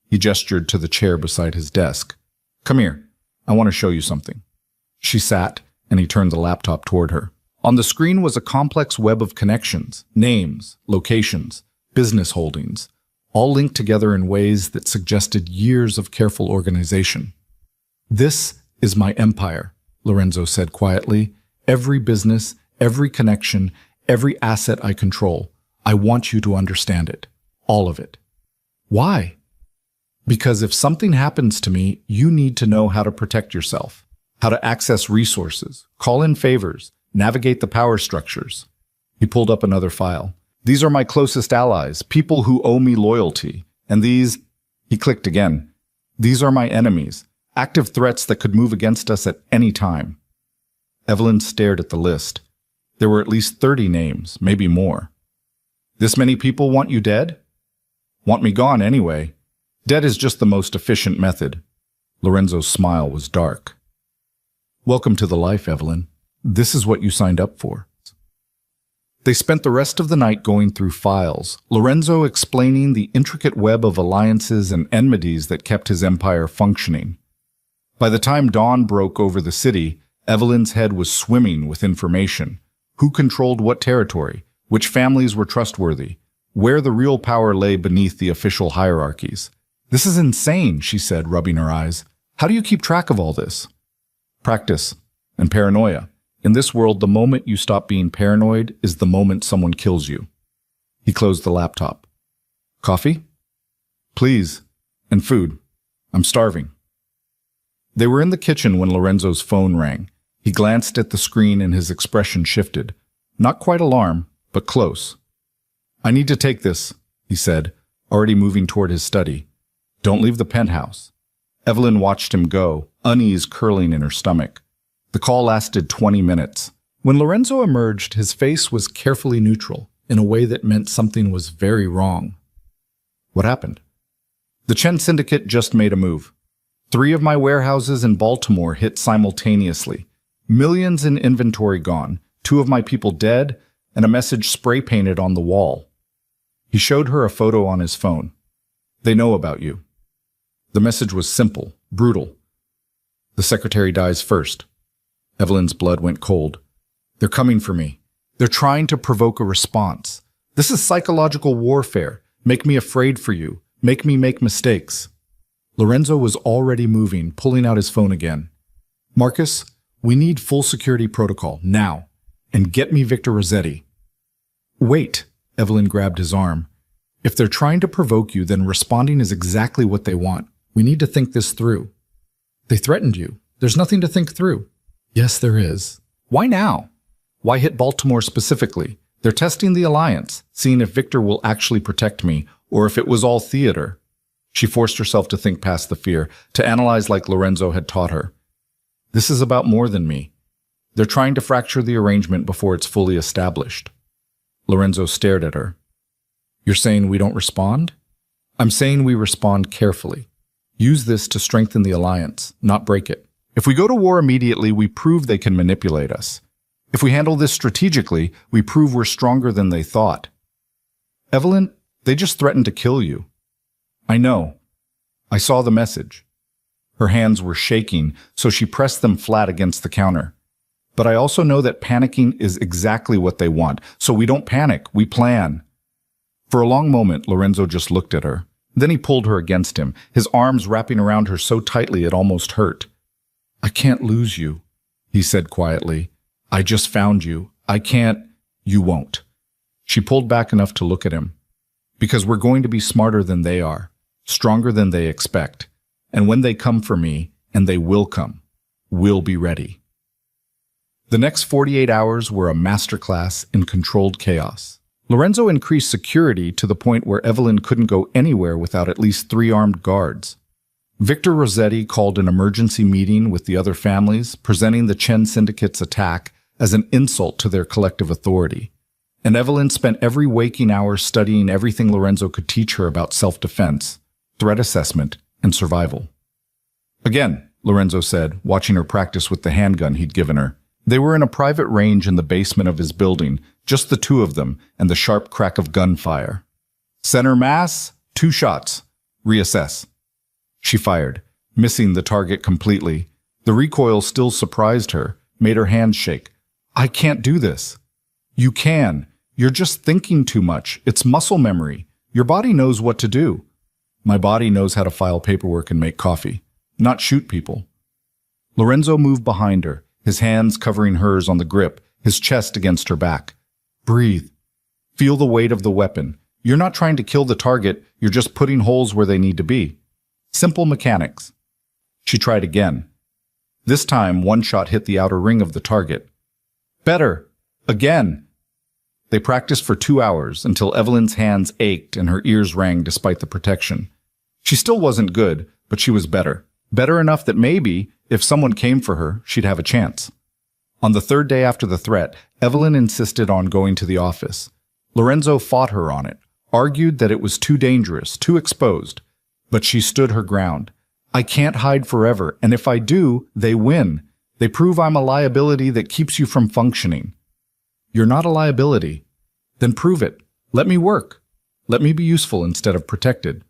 S1: He gestured to the chair beside his desk. Come here. I want to show you something. She sat, and he turned the laptop toward her. On the screen was a complex web of connections, names, locations, business holdings, all linked together in ways that suggested years of careful organization. This is my empire, Lorenzo said quietly. Every business, every connection, every asset I control. I want you to understand it. All of it. Why? Because if something happens to me, you need to know how to protect yourself, how to access resources, call in favors, navigate the power structures. He pulled up another file. These are my closest allies, people who owe me loyalty. And these, he clicked again, these are my enemies, active threats that could move against us at any time. Evelyn stared at the list. There were at least 30 names, maybe more. This many people want you dead? Want me gone anyway. Dead is just the most efficient method. Lorenzo's smile was dark. Welcome to the life, Evelyn. This is what you signed up for. They spent the rest of the night going through files, Lorenzo explaining the intricate web of alliances and enmities that kept his empire functioning. By the time dawn broke over the city, Evelyn's head was swimming with information. Who controlled what territory? Which families were trustworthy? Where the real power lay beneath the official hierarchies? This is insane, she said, rubbing her eyes. How do you keep track of all this? Practice and paranoia. In this world, the moment you stop being paranoid is the moment someone kills you. He closed the laptop. Coffee? Please. And food. I'm starving. They were in the kitchen when Lorenzo's phone rang. He glanced at the screen and his expression shifted. Not quite alarm, but close. I need to take this, he said, already moving toward his study. Don't leave the penthouse. Evelyn watched him go, unease curling in her stomach. The call lasted 20 minutes. When Lorenzo emerged, his face was carefully neutral, in a way that meant something was very wrong. What happened? The Chen Syndicate just made a move. 3 of my warehouses in Baltimore hit simultaneously. Millions in inventory gone, 2 of my people dead, and a message spray-painted on the wall. He showed her a photo on his phone. They know about you. The message was simple, brutal. The secretary dies first. Evelyn's blood went cold. They're coming for me. They're trying to provoke a response. This is psychological warfare. Make me afraid for you. Make me make mistakes. Lorenzo was already moving, pulling out his phone again. Marcus, we need full security protocol, now. And get me Victor Rossetti. Wait, Evelyn grabbed his arm. If they're trying to provoke you, then responding is exactly what they want. We need to think this through. They threatened you. There's nothing to think through. Yes, there is. Why now? Why hit Baltimore specifically? They're testing the alliance, seeing if Victor will actually protect me, or if it was all theater. She forced herself to think past the fear, to analyze like Lorenzo had taught her. This is about more than me. They're trying to fracture the arrangement before it's fully established. Lorenzo stared at her. You're saying we don't respond? I'm saying we respond carefully. Use this to strengthen the alliance, not break it. If we go to war immediately, we prove they can manipulate us. If we handle this strategically, we prove we're stronger than they thought. Evelyn, they just threatened to kill you. I know. I saw the message. Her hands were shaking, so she pressed them flat against the counter. But I also know that panicking is exactly what they want, so we don't panic, we plan. For a long moment, Lorenzo just looked at her. Then he pulled her against him, his arms wrapping around her so tightly it almost hurt. I can't lose you, he said quietly. I just found you. I can't. You won't. She pulled back enough to look at him. Because we're going to be smarter than they are, stronger than they expect. And when they come for me, and they will come, we'll be ready. The next 48 hours were a masterclass in controlled chaos. Lorenzo increased security to the point where Evelyn couldn't go anywhere without at least 3 armed guards. Victor Rossetti called an emergency meeting with the other families, presenting the Chen Syndicate's attack as an insult to their collective authority. And Evelyn spent every waking hour studying everything Lorenzo could teach her about self-defense, threat assessment, and survival. Again, Lorenzo said, watching her practice with the handgun he'd given her. They were in a private range in the basement of his building, just the 2 of them and the sharp crack of gunfire. Center mass, 2 shots. Reassess. She fired, missing the target completely. The recoil still surprised her, made her hands shake. I can't do this. You can. You're just thinking too much. It's muscle memory. Your body knows what to do. My body knows how to file paperwork and make coffee, not shoot people. Lorenzo moved behind her, his hands covering hers on the grip, his chest against her back. Breathe. Feel the weight of the weapon. You're not trying to kill the target, you're just putting holes where they need to be. Simple mechanics. She tried again. This time, one shot hit the outer ring of the target. Better! Again! They practiced for 2 hours until Evelyn's hands ached and her ears rang despite the protection. She still wasn't good, but she was better. Better enough that maybe, if someone came for her, she'd have a chance. On the third day after the threat, Evelyn insisted on going to the office. Lorenzo fought her on it, argued that it was too dangerous, too exposed. But she stood her ground. I can't hide forever, and if I do, they win. They prove I'm a liability that keeps you from functioning. You're not a liability. Then prove it. Let me work. Let me be useful instead of protected.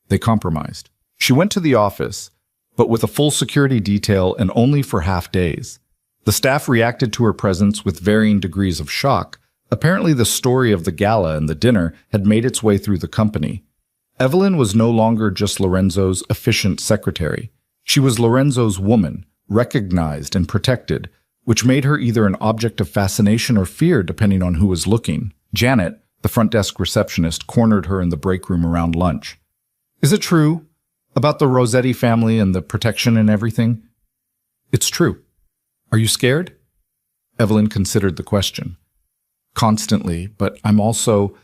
S1: They compromised. She went to the office, but with a full security detail and only for half days. The staff reacted to her presence with varying degrees of shock. Apparently the story of the gala and the dinner had made its way through the company. Evelyn was no longer just Lorenzo's efficient secretary. She was Lorenzo's woman, recognized and protected, which made her either an object of fascination or fear depending on who was looking. Janet, the front desk receptionist, cornered her in the break room around lunch. Is it true? About the Rossetti family and the protection and everything? It's true. Are you scared? Evelyn considered the question. Constantly, but I'm also...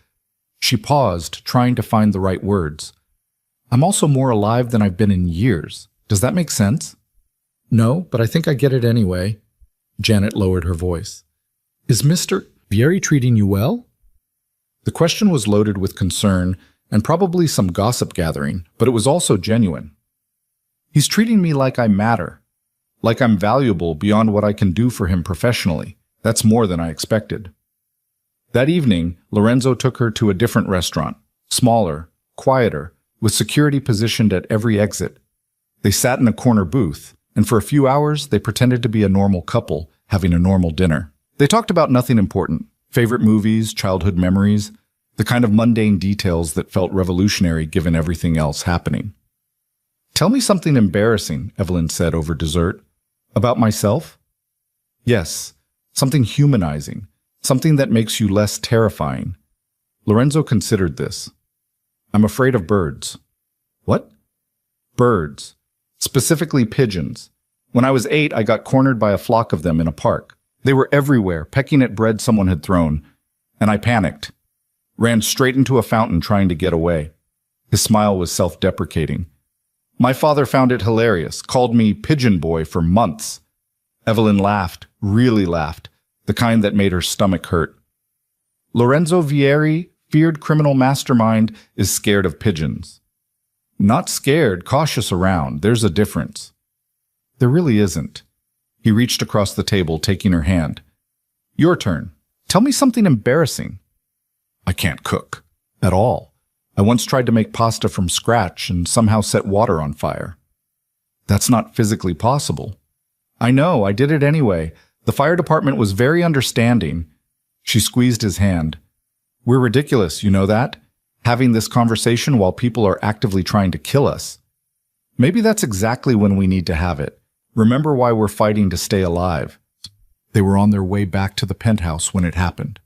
S1: She paused, trying to find the right words. I'm also more alive than I've been in years. Does that make sense? No, but I think I get it anyway. Janet lowered her voice. Is Mr. Vieri treating you well? The question was loaded with concern and probably some gossip gathering, but it was also genuine. He's treating me like I matter, like I'm valuable beyond what I can do for him professionally. That's more than I expected. That evening, Lorenzo took her to a different restaurant, smaller, quieter, with security positioned at every exit. They sat in a corner booth, and for a few hours they pretended to be a normal couple having a normal dinner. They talked about nothing important, favorite movies, childhood memories, the kind of mundane details that felt revolutionary given everything else happening. Tell me something embarrassing, Evelyn said over dessert. About myself? Yes, something humanizing. Something that makes you less terrifying. Lorenzo considered this. I'm afraid of birds. What? Birds. Specifically pigeons. When I was 8, I got cornered by a flock of them in a park. They were everywhere, pecking at bread someone had thrown, and I panicked. Ran straight into a fountain trying to get away. His smile was self-deprecating. My father found it hilarious, called me Pigeon Boy for months. Evelyn laughed, really laughed. The kind that made her stomach hurt. Lorenzo Vieri, feared criminal mastermind, is scared of pigeons. Not scared, cautious around. There's a difference. There really isn't. He reached across the table, taking her hand. Your turn. Tell me something embarrassing. I can't cook. At all. I once tried to make pasta from scratch and somehow set water on fire. That's not physically possible. I know, I did it anyway. The fire department was very understanding. She squeezed his hand. We're ridiculous, you know that? Having this conversation while people are actively trying to kill us. Maybe that's exactly when we need to have it. Remember why we're fighting to stay alive. They were on their way back to the penthouse when it happened.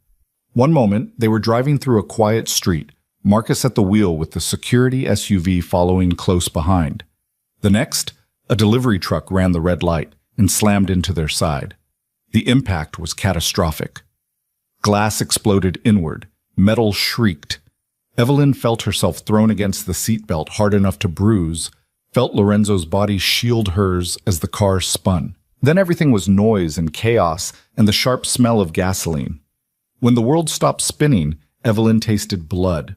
S1: One moment, they were driving through a quiet street, Marcus at the wheel with the security SUV following close behind. The next, a delivery truck ran the red light and slammed into their side. The impact was catastrophic. Glass exploded inward. Metal shrieked. Evelyn felt herself thrown against the seatbelt hard enough to bruise, felt Lorenzo's body shield hers as the car spun. Then everything was noise and chaos and the sharp smell of gasoline. When the world stopped spinning, Evelyn tasted blood.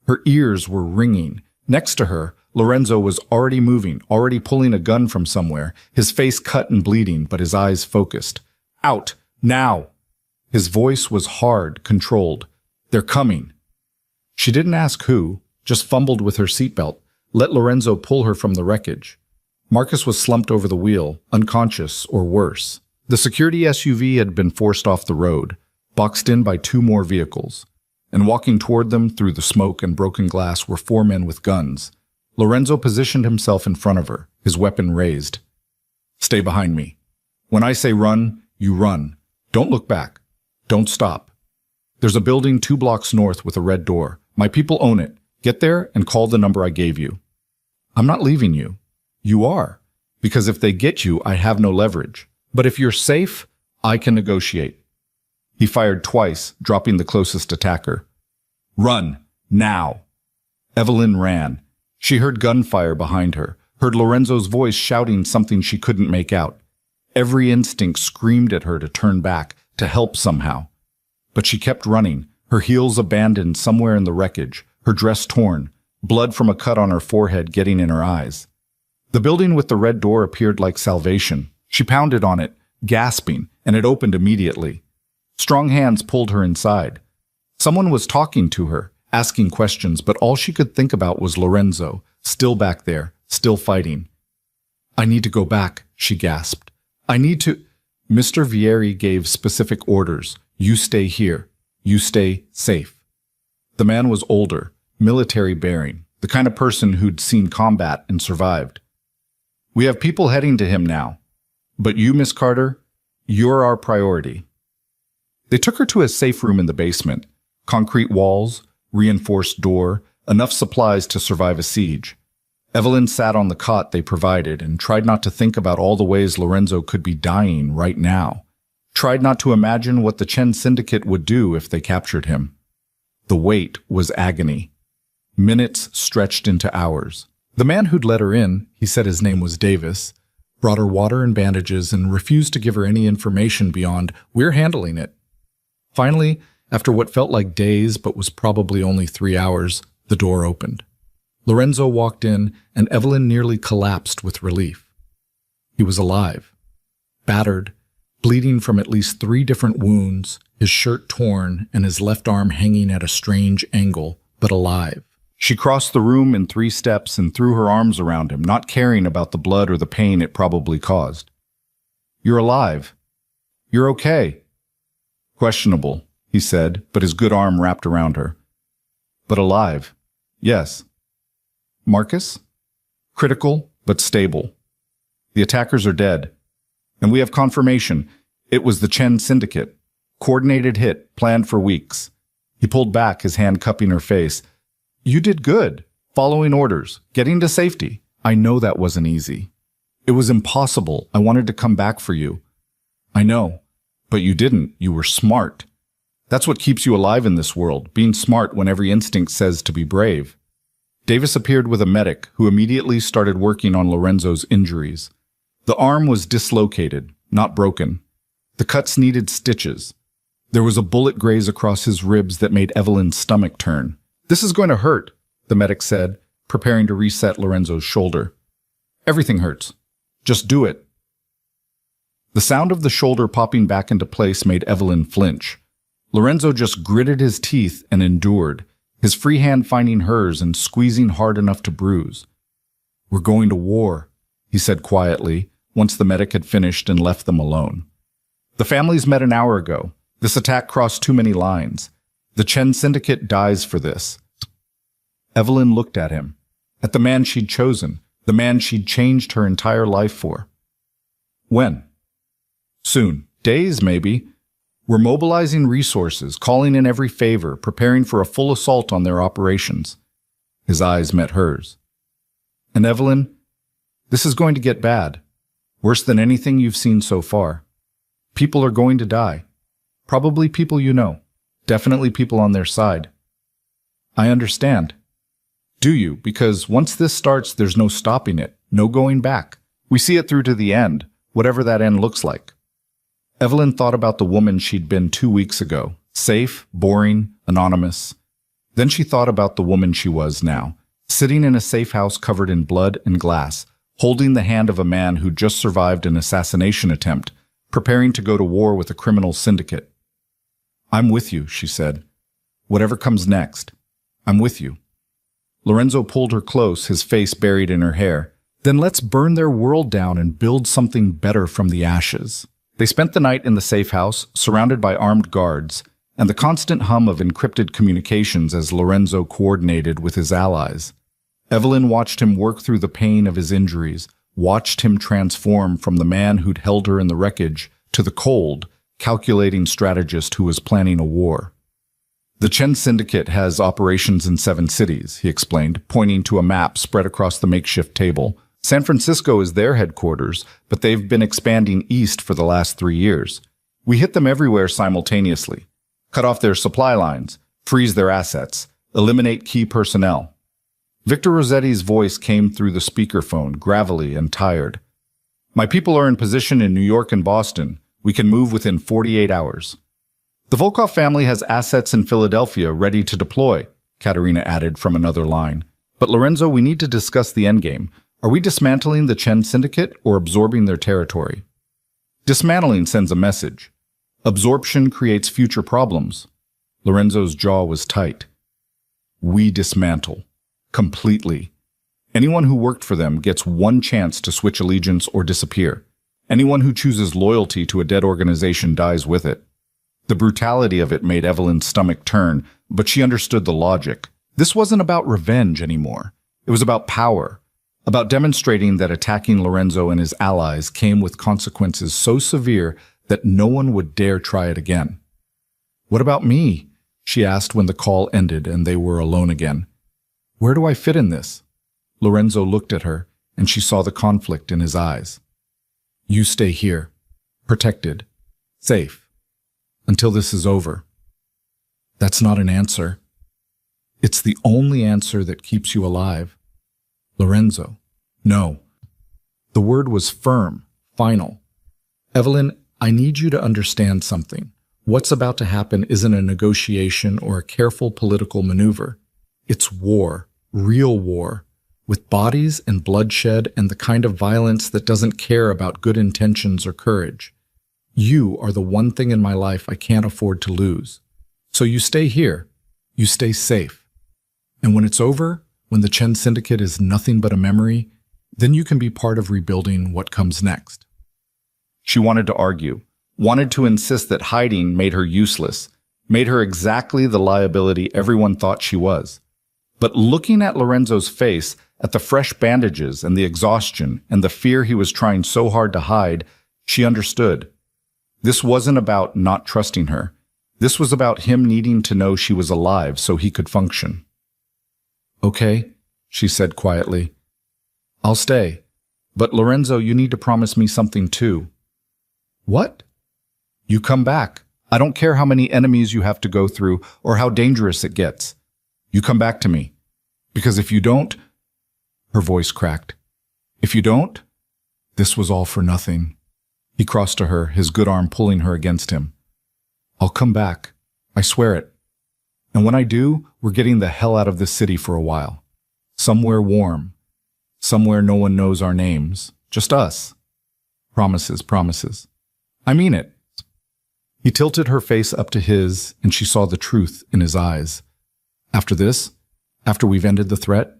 S1: Her ears were ringing. Next to her, Lorenzo was already moving, already pulling a gun from somewhere, his face cut and bleeding, but his eyes focused. Out! Now! His voice was hard, controlled. They're coming. She didn't ask who, just fumbled with her seatbelt, let Lorenzo pull her from the wreckage. Marcus was slumped over the wheel, unconscious or worse. The security SUV had been forced off the road, boxed in by 2 more vehicles, and walking toward them through the smoke and broken glass were 4 men with guns. Lorenzo positioned himself in front of her, his weapon raised. Stay behind me. When I say run, you run. Don't look back. Don't stop. There's a building 2 blocks north with a red door. My people own it. Get there and call the number I gave you. I'm not leaving you. You are. Because if they get you, I have no leverage. But if you're safe, I can negotiate. He fired twice, dropping the closest attacker. Run. Now. Evelyn ran. She heard gunfire behind her, heard Lorenzo's voice shouting something she couldn't make out. Every instinct screamed at her to turn back, to help somehow. But she kept running, her heels abandoned somewhere in the wreckage, her dress torn, blood from a cut on her forehead getting in her eyes. The building with the red door appeared like salvation. She pounded on it, gasping, and it opened immediately. Strong hands pulled her inside. Someone was talking to her, asking questions, but all she could think about was Lorenzo, still back there, still fighting. I need to go back, she gasped. I need to... Mr. Vieri gave specific orders. You stay here. You stay safe. The man was older, military bearing, the kind of person who'd seen combat and survived. We have people heading to him now. But you, Miss Carter, you're our priority. They took her to a safe room in the basement. Concrete walls, reinforced door, enough supplies to survive a siege. Evelyn sat on the cot they provided and tried not to think about all the ways Lorenzo could be dying right now. Tried not to imagine what the Chen Syndicate would do if they captured him. The wait was agony. Minutes stretched into hours. The man who'd let her in, he said his name was Davis, brought her water and bandages and refused to give her any information beyond, "We're handling it." Finally, after what felt like days but was probably only 3 hours, the door opened. Lorenzo walked in, and Evelyn nearly collapsed with relief. He was alive, battered, bleeding from at least 3 different wounds, his shirt torn and his left arm hanging at a strange angle, but alive. She crossed the room in 3 steps and threw her arms around him, not caring about the blood or the pain it probably caused. "You're alive. You're okay." "Questionable," he said, but his good arm wrapped around her. "But alive. Yes." "Marcus?" "Critical, but stable. The attackers are dead. And we have confirmation. It was the Chen Syndicate. Coordinated hit, planned for weeks." He pulled back, his hand cupping her face. "You did good. Following orders. Getting to safety. I know that wasn't easy. It was impossible. I wanted to come back for you." "I know. But you didn't. You were smart. That's what keeps you alive in this world, being smart when every instinct says to be brave." Davis appeared with a medic, who immediately started working on Lorenzo's injuries. The arm was dislocated, not broken. The cuts needed stitches. There was a bullet graze across his ribs that made Evelyn's stomach turn. "This is going to hurt," the medic said, preparing to reset Lorenzo's shoulder. "Everything hurts. Just do it." The sound of the shoulder popping back into place made Evelyn flinch. Lorenzo just gritted his teeth and endured, his free hand finding hers and squeezing hard enough to bruise. "We're going to war," he said quietly, once the medic had finished and left them alone. "The families met an hour ago. This attack crossed too many lines. The Chen Syndicate dies for this." Evelyn looked at him, at the man she'd chosen, the man she'd changed her entire life for. "When?" "Soon. Days, maybe. We're mobilizing resources, calling in every favor, preparing for a full assault on their operations." His eyes met hers. "And Evelyn, this is going to get bad. Worse than anything you've seen so far. People are going to die. Probably people you know. Definitely people on their side." "I understand." "Do you? Because once this starts, there's no stopping it, no going back. We see it through to the end, whatever that end looks like." Evelyn thought about the woman she'd been 2 weeks ago, safe, boring, anonymous. Then she thought about the woman she was now, sitting in a safe house covered in blood and glass, holding the hand of a man who'd just survived an assassination attempt, preparing to go to war with a criminal syndicate. "I'm with you," she said. "Whatever comes next, I'm with you." Lorenzo pulled her close, his face buried in her hair. "Then let's burn their world down and build something better from the ashes." They spent the night in the safe house, surrounded by armed guards, and the constant hum of encrypted communications as Lorenzo coordinated with his allies. Evelyn watched him work through the pain of his injuries, watched him transform from the man who'd held her in the wreckage to the cold, calculating strategist who was planning a war. The Chen Syndicate has operations in 7 cities, he explained, pointing to a map spread across the makeshift table. San Francisco is their headquarters, but they've been expanding east for the last 3 years. We hit them everywhere simultaneously. Cut off their supply lines, freeze their assets, eliminate key personnel. Victor Rossetti's voice came through the speakerphone, gravelly and tired. My people are in position in New York and Boston. We can move within 48 hours. The Volkov family has assets in Philadelphia ready to deploy, Katerina added from another line. But Lorenzo, we need to discuss the endgame. Are we dismantling the Chen Syndicate or absorbing their territory? Dismantling sends a message. Absorption creates future problems. Lorenzo's jaw was tight. We dismantle. Completely. Anyone who worked for them gets one chance to switch allegiance or disappear. Anyone who chooses loyalty to a dead organization dies with it. The brutality of it made Evelyn's stomach turn, but she understood the logic. This wasn't about revenge anymore. It was about power, about demonstrating that attacking Lorenzo and his allies came with consequences so severe that no one would dare try it again. What about me? She asked when the call ended and they were alone again. Where do I fit in this? Lorenzo looked at her, and she saw the conflict in his eyes. You stay here, protected, safe, until this is over. That's not an answer. It's the only answer that keeps you alive. Lorenzo, no. The word was firm, final. Evelyn, I need you to understand something. What's about to happen isn't a negotiation or a careful political maneuver. It's war, real war, with bodies and bloodshed and the kind of violence that doesn't care about good intentions or courage. You are the one thing in my life I can't afford to lose. So you stay here. You stay safe. And when it's over, when the Chen Syndicate is nothing but a memory, then you can be part of rebuilding what comes next. She wanted to argue, wanted to insist that hiding made her useless, made her exactly the liability everyone thought she was. But looking at Lorenzo's face, at the fresh bandages and the exhaustion and the fear he was trying so hard to hide, she understood. This wasn't about not trusting her. This was about him needing to know she was alive so he could function. Okay, she said quietly. I'll stay. But Lorenzo, you need to promise me something too. What? You come back. I don't care how many enemies you have to go through or how dangerous it gets. You come back to me. Because if you don't, her voice cracked. If you don't, this was all for nothing. He crossed to her, his good arm pulling her against him. I'll come back. I swear it. And when I do, we're getting the hell out of this city for a while. Somewhere warm. Somewhere no one knows our names. Just us. Promises, promises. I mean it. He tilted her face up to his, and she saw the truth in his eyes. After this, after we've ended the threat,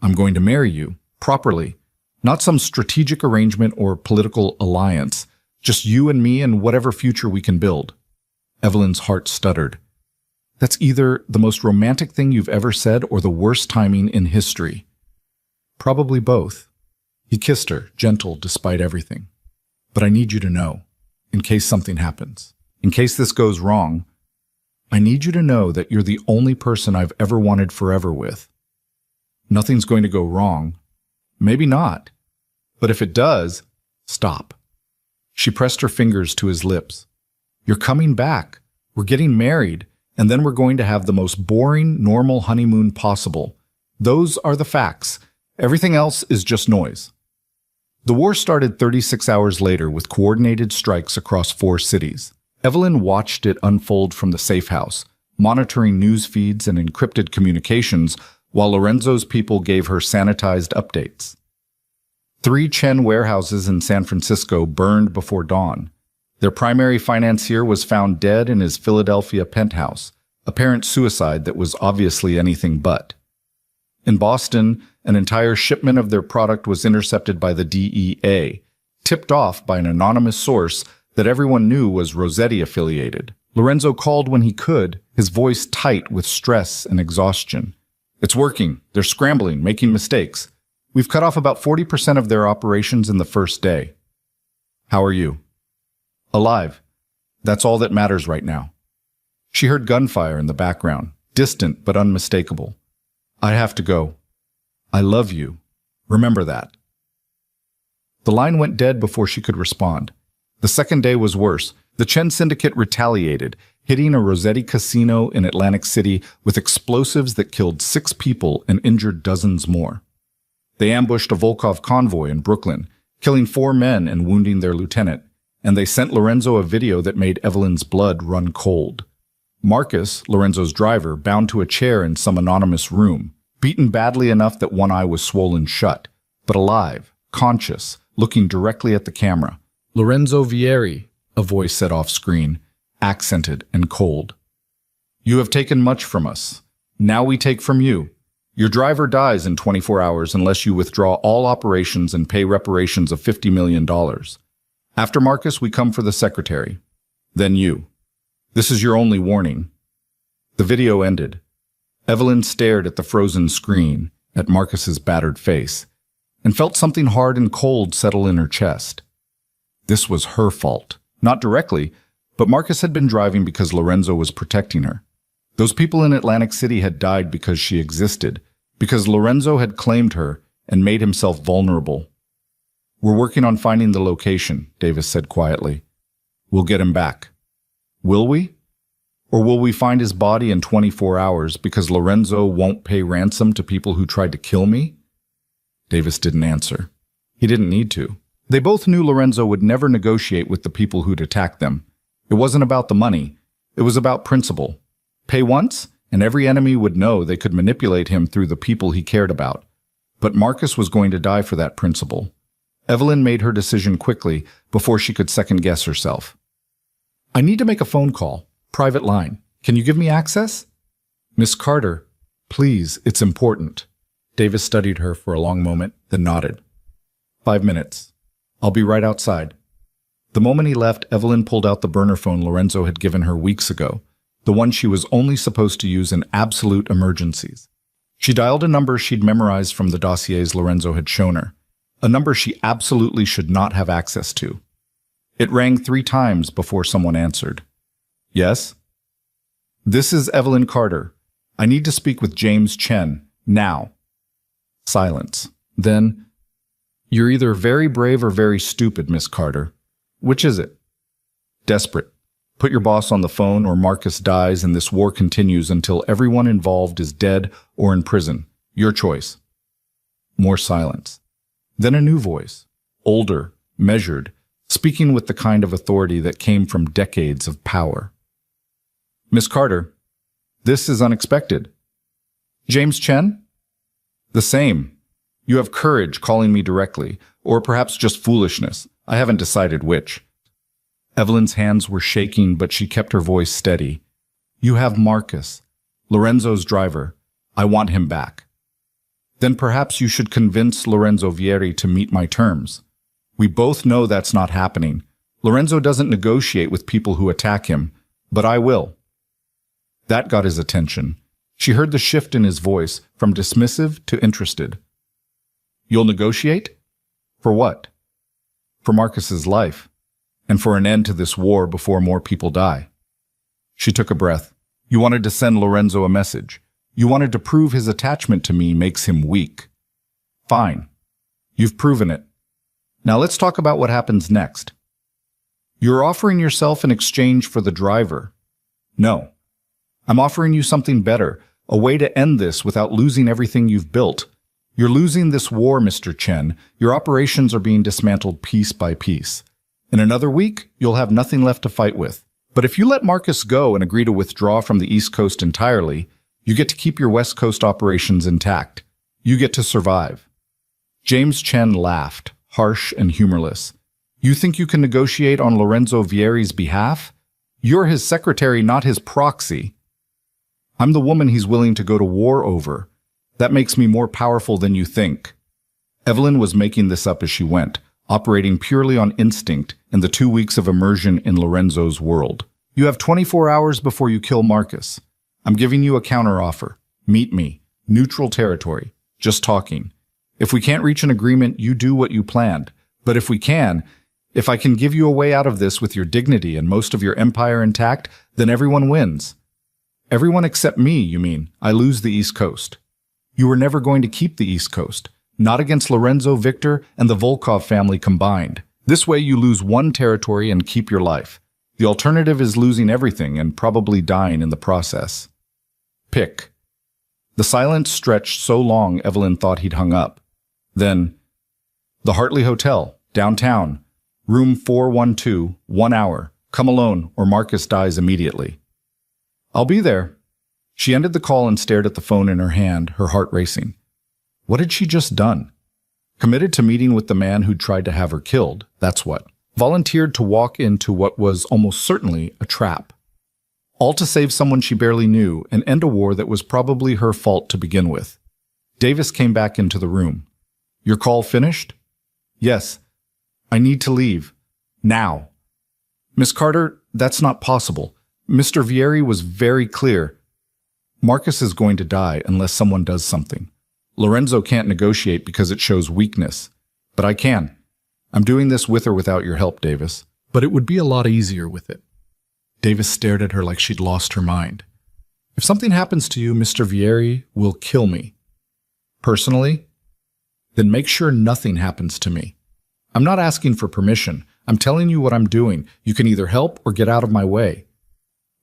S1: I'm going to marry you, properly. Not some strategic arrangement or political alliance. Just you and me and whatever future we can build. Evelyn's heart stuttered. That's either the most romantic thing you've ever said or the worst timing in history. Probably both. He kissed her, gentle despite everything. But I need you to know, in case something happens, in case this goes wrong, I need you to know that you're the only person I've ever wanted forever with. Nothing's going to go wrong. Maybe not. But if it does, stop. She pressed her fingers to his lips. You're coming back. We're getting married, and then we're going to have the most boring, normal honeymoon possible. Those are the facts. Everything else is just noise. The war started 36 hours later with coordinated strikes across 4 cities. Evelyn watched it unfold from the safe house, monitoring news feeds and encrypted communications, while Lorenzo's people gave her sanitized updates. 3 Chen warehouses in San Francisco burned before dawn. Their primary financier was found dead in his Philadelphia penthouse, apparent suicide that was obviously anything but. In Boston, an entire shipment of their product was intercepted by the DEA, tipped off by an anonymous source that everyone knew was Rossetti-affiliated. Lorenzo called when he could, his voice tight with stress and exhaustion. It's working. They're scrambling, making mistakes. We've cut off about 40% of their operations in the first day. How are you? Alive. That's all that matters right now. She heard gunfire in the background, distant but unmistakable. I have to go. I love you. Remember that. The line went dead before she could respond. The second day was worse. The Chen Syndicate retaliated, hitting a Rossetti casino in Atlantic City with explosives that killed 6 people and injured dozens more. They ambushed a Volkov convoy in Brooklyn, killing 4 men and wounding their lieutenant, and they sent Lorenzo a video that made Evelyn's blood run cold. Marcus, Lorenzo's driver, bound to a chair in some anonymous room, beaten badly enough that one eye was swollen shut, but alive, conscious, looking directly at the camera. Lorenzo Vieri, a voice said off-screen, accented and cold. You have taken much from us. Now we take from you. Your driver dies in 24 hours unless you withdraw all operations and pay reparations of $50 million. After Marcus, we come for the secretary. Then you. This is your only warning. The video ended. Evelyn stared at the frozen screen, at Marcus's battered face, and felt something hard and cold settle in her chest. This was her fault. Not directly, but Marcus had been driving because Lorenzo was protecting her. Those people in Atlantic City had died because she existed, because Lorenzo had claimed her and made himself vulnerable. We're working on finding the location, Davis said quietly. We'll get him back. Will we? Or will we find his body in 24 hours because Lorenzo won't pay ransom to people who tried to kill me? Davis didn't answer. He didn't need to. They both knew Lorenzo would never negotiate with the people who'd attacked them. It wasn't about the money. It was about principle. Pay once, and every enemy would know they could manipulate him through the people he cared about. But Marcus was going to die for that principle. Evelyn made her decision quickly before she could second-guess herself. I need to make a phone call. Private line. Can you give me access? Miss Carter, please, it's important. Davis studied her for a long moment, then nodded. 5 minutes. I'll be right outside. The moment he left, Evelyn pulled out the burner phone Lorenzo had given her weeks ago, the one she was only supposed to use in absolute emergencies. She dialed a number she'd memorized from the dossiers Lorenzo had shown her, a number she absolutely should not have access to. It rang 3 times before someone answered. Yes? This is Evelyn Carter. I need to speak with James Chen, now. Silence. Then, you're either very brave or very stupid, Miss Carter. Which is it? Desperate. Put your boss on the phone or Marcus dies and this war continues until everyone involved is dead or in prison. Your choice. More silence. Then a new voice. Older, measured, speaking with the kind of authority that came from decades of power. Miss Carter, this is unexpected. James Chen? The same. You have courage calling me directly, or perhaps just foolishness. I haven't decided which. Evelyn's hands were shaking, but she kept her voice steady. You have Marcus, Lorenzo's driver. I want him back. Then perhaps you should convince Lorenzo Vieri to meet my terms. We both know that's not happening. Lorenzo doesn't negotiate with people who attack him, but I will. That got his attention. She heard the shift in his voice, from dismissive to interested. You'll negotiate? For what? For Marcus's life, and for an end to this war before more people die. She took a breath. You wanted to send Lorenzo a message. You wanted to prove his attachment to me makes him weak. Fine. You've proven it. Now let's talk about what happens next. You're offering yourself in exchange for the driver. No. I'm offering you something better, a way to end this without losing everything you've built. You're losing this war, Mr. Chen. Your operations are being dismantled piece by piece. In another week, you'll have nothing left to fight with. But if you let Marcus go and agree to withdraw from the East Coast entirely, you get to keep your West Coast operations intact. You get to survive. James Chen laughed, harsh and humorless. You think you can negotiate on Lorenzo Vieri's behalf? You're his secretary, not his proxy. I'm the woman he's willing to go to war over. That makes me more powerful than you think. Evelyn was making this up as she went, operating purely on instinct and the 2 weeks of immersion in Lorenzo's world. You have 24 hours before you kill Marcus. I'm giving you a counteroffer. Meet me. Neutral territory. Just talking. If we can't reach an agreement, you do what you planned. But if we can, if I can give you a way out of this with your dignity and most of your empire intact, then everyone wins. Everyone except me, you mean? I lose the East Coast. You were never going to keep the East Coast. Not against Lorenzo, Victor, and the Volkov family combined. This way you lose one territory and keep your life. The alternative is losing everything and probably dying in the process. Pick. The silence stretched so long Evelyn thought he'd hung up. Then, the Hartley Hotel, downtown, room 412, 1 hour. Come alone or Marcus dies immediately. I'll be there. She ended the call and stared at the phone in her hand, her heart racing. What had she just done? Committed to meeting with the man who'd tried to have her killed, that's what. Volunteered to walk into what was almost certainly a trap. All to save someone she barely knew and end a war that was probably her fault to begin with. Davis came back into the room. Your call finished? Yes. I need to leave. Now. Miss Carter, that's not possible. Mr. Vieri was very clear. Marcus is going to die unless someone does something. Lorenzo can't negotiate because it shows weakness. But I can. I'm doing this with or without your help, Davis. But it would be a lot easier with it. Davis stared at her like she'd lost her mind. If something happens to you, Mr. Vieri will kill me. Personally? Then make sure nothing happens to me. I'm not asking for permission. I'm telling you what I'm doing. You can either help or get out of my way.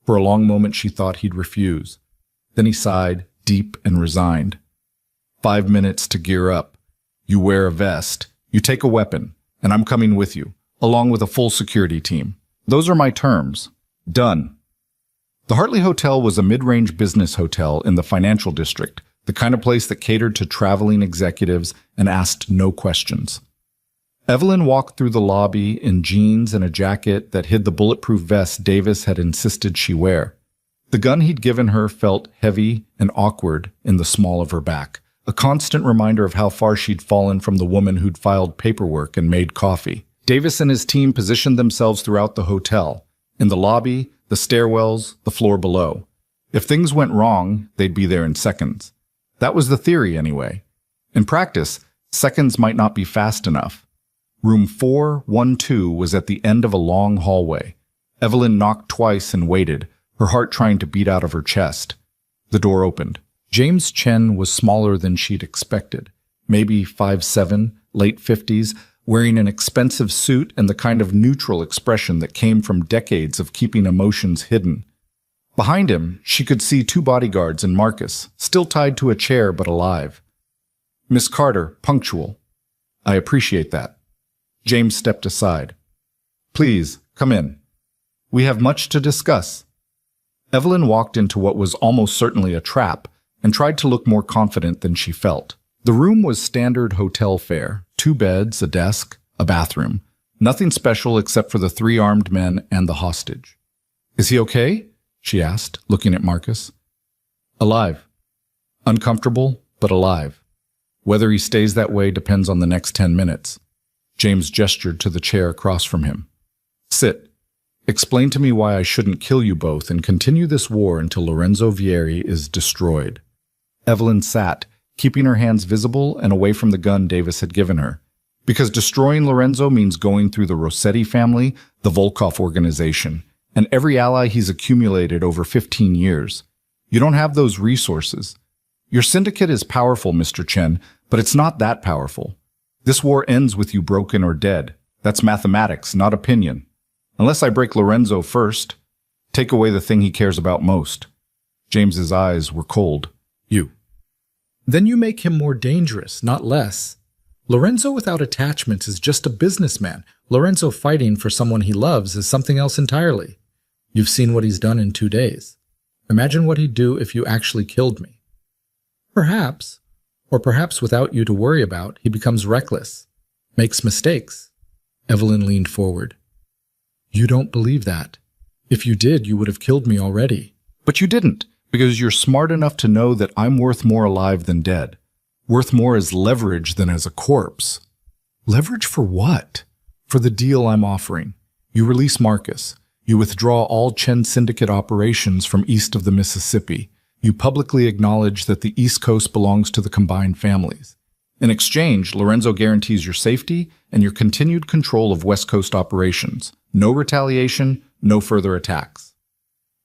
S1: For a long moment she thought he'd refuse. Then he sighed, deep and resigned. 5 minutes to gear up. You wear a vest. You take a weapon. And I'm coming with you, along with a full security team. Those are my terms. Done. The Hartley Hotel was a mid-range business hotel in the financial district, the kind of place that catered to traveling executives and asked no questions. Evelyn walked through the lobby in jeans and a jacket that hid the bulletproof vest Davis had insisted she wear. The gun he'd given her felt heavy and awkward in the small of her back, a constant reminder of how far she'd fallen from the woman who'd filed paperwork and made coffee. Davis and his team positioned themselves throughout the hotel, in the lobby, the stairwells, the floor below. If things went wrong, they'd be there in seconds. That was the theory, anyway. In practice, seconds might not be fast enough. Room 412 was at the end of a long hallway. Evelyn knocked twice and waited, her heart trying to beat out of her chest. The door opened. James Chen was smaller than she'd expected, maybe 5'7", late 50s, wearing an expensive suit and the kind of neutral expression that came from decades of keeping emotions hidden. Behind him, she could see 2 bodyguards and Marcus, still tied to a chair but alive. Miss Carter, punctual. I appreciate that. James stepped aside. Please, come in. We have much to discuss. Evelyn walked into what was almost certainly a trap and tried to look more confident than she felt. The room was standard hotel fare, 2 beds, a desk, a bathroom. Nothing special except for the 3 armed men and the hostage. Is he okay? She asked, looking at Marcus. Alive. Uncomfortable, but alive. Whether he stays that way depends on the next 10 minutes. James gestured to the chair across from him. Sit. Explain to me why I shouldn't kill you both and continue this war until Lorenzo Vieri is destroyed. Evelyn sat, keeping her hands visible and away from the gun Davis had given her. Because destroying Lorenzo means going through the Rossetti family, the Volkov organization, and every ally he's accumulated over 15 years. You don't have those resources. Your syndicate is powerful, Mr. Chen, but it's not that powerful. This war ends with you broken or dead. That's mathematics, not opinion. Unless I break Lorenzo first, take away the thing he cares about most. James's eyes were cold. You. Then you make him more dangerous, not less. Lorenzo without attachments is just a businessman. Lorenzo fighting for someone he loves is something else entirely. You've seen what he's done in 2 days. Imagine what he'd do if you actually killed me. Perhaps, or perhaps without you to worry about, he becomes reckless, makes mistakes. Evelyn leaned forward. You don't believe that. If you did, you would have killed me already. But you didn't, because you're smart enough to know that I'm worth more alive than dead. Worth more as leverage than as a corpse. Leverage for what? For the deal I'm offering. You release Marcus. You withdraw all Chen Syndicate operations from east of the Mississippi. You publicly acknowledge that the East Coast belongs to the combined families. In exchange, Lorenzo guarantees your safety and your continued control of West Coast operations. No retaliation, no further attacks.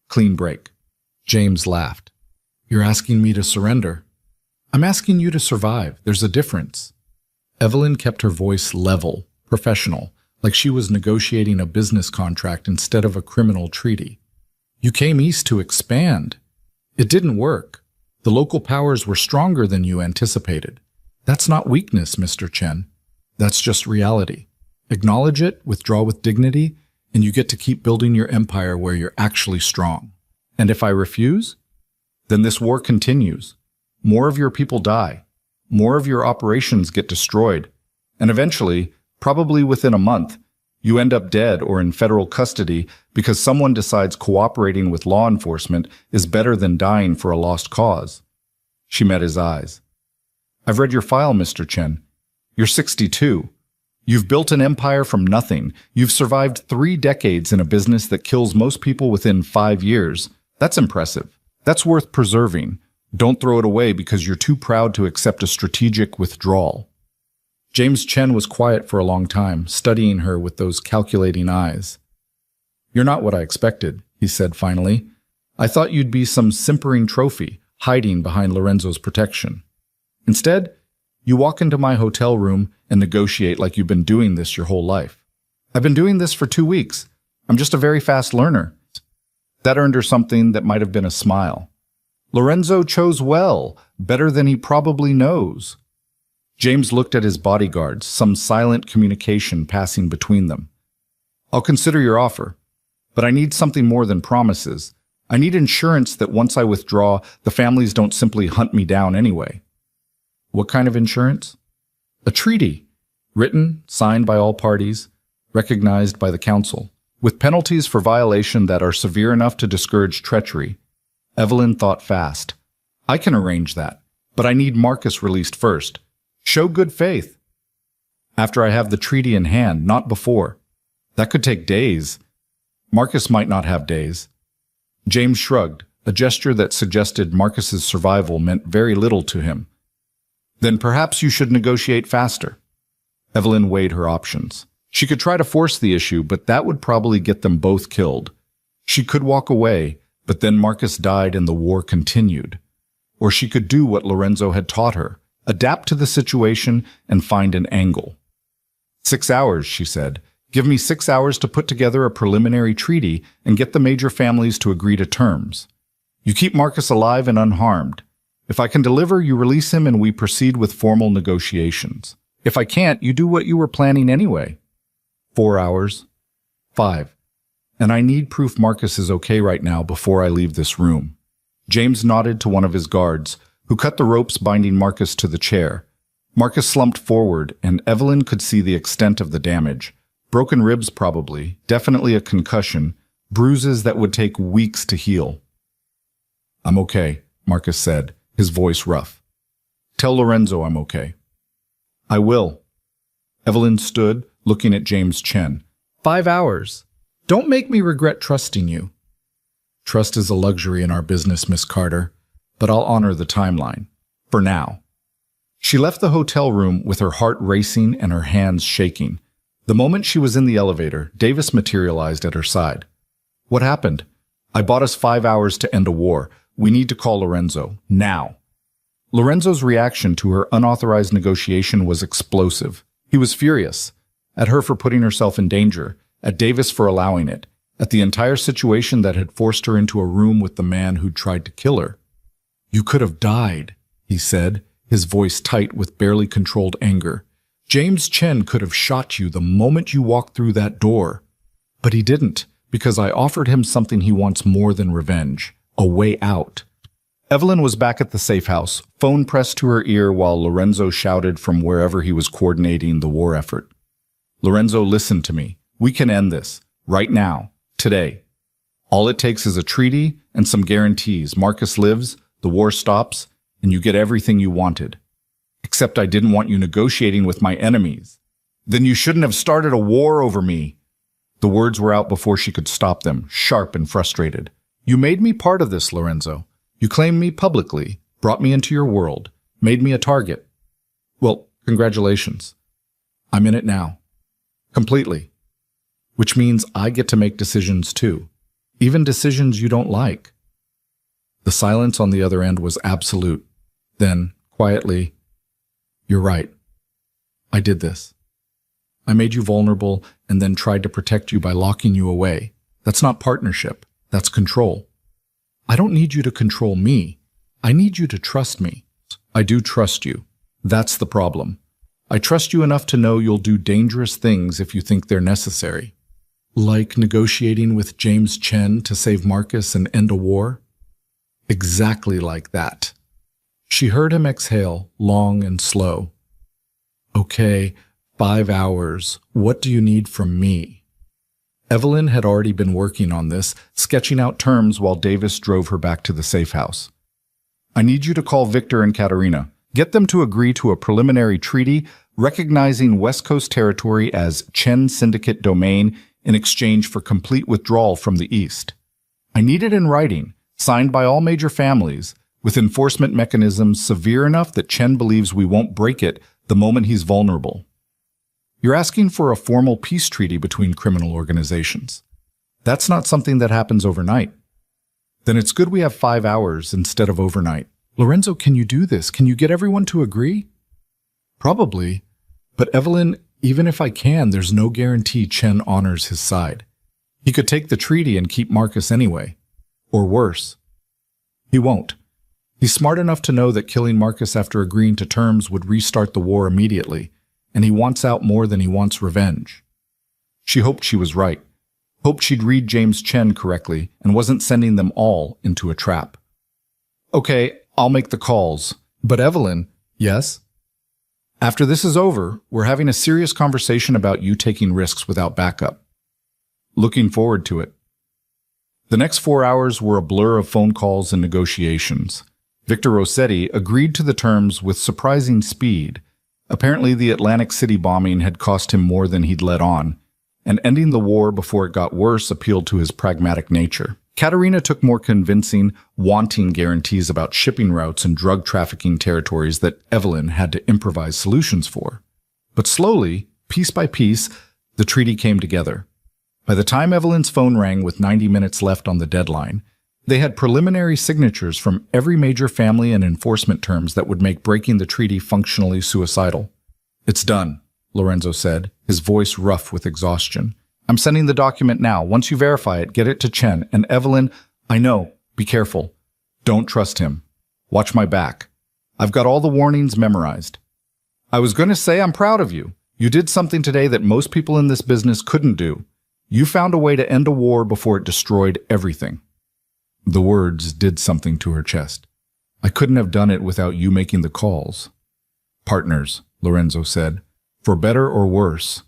S1: Clean break. James laughed. You're asking me to surrender? I'm asking you to survive. There's a difference. Evelyn kept her voice level, professional, like she was negotiating a business contract instead of a criminal treaty. You came east to expand. It didn't work. The local powers were stronger than you anticipated. That's not weakness, Mr. Chen. That's just reality. Acknowledge it, withdraw with dignity, and you get to keep building your empire where you're actually strong. And if I refuse, then this war continues. More of your people die. More of your operations get destroyed. And eventually, probably within a month, you end up dead or in federal custody because someone decides cooperating with law enforcement is better than dying for a lost cause. She met his eyes. I've read your file, Mr. Chen. You're 62. You've built an empire from nothing. You've survived 3 decades in a business that kills most people within 5 years. That's impressive. That's worth preserving. Don't throw it away because you're too proud to accept a strategic withdrawal. James Chen was quiet for a long time, studying her with those calculating eyes. You're not what I expected, he said finally. I thought you'd be some simpering trophy, hiding behind Lorenzo's protection. Instead, you walk into my hotel room and negotiate like you've been doing this your whole life. I've been doing this for 2 weeks. I'm just a very fast learner. That earned her something that might have been a smile. Lorenzo chose well, better than he probably knows. James looked at his bodyguards, some silent communication passing between them. I'll consider your offer, but I need something more than promises. I need insurance that once I withdraw, the families don't simply hunt me down anyway. What kind of insurance? A treaty, written, signed by all parties, recognized by the council, with penalties for violation that are severe enough to discourage treachery. Evelyn thought fast. I can arrange that, but I need Marcus released first. Show good faith. After I have the treaty in hand, not before. That could take days. Marcus might not have days. James shrugged, a gesture that suggested Marcus's survival meant very little to him. Then perhaps you should negotiate faster. Evelyn weighed her options. She could try to force the issue, but that would probably get them both killed. She could walk away, but then Marcus died and the war continued. Or she could do what Lorenzo had taught her, adapt to the situation and find an angle. 6 hours, she said. Give me 6 hours to put together a preliminary treaty and get the major families to agree to terms. You keep Marcus alive and unharmed. If I can deliver, you release him and we proceed with formal negotiations. If I can't, you do what you were planning anyway. 4 hours. 5. And I need proof Marcus is okay right now before I leave this room. James nodded to one of his guards, who cut the ropes binding Marcus to the chair. Marcus slumped forward, and Evelyn could see the extent of the damage. Broken ribs probably, definitely a concussion, bruises that would take weeks to heal. I'm okay, Marcus said, his voice rough. Tell Lorenzo I'm okay. I will. Evelyn stood, looking at James Chen. 5 hours. Don't make me regret trusting you. Trust is a luxury in our business, Miss Carter, but I'll honor the timeline. For now. She left the hotel room with her heart racing and her hands shaking. The moment she was in the elevator, Davis materialized at her side. What happened? I bought us 5 hours to end a war. We need to call Lorenzo. Now. Lorenzo's reaction to her unauthorized negotiation was explosive. He was furious. At her for putting herself in danger. At Davis for allowing it. At the entire situation that had forced her into a room with the man who'd tried to kill her. You could have died, he said, his voice tight with barely controlled anger. James Chen could have shot you the moment you walked through that door. But he didn't, because I offered him something he wants more than revenge. A way out. Evelyn was back at the safe house, phone pressed to her ear while Lorenzo shouted from wherever he was coordinating the war effort. Lorenzo, listen to me. We can end this. Right now. Today. All it takes is a treaty and some guarantees. Marcus lives, the war stops, and you get everything you wanted. Except I didn't want you negotiating with my enemies. Then you shouldn't have started a war over me. The words were out before she could stop them, sharp and frustrated. You made me part of this, Lorenzo. You claimed me publicly, brought me into your world, made me a target. Well, congratulations. I'm in it now. Completely. Which means I get to make decisions too. Even decisions you don't like. The silence on the other end was absolute. Then, quietly, "You're right. I did this. I made you vulnerable and then tried to protect you by locking you away. That's not partnership. That's control. I don't need you to control me. I need you to trust me. I do trust you. That's the problem. I trust you enough to know you'll do dangerous things if you think they're necessary." Like negotiating with James Chen to save Marcus and end a war? Exactly like that. She heard him exhale, long and slow. "Okay, 5 hours. What do you need from me?" Evelyn had already been working on this, sketching out terms while Davis drove her back to the safe house. "I need you to call Victor and Katerina. Get them to agree to a preliminary treaty recognizing West Coast territory as Chen Syndicate domain in exchange for complete withdrawal from the East. I need it in writing, signed by all major families, with enforcement mechanisms severe enough that Chen believes we won't break it the moment he's vulnerable. You're asking for a formal peace treaty between criminal organizations. That's not something that happens overnight. Then it's good we have 5 hours instead of overnight. Lorenzo, can you do this? Can you get everyone to agree?" "Probably. But Evelyn, even if I can, there's no guarantee Chen honors his side. He could take the treaty and keep Marcus anyway. Or worse. He won't. He's smart enough to know that killing Marcus after agreeing to terms would restart the war immediately, and he wants out more than he wants revenge." She hoped she was right. Hoped she'd read James Chen correctly and wasn't sending them all into a trap. "Okay, I'll make the calls. But Evelyn..." "Yes?" "After this is over, we're having a serious conversation about you taking risks without backup." "Looking forward to it." The next 4 hours were a blur of phone calls and negotiations. Victor Rossetti agreed to the terms with surprising speed. Apparently the Atlantic City bombing had cost him more than he'd let on, and ending the war before it got worse appealed to his pragmatic nature. Katerina took more convincing, wanting guarantees about shipping routes and drug trafficking territories that Evelyn had to improvise solutions for. But slowly, piece by piece, the treaty came together. By the time Evelyn's phone rang with 90 minutes left on the deadline, they had preliminary signatures from every major family and enforcement terms that would make breaking the treaty functionally suicidal. "It's done," Lorenzo said, his voice rough with exhaustion. "I'm sending the document now. Once you verify it, get it to Chen. And Evelyn, I know. Be careful. Don't trust him. Watch my back. I've got all the warnings memorized. I was going to say I'm proud of you. You did something today that most people in this business couldn't do. You found a way to end a war before it destroyed everything." The words did something to her chest. "I couldn't have done it without you making the calls." "Partners," Lorenzo said. "For better or worse."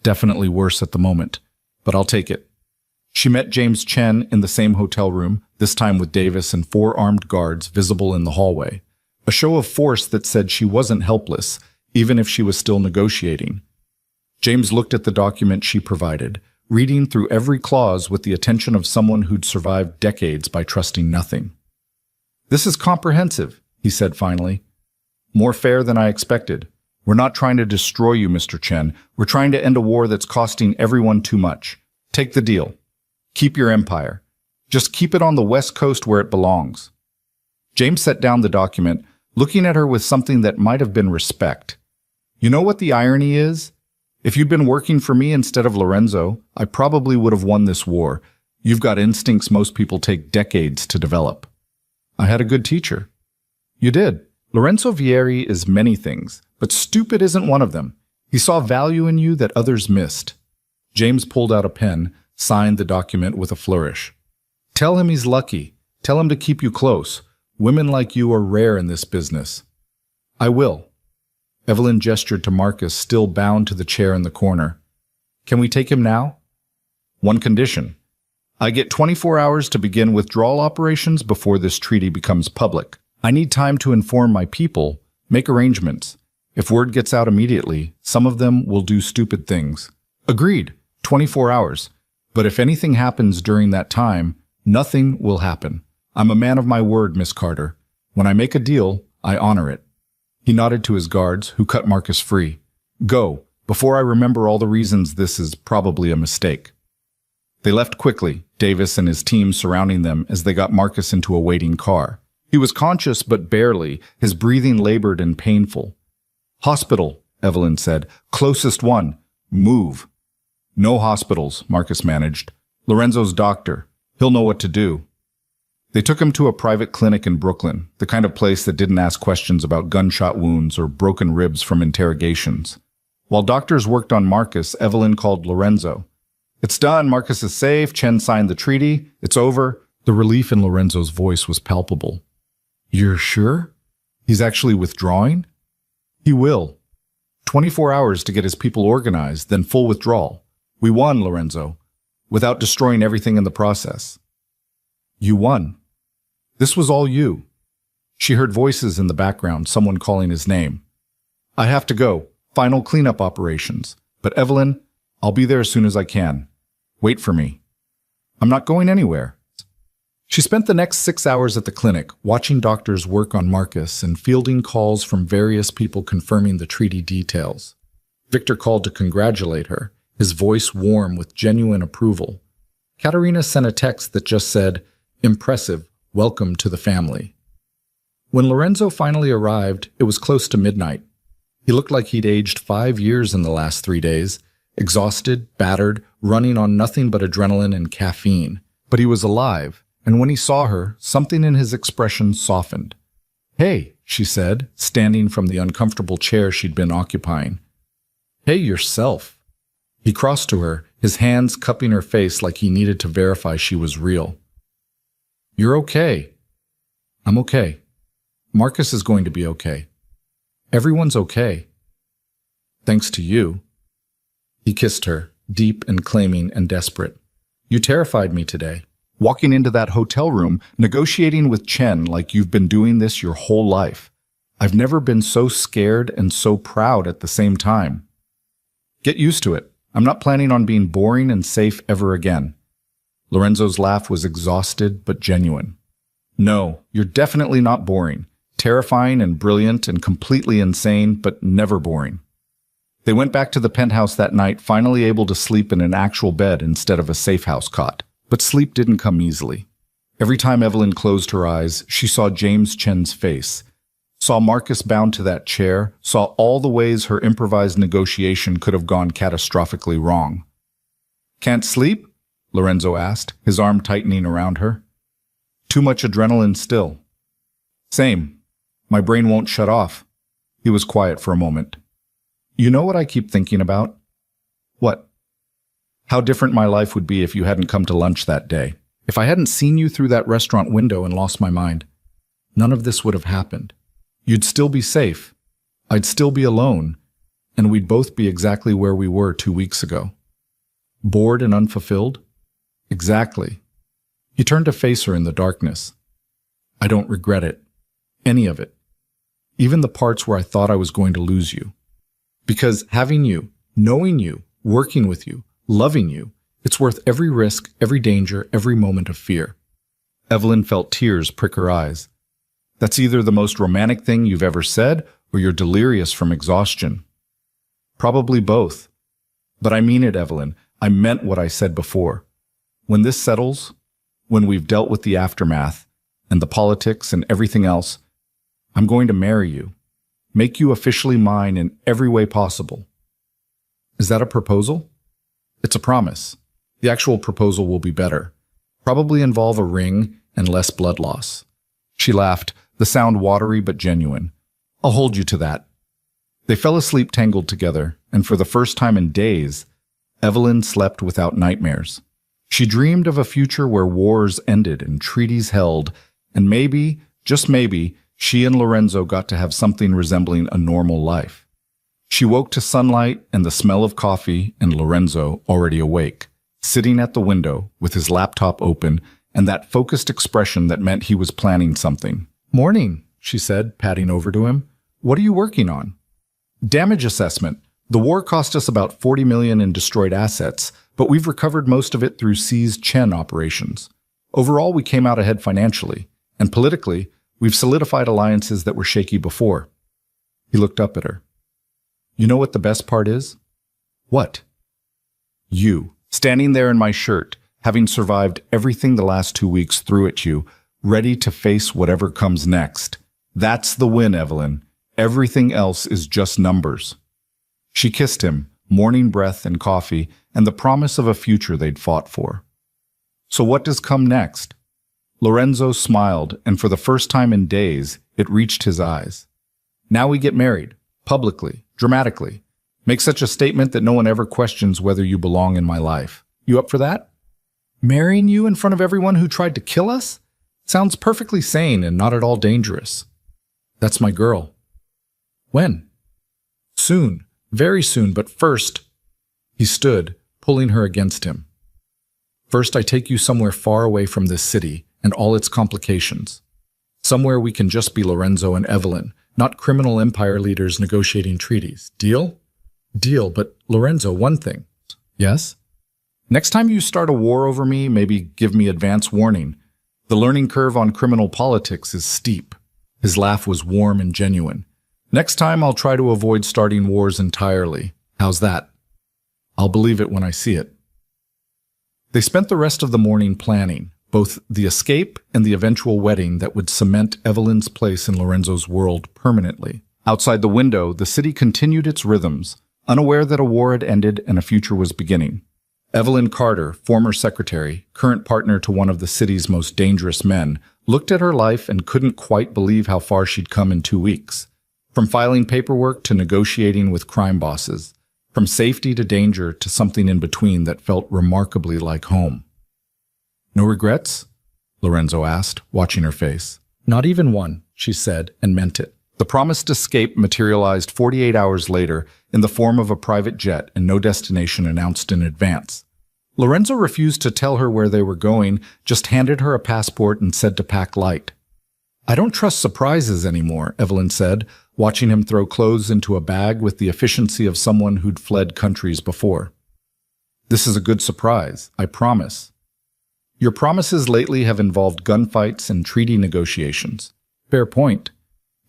S1: "Definitely worse at the moment, but I'll take it." She met James Chen in the same hotel room, this time with Davis and 4 armed guards visible in the hallway. A show of force that said she wasn't helpless, even if she was still negotiating. James looked at the document she provided, reading through every clause with the attention of someone who'd survived decades by trusting nothing. "This is comprehensive," he said finally. "More fair than I expected. We're not trying to destroy you, Mr. Chen. We're trying to end a war that's costing everyone too much. Take the deal. Keep your empire. Just keep it on the West Coast where it belongs." James set down the document, looking at her with something that might have been respect. "You know what the irony is? If you'd been working for me instead of Lorenzo, I probably would have won this war. You've got instincts most people take decades to develop." "I had a good teacher." "You did. Lorenzo Vieri is many things, but stupid isn't one of them. He saw value in you that others missed." James pulled out a pen, signed the document with a flourish. "Tell him he's lucky. Tell him to keep you close. Women like you are rare in this business." "I will." Evelyn gestured to Marcus, still bound to the chair in the corner. "Can we take him now?" "One condition. I get 24 hours to begin withdrawal operations before this treaty becomes public. I need time to inform my people, make arrangements. If word gets out immediately, some of them will do stupid things." "Agreed. 24 hours. But if anything happens during that time, nothing will happen. I'm a man of my word, Miss Carter. When I make a deal, I honor it." He nodded to his guards, who cut Marcus free. "Go, before I remember all the reasons this is probably a mistake." They left quickly, Davis and his team surrounding them as they got Marcus into a waiting car. He was conscious but barely, his breathing labored and painful. "Hospital," Evelyn said. "Closest one. Move." "No hospitals," Marcus managed. "Lorenzo's doctor. He'll know what to do." They took him to a private clinic in Brooklyn, the kind of place that didn't ask questions about gunshot wounds or broken ribs from interrogations. While doctors worked on Marcus, Evelyn called Lorenzo. "It's done. Marcus is safe. Chen signed the treaty. It's over." The relief in Lorenzo's voice was palpable. "You're sure? He's actually withdrawing?" "He will. 24 hours to get his people organized, then full withdrawal. We won, Lorenzo, without destroying everything in the process." "You won. This was all you." She heard voices in the background, someone calling his name. "I have to go. Final cleanup operations. But Evelyn, I'll be there as soon as I can. Wait for me." "I'm not going anywhere." She spent the next 6 hours at the clinic, watching doctors work on Marcus and fielding calls from various people confirming the treaty details. Victor called to congratulate her, his voice warm with genuine approval. Katerina sent a text that just said, "Impressive, welcome to the family." When Lorenzo finally arrived, it was close to midnight. He looked like he'd aged 5 years in the last 3 days, exhausted, battered, running on nothing but adrenaline and caffeine. But he was alive, and when he saw her, something in his expression softened. "Hey," she said, standing from the uncomfortable chair she'd been occupying. "Hey, yourself." He crossed to her, his hands cupping her face like he needed to verify she was real. "You're okay." "I'm okay. Marcus is going to be okay. Everyone's okay. Thanks to you." He kissed her, deep and claiming and desperate. "You terrified me today. Walking into that hotel room, negotiating with Chen like you've been doing this your whole life. I've never been so scared and so proud at the same time. Get used to it. I'm not planning on being boring and safe ever again." Lorenzo's laugh was exhausted but genuine. "No, you're definitely not boring. Terrifying and brilliant and completely insane, but never boring." They went back to the penthouse that night, finally able to sleep in an actual bed instead of a safe house cot. But sleep didn't come easily. Every time Evelyn closed her eyes, she saw James Chen's face, saw Marcus bound to that chair, saw all the ways her improvised negotiation could have gone catastrophically wrong. "Can't sleep?" Lorenzo asked, his arm tightening around her. "Too much adrenaline still." "Same. My brain won't shut off." He was quiet for a moment. "You know what I keep thinking about?" "What?" "How different my life would be if you hadn't come to lunch that day. If I hadn't seen you through that restaurant window and lost my mind. None of this would have happened. You'd still be safe. I'd still be alone. And we'd both be exactly where we were 2 weeks ago." "Bored and unfulfilled?" "Exactly." He turned to face her in the darkness. "I don't regret it. Any of it. Even the parts where I thought I was going to lose you. Because having you, knowing you, working with you, loving you, it's worth every risk, every danger, every moment of fear." Evelyn felt tears prick her eyes. "That's either the most romantic thing you've ever said, or you're delirious from exhaustion." "Probably both. But I mean it, Evelyn. I meant what I said before. When this settles, when we've dealt with the aftermath, and the politics and everything else, I'm going to marry you. Make you officially mine in every way possible." "Is that a proposal?" "It's a promise. The actual proposal will be better. Probably involve a ring and less blood loss." She laughed, the sound watery but genuine. "I'll hold you to that." They fell asleep tangled together, and for the first time in days, Evelyn slept without nightmares. She dreamed of a future where wars ended and treaties held, and maybe, just maybe, she and Lorenzo got to have something resembling a normal life. She woke to sunlight and the smell of coffee and Lorenzo already awake, sitting at the window with his laptop open and that focused expression that meant he was planning something. "Morning," she said, padding over to him. "What are you working on?" "Damage assessment. The war cost us about 40 million in destroyed assets, but we've recovered most of it through seized Chen operations. Overall, we came out ahead financially, and politically, we've solidified alliances that were shaky before." He looked up at her. "You know what the best part is?" "What?" "You, standing there in my shirt, having survived everything the last 2 weeks threw at you, ready to face whatever comes next. That's the win, Evelyn. Everything else is just numbers. She kissed him, morning breath and coffee, and the promise of a future they'd fought for. So what does come next? Lorenzo smiled, and for the first time in days, it reached his eyes. Now we get married, publicly, dramatically. Make such a statement that no one ever questions whether you belong in my life. You up for that? Marrying you in front of everyone who tried to kill us? Sounds perfectly sane and not at all dangerous. That's my girl. When? Soon, very soon, but first... He stood, pulling her against him. First, I take you somewhere far away from this city and all its complications. Somewhere we can just be Lorenzo and Evelyn, not criminal empire leaders negotiating treaties. Deal? Deal, but Lorenzo, one thing. Yes? Next time you start a war over me, maybe give me advance warning. The learning curve on criminal politics is steep. His laugh was warm and genuine. Next time I'll try to avoid starting wars entirely. How's that? I'll believe it when I see it. They spent the rest of the morning planning, both the escape and the eventual wedding that would cement Evelyn's place in Lorenzo's world permanently. Outside the window, the city continued its rhythms, unaware that a war had ended and a future was beginning. Evelyn Carter, former secretary, current partner to one of the city's most dangerous men, looked at her life and couldn't quite believe how far she'd come in 2 weeks. From filing paperwork to negotiating with crime bosses, from safety to danger to something in between that felt remarkably like home. No regrets? Lorenzo asked, watching her face. Not even one, she said, and meant it. The promised escape materialized 48 hours later in the form of a private jet and no destination announced in advance. Lorenzo refused to tell her where they were going, just handed her a passport and said to pack light. I don't trust surprises anymore, Evelyn said, watching him throw clothes into a bag with the efficiency of someone who'd fled countries before. This is a good surprise, I promise. Your promises lately have involved gunfights and treaty negotiations. Fair point.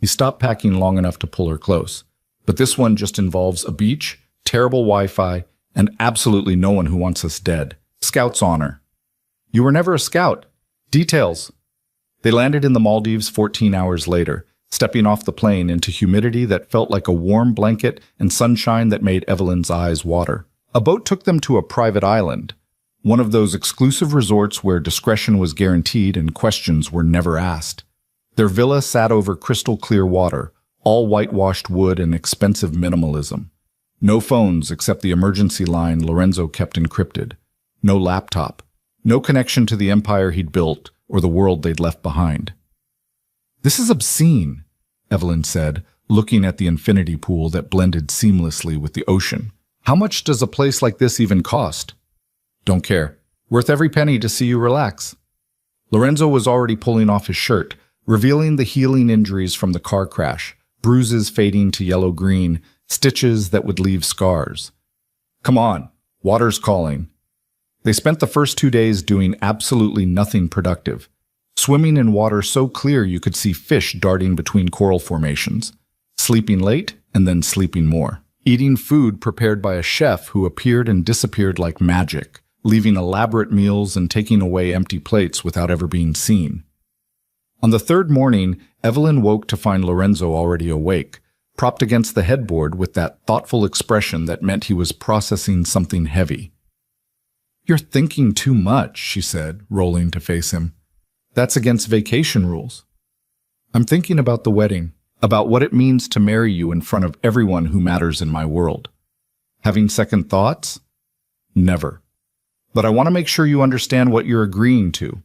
S1: He stopped packing long enough to pull her close. But this one just involves a beach, terrible Wi-Fi, and absolutely no one who wants us dead. Scout's honor. You were never a scout. Details. They landed in the Maldives 14 hours later, stepping off the plane into humidity that felt like a warm blanket and sunshine that made Evelyn's eyes water. A boat took them to a private island, one of those exclusive resorts where discretion was guaranteed and questions were never asked. Their villa sat over crystal-clear water, all whitewashed wood and expensive minimalism. No phones except the emergency line Lorenzo kept encrypted. No laptop. No connection to the empire he'd built or the world they'd left behind. This is obscene, Evelyn said, looking at the infinity pool that blended seamlessly with the ocean. How much does a place like this even cost? Don't care. Worth every penny to see you relax. Lorenzo was already pulling off his shirt, revealing the healing injuries from the car crash, bruises fading to yellow-green, stitches that would leave scars. Come on, water's calling. They spent the first 2 days doing absolutely nothing productive, swimming in water so clear you could see fish darting between coral formations, sleeping late and then sleeping more, eating food prepared by a chef who appeared and disappeared like magic, leaving elaborate meals and taking away empty plates without ever being seen. On the third morning, Evelyn woke to find Lorenzo already awake, propped against the headboard with that thoughtful expression that meant he was processing something heavy. You're thinking too much, she said, rolling to face him. That's against vacation rules. I'm thinking about the wedding, about what it means to marry you in front of everyone who matters in my world. Having second thoughts? Never. But I want to make sure you understand what you're agreeing to.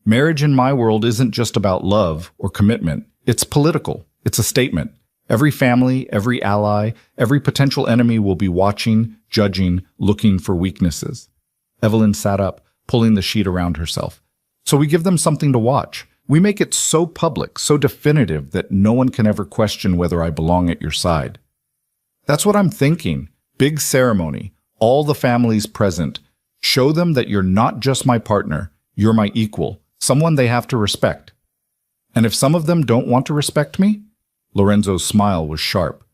S1: Marriage in my world isn't just about love or commitment. It's political. It's a statement. Every family, every ally, every potential enemy will be watching, judging, looking for weaknesses. Evelyn sat up, pulling the sheet around herself. So we give them something to watch. We make it so public, so definitive that no one can ever question whether I belong at your side. That's what I'm thinking. Big ceremony. All the families present. Show them that you're not just my partner. You're my equal. Someone they have to respect. And if some of them don't want to respect me? Lorenzo's smile was sharp.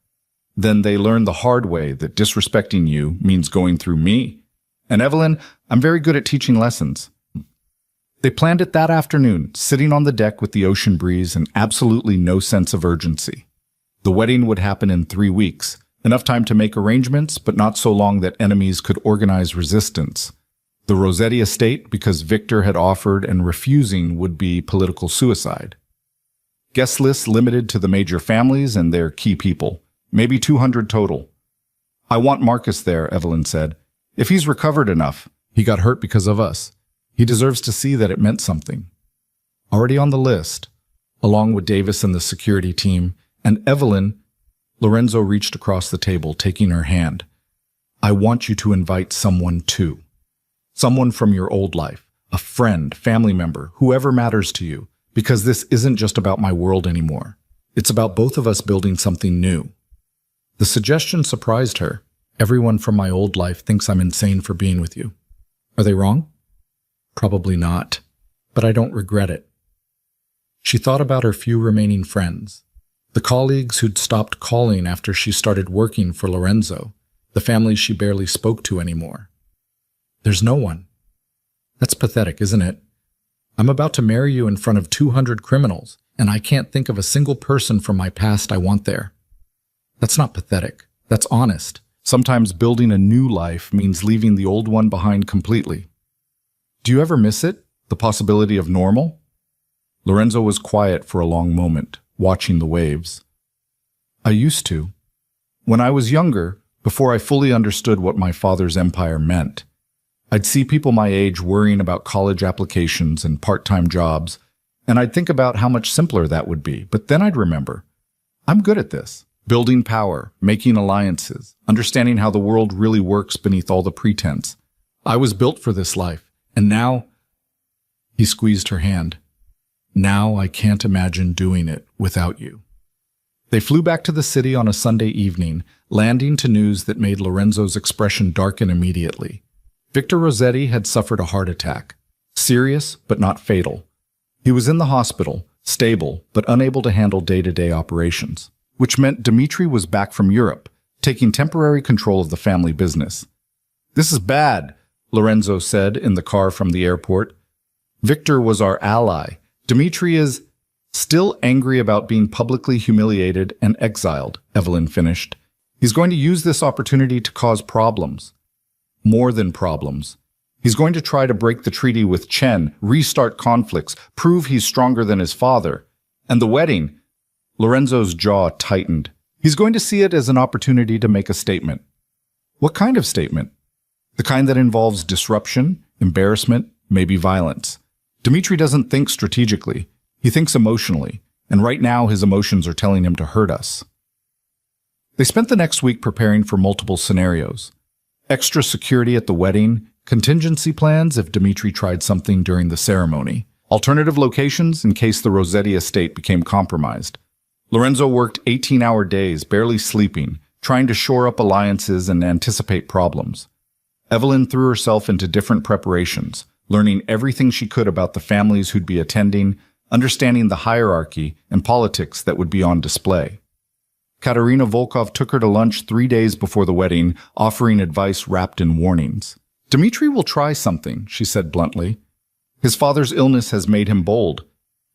S1: Then they learn the hard way that disrespecting you means going through me. And Evelyn, I'm very good at teaching lessons. They planned it that afternoon, sitting on the deck with the ocean breeze and absolutely no sense of urgency. The wedding would happen in 3 weeks, enough time to make arrangements, but not so long that enemies could organize resistance. The Rossetti estate, because Victor had offered and refusing would be political suicide. Guest lists limited to the major families and their key people, maybe 200 total. I want Marcus there, Evelyn said. If he's recovered enough, he got hurt because of us. He deserves to see that it meant something. Already on the list, along with Davis and the security team, and Evelyn, Lorenzo reached across the table, taking her hand. I want you to invite someone too. Someone from your old life, a friend, family member, whoever matters to you, because this isn't just about my world anymore. It's about both of us building something new. The suggestion surprised her. Everyone from my old life thinks I'm insane for being with you. Are they wrong? Probably not, but I don't regret it. She thought about her few remaining friends, the colleagues who'd stopped calling after she started working for Lorenzo, the families she barely spoke to anymore. There's no one. That's pathetic, isn't it? I'm about to marry you in front of 200 criminals, and I can't think of a single person from my past I want there. That's not pathetic. That's honest. Sometimes building a new life means leaving the old one behind completely. Do you ever miss it? The possibility of normal? Lorenzo was quiet for a long moment, watching the waves. I used to. When I was younger, before I fully understood what my father's empire meant, I'd see people my age worrying about college applications and part-time jobs, and I'd think about how much simpler that would be. But then I'd remember, I'm good at this. Building power, making alliances, understanding how the world really works beneath all the pretense. I was built for this life, and now... He squeezed her hand. Now I can't imagine doing it without you. They flew back to the city on a Sunday evening, landing to news that made Lorenzo's expression darken immediately. Victor Rossetti had suffered a heart attack. Serious, but not fatal. He was in the hospital, stable, but unable to handle day-to-day operations, which meant Dmitri was back from Europe, taking temporary control of the family business. This is bad, Lorenzo said in the car from the airport. Victor was our ally. Dmitri is still angry about being publicly humiliated and exiled, Evelyn finished. He's going to use this opportunity to cause problems. More than problems. He's going to try to break the treaty with Chen, restart conflicts, prove he's stronger than his father. And the wedding... Lorenzo's jaw tightened. He's going to see it as an opportunity to make a statement. What kind of statement? The kind that involves disruption, embarrassment, maybe violence. Dmitri doesn't think strategically. He thinks emotionally, and right now his emotions are telling him to hurt us. They spent the next week preparing for multiple scenarios. Extra security at the wedding, contingency plans if Dmitri tried something during the ceremony, alternative locations in case the Rossetti estate became compromised. Lorenzo worked 18-hour days, barely sleeping, trying to shore up alliances and anticipate problems. Evelyn threw herself into different preparations, learning everything she could about the families who'd be attending, understanding the hierarchy and politics that would be on display. Katerina Volkov took her to lunch 3 days before the wedding, offering advice wrapped in warnings. Dmitri will try something, she said bluntly. His father's illness has made him bold.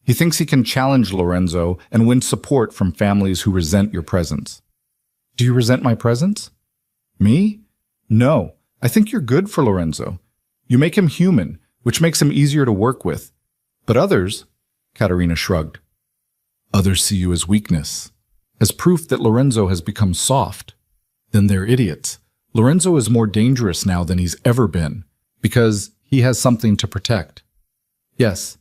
S1: He thinks he can challenge Lorenzo and win support from families who resent your presence. Do you resent my presence? Me? No. I think you're good for Lorenzo. You make him human, which makes him easier to work with. But others, Katerina shrugged. Others see you as weakness, as proof that Lorenzo has become soft. Then they're idiots. Lorenzo is more dangerous now than he's ever been, because he has something to protect. Yes.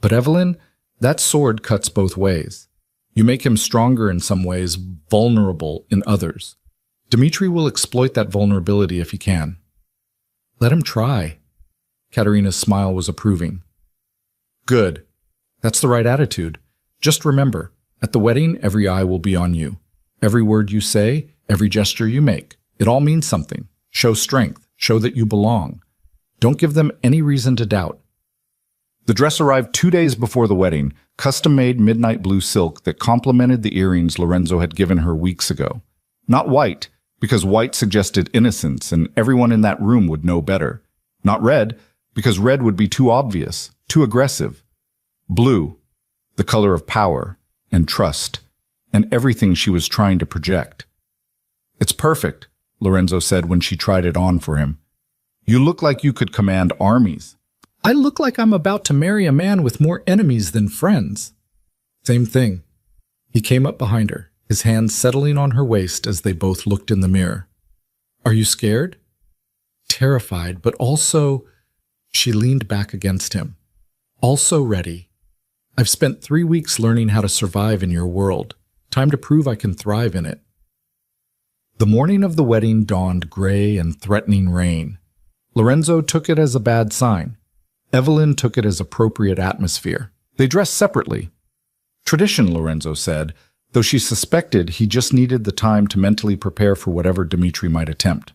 S1: But Evelyn, that sword cuts both ways. You make him stronger in some ways, vulnerable in others. Dmitri will exploit that vulnerability if he can. Let him try. Katerina's smile was approving. Good. That's the right attitude. Just remember, at the wedding, every eye will be on you. Every word you say, every gesture you make. It all means something. Show strength. Show that you belong. Don't give them any reason to doubt. The dress arrived 2 days before the wedding, custom-made midnight blue silk that complemented the earrings Lorenzo had given her weeks ago. Not white, because white suggested innocence and everyone in that room would know better. Not red, because red would be too obvious, too aggressive. Blue, the color of power and trust, and everything she was trying to project. "It's perfect," Lorenzo said when she tried it on for him. "You look like you could command armies."
S2: "I look like I'm about to marry a man with more enemies than friends." Same thing. He came up behind her, his hands settling on her waist as they both looked in the mirror. "Are you scared?" "Terrified, but also—" She leaned back against him. "Also ready. I've spent 3 weeks learning how to survive in your world. Time to prove I can thrive in it." The morning of the wedding dawned gray and threatening rain. Lorenzo took it as a bad sign. Evelyn took it as appropriate atmosphere. They dressed separately. Tradition, Lorenzo said, though she suspected he just needed the time to mentally prepare for whatever Dimitri might attempt.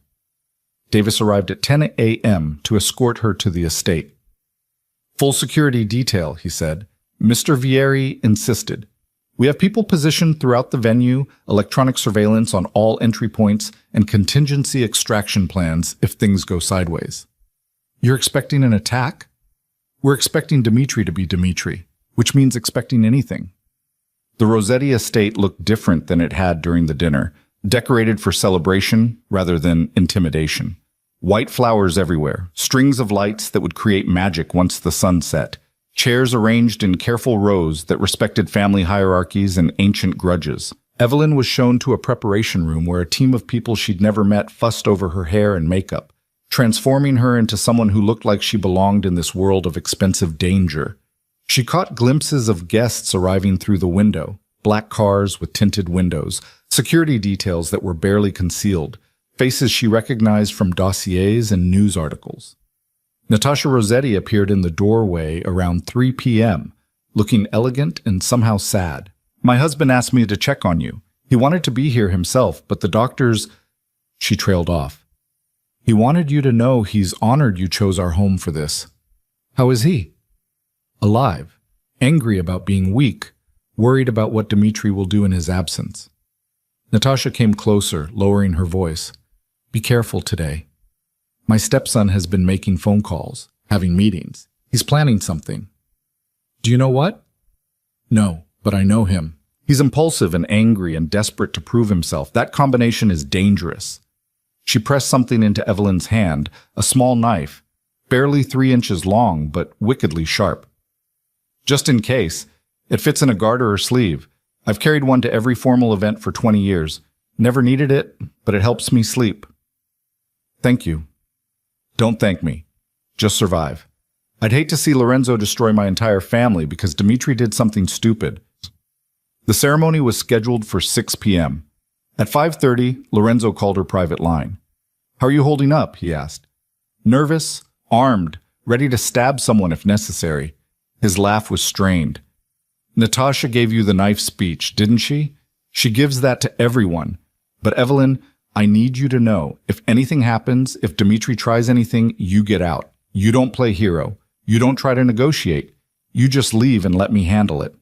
S2: Davis arrived at 10 a.m. to escort her to the estate. "Full security detail," he said. Mr. Vieri insisted. "We have people positioned throughout the venue, electronic surveillance on all entry points, and contingency extraction plans if things go sideways." "You're expecting an attack?" "We're expecting Dimitri to be Dimitri, which means expecting anything." The Rossetti estate looked different than it had during the dinner, decorated for celebration rather than intimidation. White flowers everywhere, strings of lights that would create magic once the sun set, chairs arranged in careful rows that respected family hierarchies and ancient grudges. Evelyn was shown to a preparation room where a team of people she'd never met fussed over her hair and makeup, transforming her into someone who looked like she belonged in this world of expensive danger. She caught glimpses of guests arriving through the window, black cars with tinted windows, security details that were barely concealed, faces she recognized from dossiers and news articles. Natasha Rossetti appeared in the doorway around 3 p.m., looking elegant and somehow sad. "My husband asked me to check on you. He wanted to be here himself, but the doctors—" She trailed off. "He wanted you to know he's honored you chose our home for this." "How is he?" "Alive, angry about being weak, worried about what Dimitri will do in his absence." Natasha came closer, lowering her voice. "Be careful today. My stepson has been making phone calls, having meetings. He's planning something." "Do you know what?" "No, but I know him. He's impulsive and angry and desperate to prove himself. That combination is dangerous." She pressed something into Evelyn's hand, a small knife, barely 3 inches long, but wickedly sharp. "Just in case. It fits in a garter or sleeve. I've carried one to every formal event for 20 years. Never needed it, but it helps me sleep." "Thank you." "Don't thank me. Just survive. I'd hate to see Lorenzo destroy my entire family because Dimitri did something stupid." The ceremony was scheduled for 6 p.m. At 5:30, Lorenzo called her private line. "How are you holding up?" he asked. "Nervous, armed, ready to stab someone if necessary." His laugh was strained. "Natasha gave you the knife speech, didn't she? She gives that to everyone. But Evelyn, I need you to know, if anything happens, if Dimitri tries anything, you get out. You don't play hero. You don't try to negotiate. You just leave and let me handle it."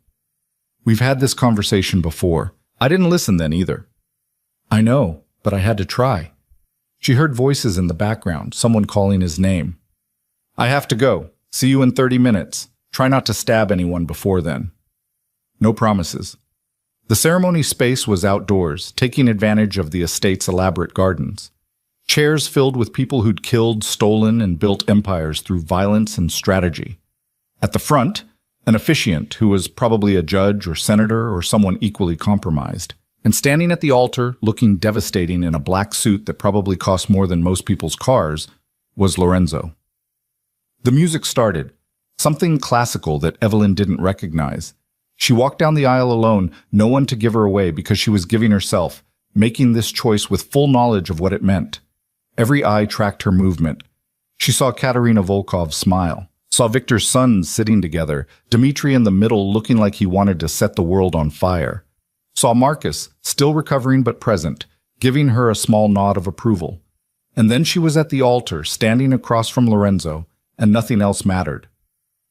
S2: "We've had this conversation before. I didn't listen then either." "I know, but I had to try." She heard voices in the background, someone calling his name. "I have to go. See you in 30 minutes. Try not to stab anyone before then." No promises. The ceremony space was outdoors, taking advantage of the estate's elaborate gardens. Chairs filled with people who'd killed, stolen, and built empires through violence and strategy. At the front, an officiant who was probably a judge or senator or someone equally compromised. And standing at the altar, looking devastating in a black suit that probably cost more than most people's cars, was Lorenzo. The music started, something classical that Evelyn didn't recognize. She walked down the aisle alone, no one to give her away because she was giving herself, making this choice with full knowledge of what it meant. Every eye tracked her movement. She saw Katerina Volkov smile, saw Victor's sons sitting together, Dimitri in the middle looking like he wanted to set the world on fire. Saw Marcus, still recovering but present, giving her a small nod of approval. And then she was at the altar, standing across from Lorenzo, and nothing else mattered.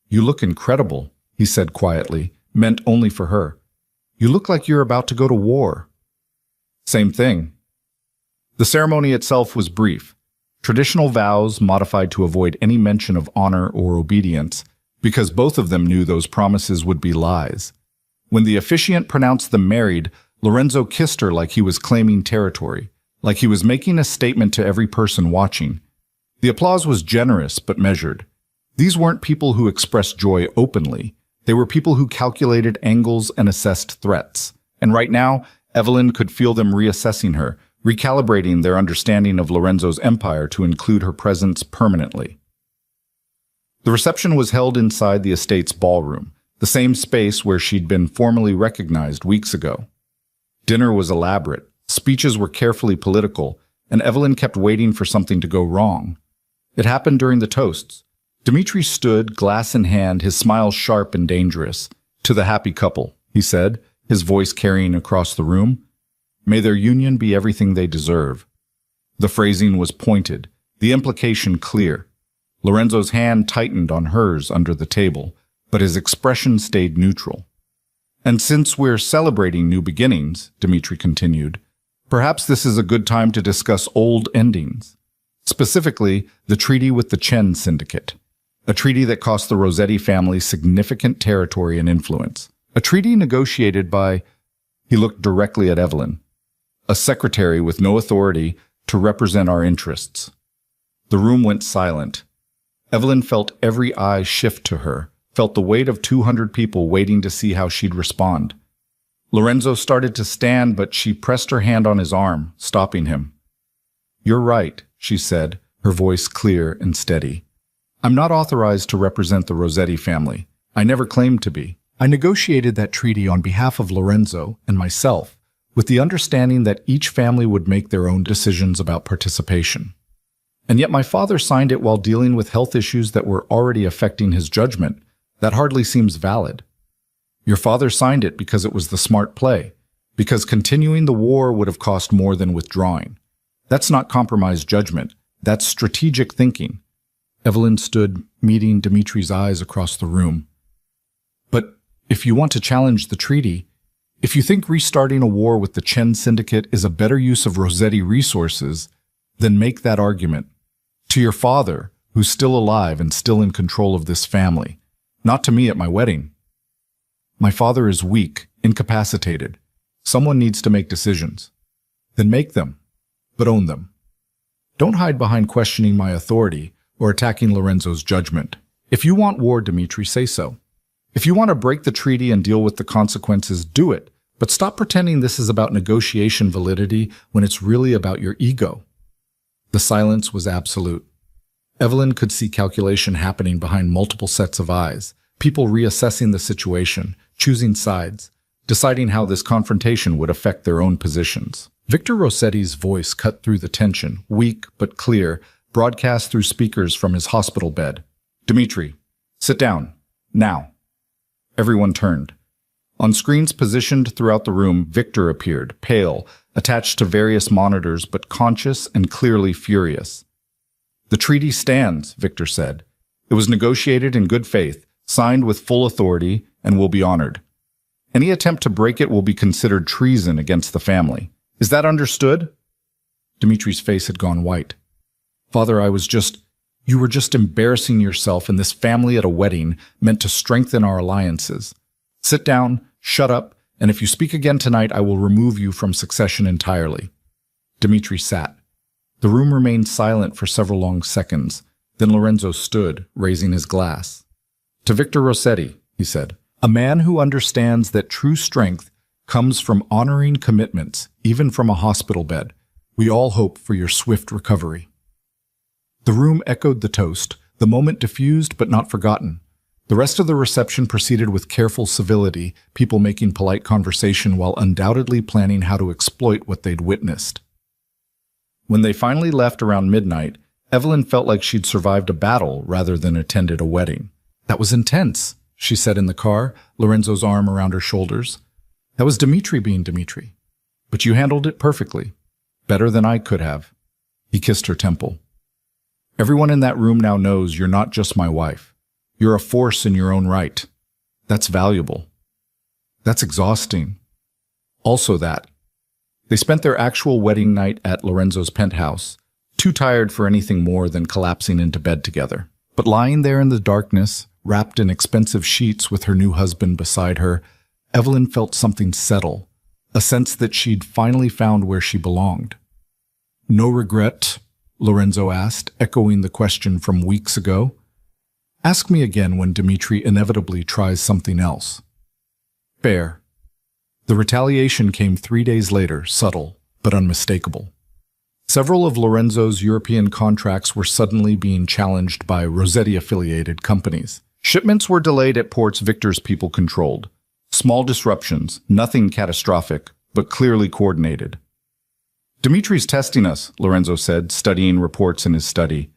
S2: "You look incredible," he said quietly, meant only for her. "You look like you're about to go to war." "Same thing."
S1: The ceremony itself was brief. Traditional vows modified to avoid any mention of honor or obedience, because both of them knew those promises would be lies. When the officiant pronounced them married, Lorenzo kissed her like he was claiming territory, like he was making a statement to every person watching. The applause was generous but measured. These weren't people who expressed joy openly. They were people who calculated angles and assessed threats. And right now, Evelyn could feel them reassessing her, recalibrating their understanding of Lorenzo's empire to include her presence permanently. The reception was held inside the estate's ballroom, the same space where she'd been formally recognized weeks ago. Dinner was elaborate, speeches were carefully political, and Evelyn kept waiting for something to go wrong. It happened during the toasts. Dmitri stood, glass in hand, his smile sharp and dangerous. "To the happy couple," he said, his voice carrying across the room. "May their union be everything they deserve." The phrasing was pointed, the implication clear. Lorenzo's hand tightened on hers under the table, but his expression stayed neutral. "And since we're celebrating new beginnings," Dmitri continued, "perhaps this is a good time to discuss old endings. Specifically, the treaty with the Chen Syndicate. A treaty that cost the Rossetti family significant territory and influence. A treaty negotiated by," he looked directly at Evelyn, "a secretary with no authority to represent our interests." The room went silent. Evelyn felt every eye shift to her, felt the weight of 200 people waiting to see how she'd respond. Lorenzo started to stand, but she pressed her hand on his arm, stopping him. "You're right," she said, her voice clear and steady. "I'm not authorized to represent the Rossetti family. I never claimed to be. I negotiated that treaty on behalf of Lorenzo and myself, with the understanding that each family would make their own decisions about participation. And yet my father signed it while dealing with health issues that were already affecting his judgment. That hardly seems valid. Your father signed it because it was the smart play, because continuing the war would have cost more than withdrawing. That's not compromised judgment. That's strategic thinking." Evelyn stood, meeting Dmitri's eyes across the room. "But if you want to challenge the treaty, if you think restarting a war with the Chen Syndicate is a better use of Rossetti resources, then make that argument. To your father, who's still alive and still in control of this family. Not to me at my wedding. My father is weak, incapacitated. Someone needs to make decisions. Then make them, but own them. Don't hide behind questioning my authority or attacking Lorenzo's judgment. If you want war, Dmitri, say so. If you want to break the treaty and deal with the consequences, do it. But stop pretending this is about negotiation validity when it's really about your ego." The silence was absolute. Evelyn could see calculation happening behind multiple sets of eyes, people reassessing the situation, choosing sides, deciding how this confrontation would affect their own positions. Victor Rossetti's voice cut through the tension, weak but clear, broadcast through speakers from his hospital bed. "Dmitri, sit down. Now." Everyone turned. On screens positioned throughout the room, Victor appeared, pale, attached to various monitors, but conscious and clearly furious. "The treaty stands," Victor said. "It was negotiated in good faith, signed with full authority, and will be honored. Any attempt to break it will be considered treason against the family. Is that understood?" Dmitri's face had gone white. "Father, you were just embarrassing yourself and this family at a wedding meant to strengthen our alliances. Sit down, shut up, and if you speak again tonight, I will remove you from succession entirely." Dmitri sat. The room remained silent for several long seconds. Then Lorenzo stood, raising his glass. "To Victor Rossetti," he said, "a man who understands that true strength comes from honoring commitments, even from a hospital bed. We all hope for your swift recovery." The room echoed the toast, the moment diffused but not forgotten. The rest of the reception proceeded with careful civility, people making polite conversation while undoubtedly planning how to exploit what they'd witnessed. When they finally left around midnight, Evelyn felt like she'd survived a battle rather than attended a wedding. "That was intense," she said in the car, Lorenzo's arm around her shoulders. "That was Dmitri being Dmitri. But you handled it perfectly. Better than I could have." He kissed her temple. "Everyone in that room now knows you're not just my wife. You're a force in your own right. That's valuable. That's exhausting. Also that. They spent their actual wedding night at Lorenzo's penthouse, too tired for anything more than collapsing into bed together. But lying there in the darkness, wrapped in expensive sheets with her new husband beside her, Evelyn felt something settle, a sense that she'd finally found where she belonged. "No regret?" Lorenzo asked, echoing the question from weeks ago. "Ask me again when Dmitri inevitably tries something else." "Fair." The retaliation came 3 days later, subtle but unmistakable. Several of Lorenzo's European contracts were suddenly being challenged by Rossetti-affiliated companies. Shipments were delayed at ports Victor's people controlled. Small disruptions, nothing catastrophic, but clearly coordinated. "Dimitri's testing us," Lorenzo said, studying reports in his study.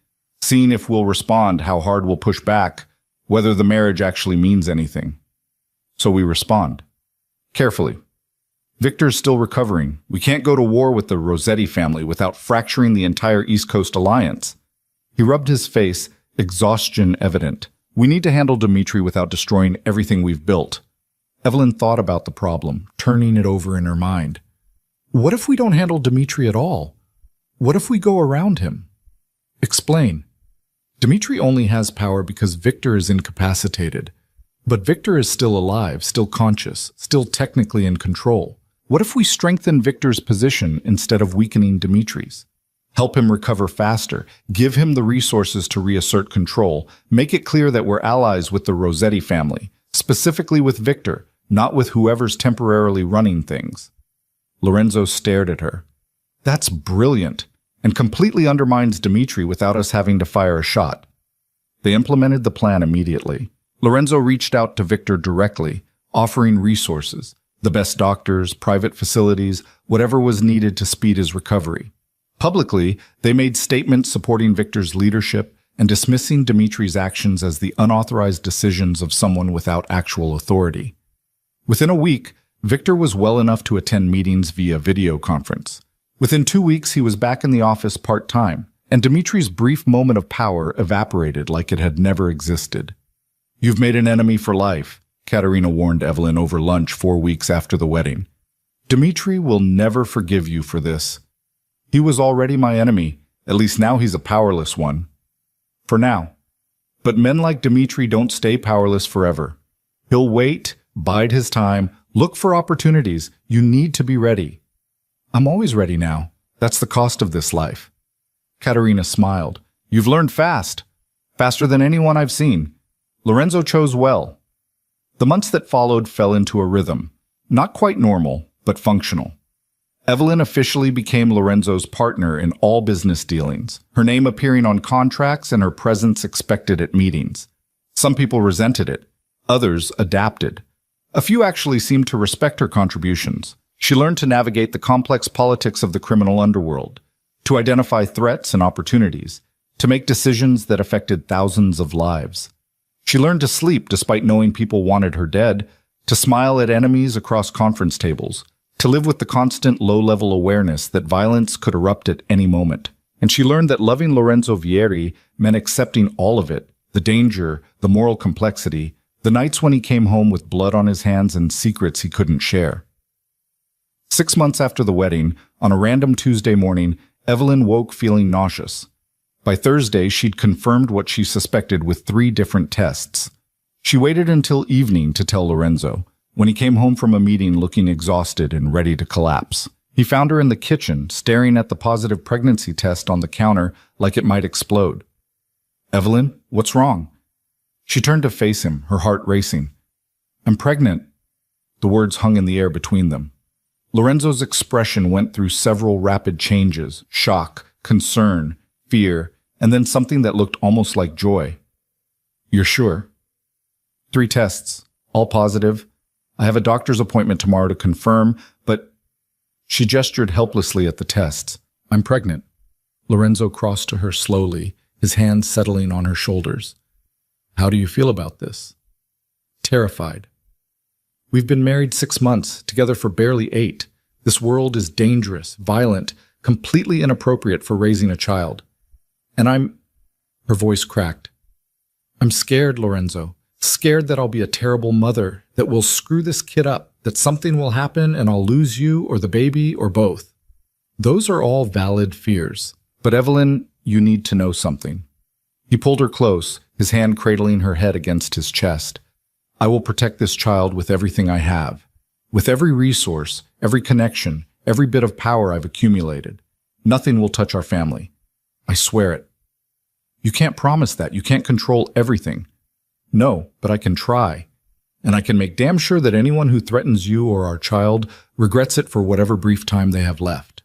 S1: "Seeing if we'll respond, how hard we'll push back, whether the marriage actually means anything." So we respond. Carefully. "Victor's still recovering. We can't go to war with the Rossetti family without fracturing the entire East Coast alliance." He rubbed his face, exhaustion evident. "We need to handle Dmitri without destroying everything we've built." Evelyn thought about the problem, turning it over in her mind. What if we don't handle Dmitri at all? What if we go around him? Explain. Dmitri only has power because Victor is incapacitated. But Victor is still alive, still conscious, still technically in control. What if we strengthen Victor's position instead of weakening Dmitri's? Help him recover faster, give him the resources to reassert control, make it clear that we're allies with the Rossetti family, specifically with Victor, not with whoever's temporarily running things. Lorenzo stared at her. That's brilliant, and completely undermines Dmitri without us having to fire a shot. They implemented the plan immediately. Lorenzo reached out to Victor directly, offering resources, the best doctors, private facilities, whatever was needed to speed his recovery. Publicly, they made statements supporting Victor's leadership and dismissing Dmitri's actions as the unauthorized decisions of someone without actual authority. Within a week, Victor was well enough to attend meetings via video conference. Within 2 weeks, he was back in the office part-time, and Dmitri's brief moment of power evaporated like it had never existed. "You've made an enemy for life," Katerina warned Evelyn over lunch 4 weeks after the wedding. "Dmitri will never forgive you for this. He was already my enemy, at least now he's a powerless one. For now. But men like Dmitri don't stay powerless forever. He'll wait, bide his time, look for opportunities. You need to be ready." "I'm always ready now. That's the cost of this life." Katerina smiled. "You've learned fast. Faster than anyone I've seen. Lorenzo chose well." The months that followed fell into a rhythm. Not quite normal, but functional. Evelyn officially became Lorenzo's partner in all business dealings, her name appearing on contracts and her presence expected at meetings. Some people resented it. Others adapted. A few actually seemed to respect her contributions. She learned to navigate the complex politics of the criminal underworld, to identify threats and opportunities, to make decisions that affected thousands of lives. She learned to sleep despite knowing people wanted her dead, to smile at enemies across conference tables, to live with the constant low-level awareness that violence could erupt at any moment. And she learned that loving Lorenzo Vieri meant accepting all of it, the danger, the moral complexity, the nights when he came home with blood on his hands and secrets he couldn't share. 6 months after the wedding, on a random Tuesday morning, Evelyn woke feeling nauseous. By Thursday, she'd confirmed what she suspected with 3 different tests. She waited until evening to tell Lorenzo, when he came home from a meeting looking exhausted and ready to collapse. He found her in the kitchen, staring at the positive pregnancy test on the counter like it might explode. "Evelyn, what's wrong?" She turned to face him, her heart racing. "I'm pregnant." The words hung in the air between them. Lorenzo's expression went through several rapid changes: shock, concern, fear, and then something that looked almost like joy. "You're sure?" 3 tests, all positive. "I have a doctor's appointment tomorrow to confirm, but..." She gestured helplessly at the tests. "I'm pregnant." Lorenzo crossed to her slowly, his hands settling on her shoulders. "How do you feel about this?" "Terrified. We've been married 6 months, together for barely 8. This world is dangerous, violent, completely inappropriate for raising a child. And I'm..." Her voice cracked. "I'm scared, Lorenzo. Scared that I'll be a terrible mother, that we'll screw this kid up,
S2: that something will happen and I'll lose you or the baby or both. Those are all valid fears.
S1: But Evelyn, you need to know something. He pulled her close, his hand cradling her head against his chest. I will protect this child with everything I have, with every resource, every connection, every bit of power I've accumulated. Nothing will touch our family. I swear it. You can't promise that. You can't control everything. No, but I can try. And I can make damn sure that anyone who threatens you or our child regrets it for whatever brief time they have left.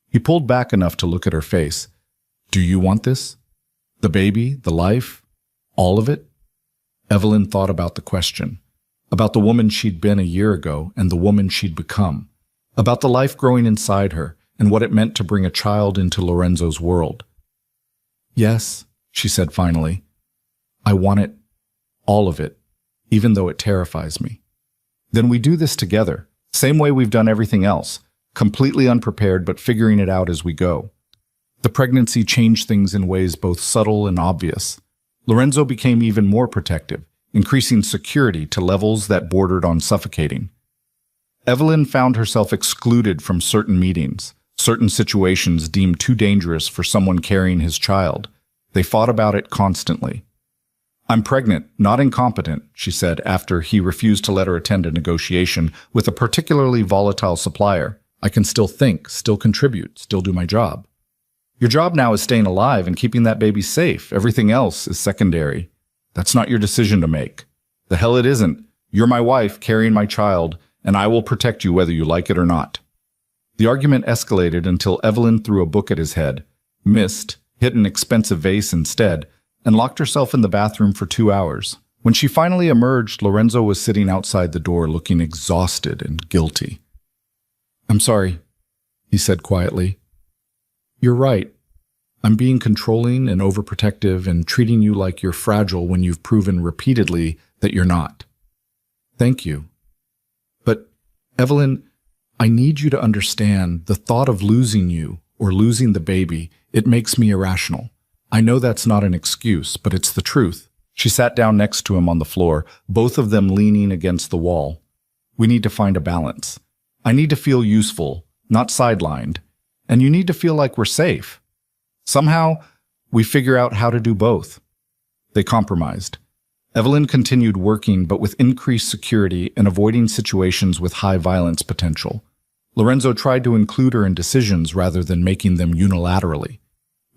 S1: He pulled back enough to look at her face. Do you want this? The baby, the life, all of it? Evelyn thought about the question, about the woman she'd been a year ago and the woman she'd become, about the life growing inside her and what it meant to bring a child into Lorenzo's world. Yes, she said finally. I want it, all of it, even though it terrifies me. Then we do this together, same way we've done everything else, completely unprepared but figuring it out as we go. The pregnancy changed things in ways both subtle and obvious. Lorenzo became even more protective, increasing security to levels that bordered on suffocating. Evelyn found herself excluded from certain meetings, certain situations deemed too dangerous for someone carrying his child. They fought about it constantly. I'm pregnant, not incompetent, she said after he refused to let her attend a negotiation with a particularly volatile supplier. I can still think, still contribute, still do my job. Your job now is staying alive and keeping that baby safe. Everything else is secondary. That's not your decision to make. The hell it isn't. You're my wife carrying my child, and I will protect you whether you like it or not. The argument escalated until Evelyn threw a book at his head, missed, hit an expensive vase instead, and locked herself in the bathroom for 2 hours. When she finally emerged, Lorenzo was sitting outside the door looking exhausted and guilty. I'm sorry, he said quietly. You're right. I'm being controlling and overprotective and treating you like you're fragile when you've proven repeatedly that you're not. Thank you. But, Evelyn, I need you to understand the thought of losing you or losing the baby, it makes me irrational. I know that's not an excuse, but it's the truth. She sat down next to him on the floor, both of them leaning against the wall. We need to find a balance. I need to feel useful, not sidelined. And you need to feel like we're safe. Somehow, we figure out how to do both. They compromised. Evelyn continued working, but with increased security and avoiding situations with high violence potential. Lorenzo tried to include her in decisions rather than making them unilaterally.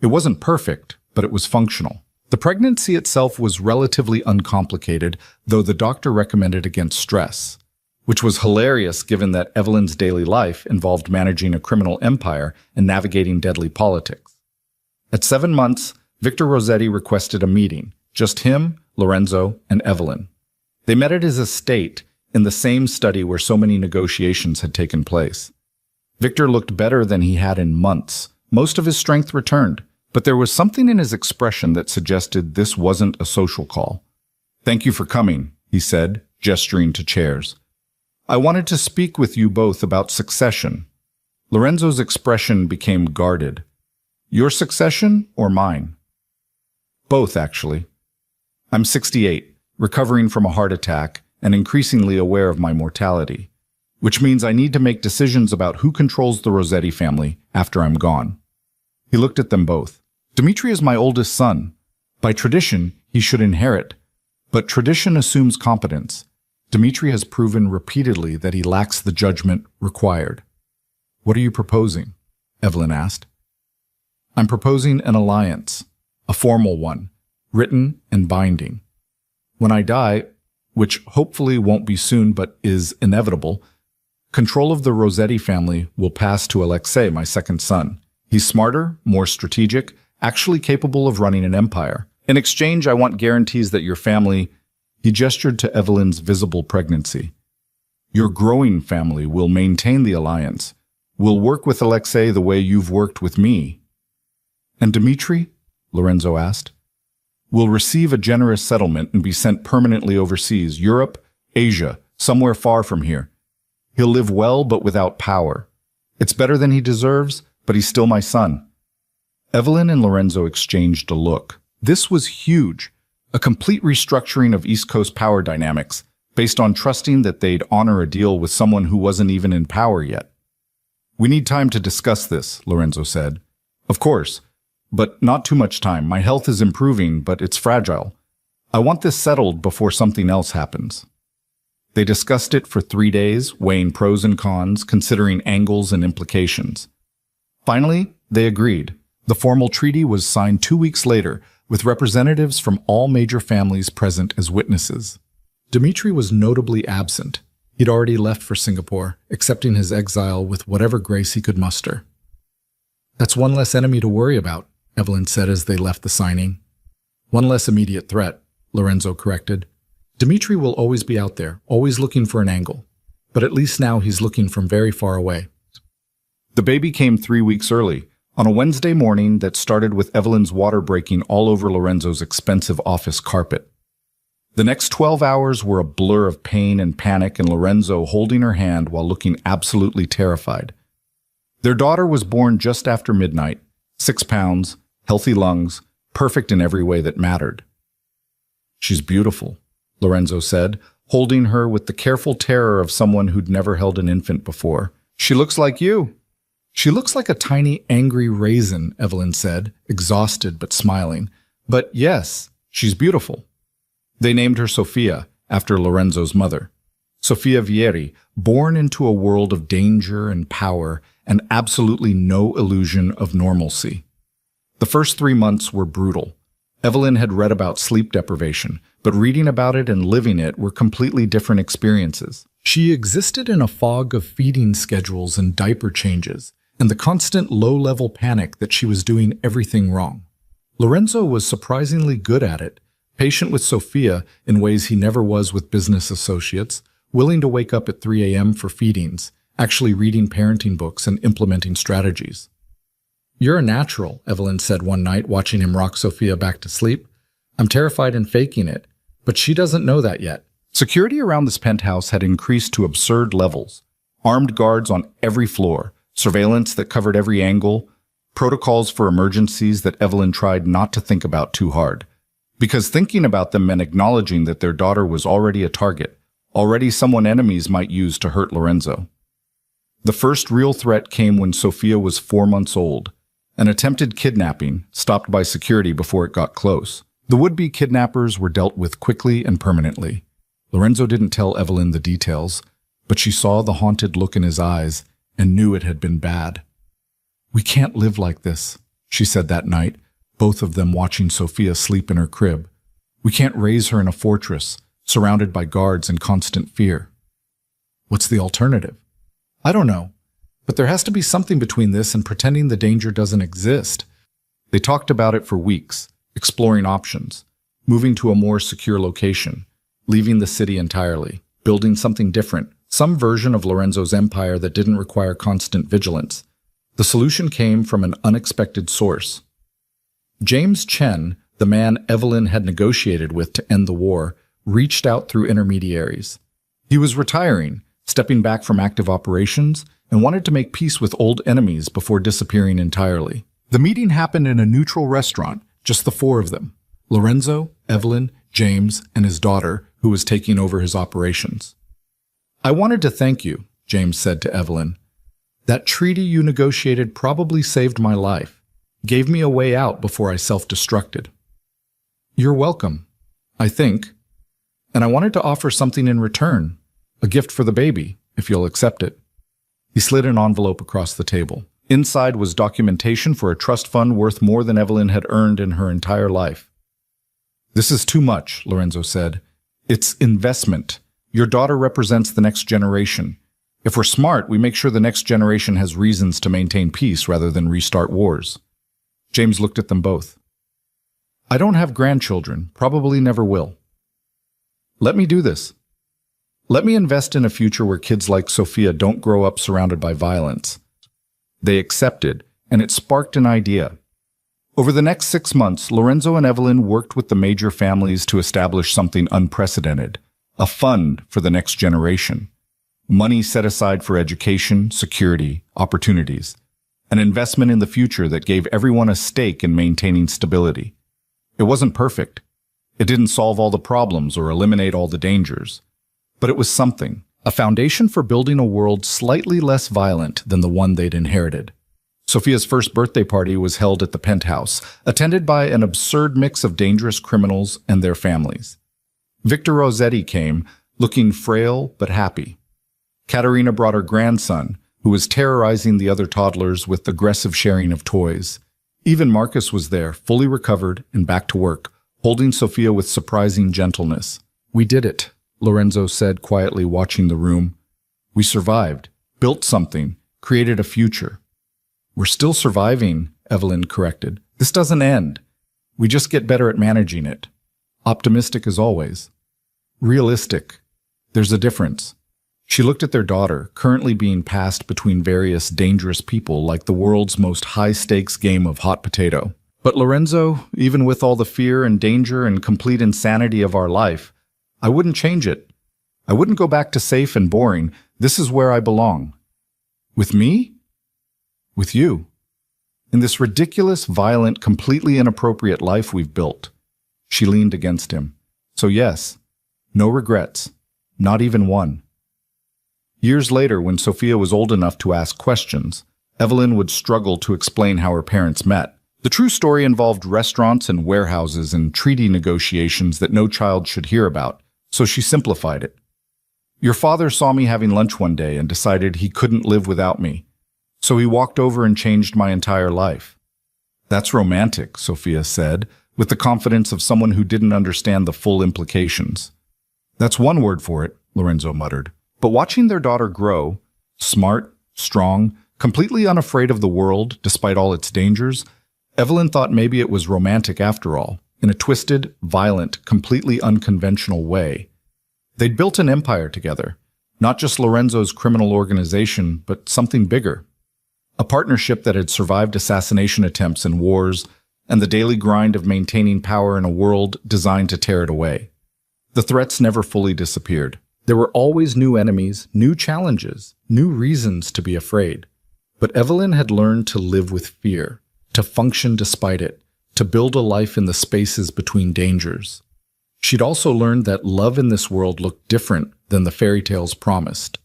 S1: It wasn't perfect, but it was functional. The pregnancy itself was relatively uncomplicated, though the doctor recommended against stress, which was hilarious given that Evelyn's daily life involved managing a criminal empire and navigating deadly politics. At 7 months, Victor Rossetti requested a meeting, just him, Lorenzo, and Evelyn. They met at his estate in the same study where so many negotiations had taken place. Victor looked better than he had in months. Most of his strength returned, but there was something in his expression that suggested this wasn't a social call. Thank you for coming, he said, gesturing to chairs. I wanted to speak with you both about succession. Lorenzo's expression became guarded. Your succession or mine? Both, actually. I'm 68, recovering from a heart attack and increasingly aware of my mortality, which means I need to make decisions about who controls the Rossetti family after I'm gone. He looked at them both. Dimitri is my oldest son. By tradition, he should inherit, but tradition assumes competence. Dimitri has proven repeatedly that he lacks the judgment required. What are you proposing? Evelyn asked. I'm proposing an alliance, a formal one, written and binding. When I die, which hopefully won't be soon but is inevitable, control of the Rossetti family will pass to Alexei, my second son. He's smarter, more strategic, actually capable of running an empire. In exchange, I want guarantees that your family... He gestured to Evelyn's visible pregnancy. Your growing family will maintain the alliance, will work with Alexei the way you've worked with me. And Dimitri, Lorenzo asked, will receive a generous settlement and be sent permanently overseas, Europe, Asia, somewhere far from here. He'll live well but without power. It's better than he deserves, but he's still my son. Evelyn and Lorenzo exchanged a look. This was huge. A complete restructuring of East Coast power dynamics, based on trusting that they'd honor a deal with someone who wasn't even in power yet. "We need time to discuss this," Lorenzo said. "Of course, but not too much time. My health is improving, but it's fragile. I want this settled before something else happens." They discussed it for 3 days, weighing pros and cons, considering angles and implications. Finally, they agreed. The formal treaty was signed 2 weeks later, with representatives from all major families present as witnesses. Dmitri was notably absent. He'd already left for Singapore, accepting his exile with whatever grace he could muster. "That's one less enemy to worry about," Evelyn said as they left the signing. "One less immediate threat," Lorenzo corrected. "Dmitri will always be out there, always looking for an angle. But at least now he's looking from very far away." The baby came 3 weeks early, on a Wednesday morning that started with Evelyn's water breaking all over Lorenzo's expensive office carpet. The next 12 hours were a blur of pain and panic, and Lorenzo holding her hand while looking absolutely terrified. Their daughter was born just after midnight, 6 pounds, healthy lungs, perfect in every way that mattered. "She's beautiful," Lorenzo said, holding her with the careful terror of someone who'd never held an infant before. "She looks like you." "She looks like a tiny, angry raisin," Evelyn said, exhausted but smiling. "But yes, she's beautiful." They named her Sofia, after Lorenzo's mother. Sofia Vieri, born into a world of danger and power and absolutely no illusion of normalcy. The first 3 months were brutal. Evelyn had read about sleep deprivation, but reading about it and living it were completely different experiences. She existed in a fog of feeding schedules and diaper changes, and the constant low-level panic that she was doing everything wrong. Lorenzo was surprisingly good at it, patient with Sofia in ways he never was with business associates, willing to wake up at 3 a.m. for feedings, actually reading parenting books and implementing strategies. "You're a natural," Evelyn said one night, watching him rock Sofia back to sleep. "I'm terrified and faking it, but she doesn't know that yet." Security around this penthouse had increased to absurd levels. Armed guards on every floor, surveillance that covered every angle, protocols for emergencies that Evelyn tried not to think about too hard. Because thinking about them meant acknowledging that their daughter was already a target, already someone enemies might use to hurt Lorenzo. The first real threat came when Sofia was 4 months old. An attempted kidnapping, stopped by security before it got close. The would-be kidnappers were dealt with quickly and permanently. Lorenzo didn't tell Evelyn the details, but she saw the haunted look in his eyes and knew it had been bad. "We can't live like this," she said that night, both of them watching Sofia sleep in her crib. "We can't raise her in a fortress, surrounded by guards and constant fear." "What's the alternative?" "I don't know, but there has to be something between this and pretending the danger doesn't exist." They talked about it for weeks, exploring options, moving to a more secure location, leaving the city entirely, building something different, some version of Lorenzo's empire that didn't require constant vigilance. The solution came from an unexpected source. James Chen, the man Evelyn had negotiated with to end the war, reached out through intermediaries. He was retiring, stepping back from active operations, and wanted to make peace with old enemies before disappearing entirely. The meeting happened in a neutral restaurant, just the 4 of them: Lorenzo, Evelyn, James, and his daughter, who was taking over his operations. "I wanted to thank you," James said to Evelyn. "That treaty you negotiated probably saved my life. Gave me a way out before I self-destructed." "You're welcome, I think. And I wanted to offer something in return, a gift for the baby, if you'll accept it." He slid an envelope across the table. Inside was documentation for a trust fund worth more than Evelyn had earned in her entire life. "This is too much," Lorenzo said. "It's investment. Your daughter represents the next generation. If we're smart, we make sure the next generation has reasons to maintain peace rather than restart wars." James looked at them both. "I don't have grandchildren, probably never will. Let me do this. Let me invest in a future where kids like Sofia don't grow up surrounded by violence." They accepted, and it sparked an idea. Over the next 6 months, Lorenzo and Evelyn worked with the major families to establish something unprecedented, a fund for the next generation. Money set aside for education, security, opportunities. An investment in the future that gave everyone a stake in maintaining stability. It wasn't perfect. It didn't solve all the problems or eliminate all the dangers. But it was something, a foundation for building a world slightly less violent than the one they'd inherited. Sophia's first birthday party was held at the penthouse, attended by an absurd mix of dangerous criminals and their families. Victor Rossetti came, looking frail but happy. Katerina brought her grandson, who was terrorizing the other toddlers with aggressive sharing of toys. Even Marcus was there, fully recovered and back to work, holding Sophia with surprising gentleness. "We did it," Lorenzo said quietly, watching the room. "We survived, built something, created a future." "We're still surviving," Evelyn corrected. "This doesn't end. We just get better at managing it. Optimistic as always. Realistic. There's a difference." She looked at their daughter, currently being passed between various dangerous people like the world's most high-stakes game of hot potato. "But Lorenzo, even with all the fear and danger and complete insanity of our life, I wouldn't change it. I wouldn't go back to safe and boring. This is where I belong." "With me?" "With you. In this ridiculous, violent, completely inappropriate life we've built." She leaned against him. "So yes, no regrets. Not even one." Years later, when Sophia was old enough to ask questions, Evelyn would struggle to explain how her parents met. The true story involved restaurants and warehouses and treaty negotiations that no child should hear about, so she simplified it. "Your father saw me having lunch one day and decided he couldn't live without me, so he walked over and changed my entire life." "That's romantic," Sophia said, with the confidence of someone who didn't understand the full implications. "That's one word for it," Lorenzo muttered. But watching their daughter grow, smart, strong, completely unafraid of the world despite all its dangers, Evelyn thought maybe it was romantic after all, in a twisted, violent, completely unconventional way. They'd built an empire together, not just Lorenzo's criminal organization, but something bigger. A partnership that had survived assassination attempts and wars, and the daily grind of maintaining power in a world designed to tear it away. The threats never fully disappeared. There were always new enemies, new challenges, new reasons to be afraid. But Evelyn had learned to live with fear, to function despite it, to build a life in the spaces between dangers. She'd also learned that love in this world looked different than the fairy tales promised.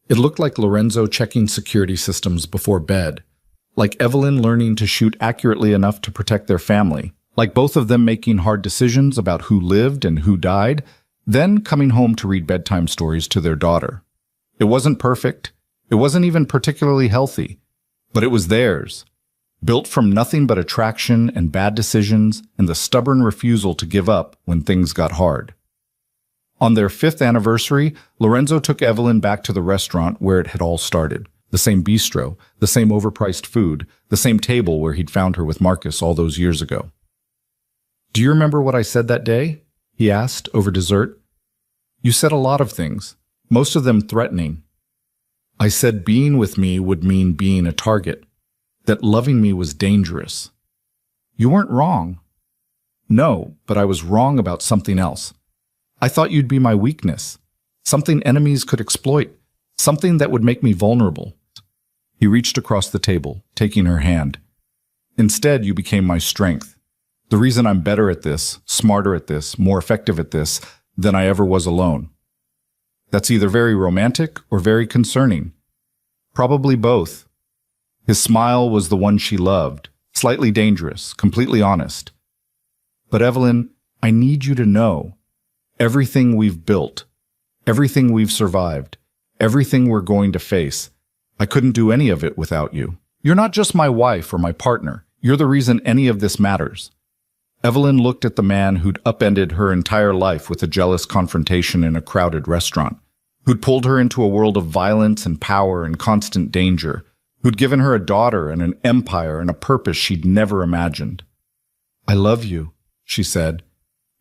S1: It looked like Lorenzo checking security systems before bed, like Evelyn learning to shoot accurately enough to protect their family, like both of them making hard decisions about who lived and who died, then coming home to read bedtime stories to their daughter. It wasn't perfect. It wasn't even particularly healthy. But it was theirs, built from nothing but attraction and bad decisions and the stubborn refusal to give up when things got hard. On their 5th anniversary, Lorenzo took Evelyn back to the restaurant where it had all started. The same bistro, the same overpriced food, the same table where he'd found her with Marcus all those years ago. "Do you remember what I said that day?" he asked over dessert. "You said a lot of things, most of them threatening. I said being with me would mean being a target, that loving me was dangerous. You weren't wrong." "No, but I was wrong about something else. I thought you'd be my weakness, something enemies could exploit, something that would make me vulnerable." He reached across the table, taking her hand. "Instead, you became my strength. The reason I'm better at this, smarter at this, more effective at this than I ever was alone." That's either very romantic or very concerning. Probably both. His smile was the one she loved, slightly dangerous, completely honest. "But Evelyn, I need you to know, everything we've built, everything we've survived, everything we're going to face, I couldn't do any of it without you. You're not just my wife or my partner. You're the reason any of this matters." Evelyn looked at the man who'd upended her entire life with a jealous confrontation in a crowded restaurant, who'd pulled her into a world of violence and power and constant danger, who'd given her a daughter and an empire and a purpose she'd never imagined. "I love you," she said.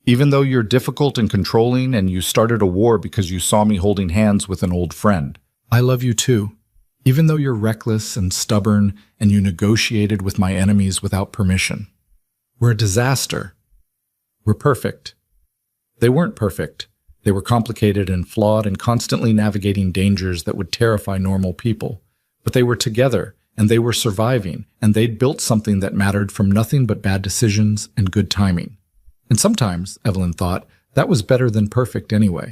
S1: "Even though you're difficult and controlling and you started a war because you saw me holding hands with an old friend. I love you too. Even though you're reckless and stubborn and you negotiated with my enemies without permission. We're a disaster. We're perfect." They weren't perfect. They were complicated and flawed and constantly navigating dangers that would terrify normal people. But they were together, and they were surviving, and they'd built something that mattered from nothing but bad decisions and good timing. And sometimes, Evelyn thought, that was better than perfect anyway.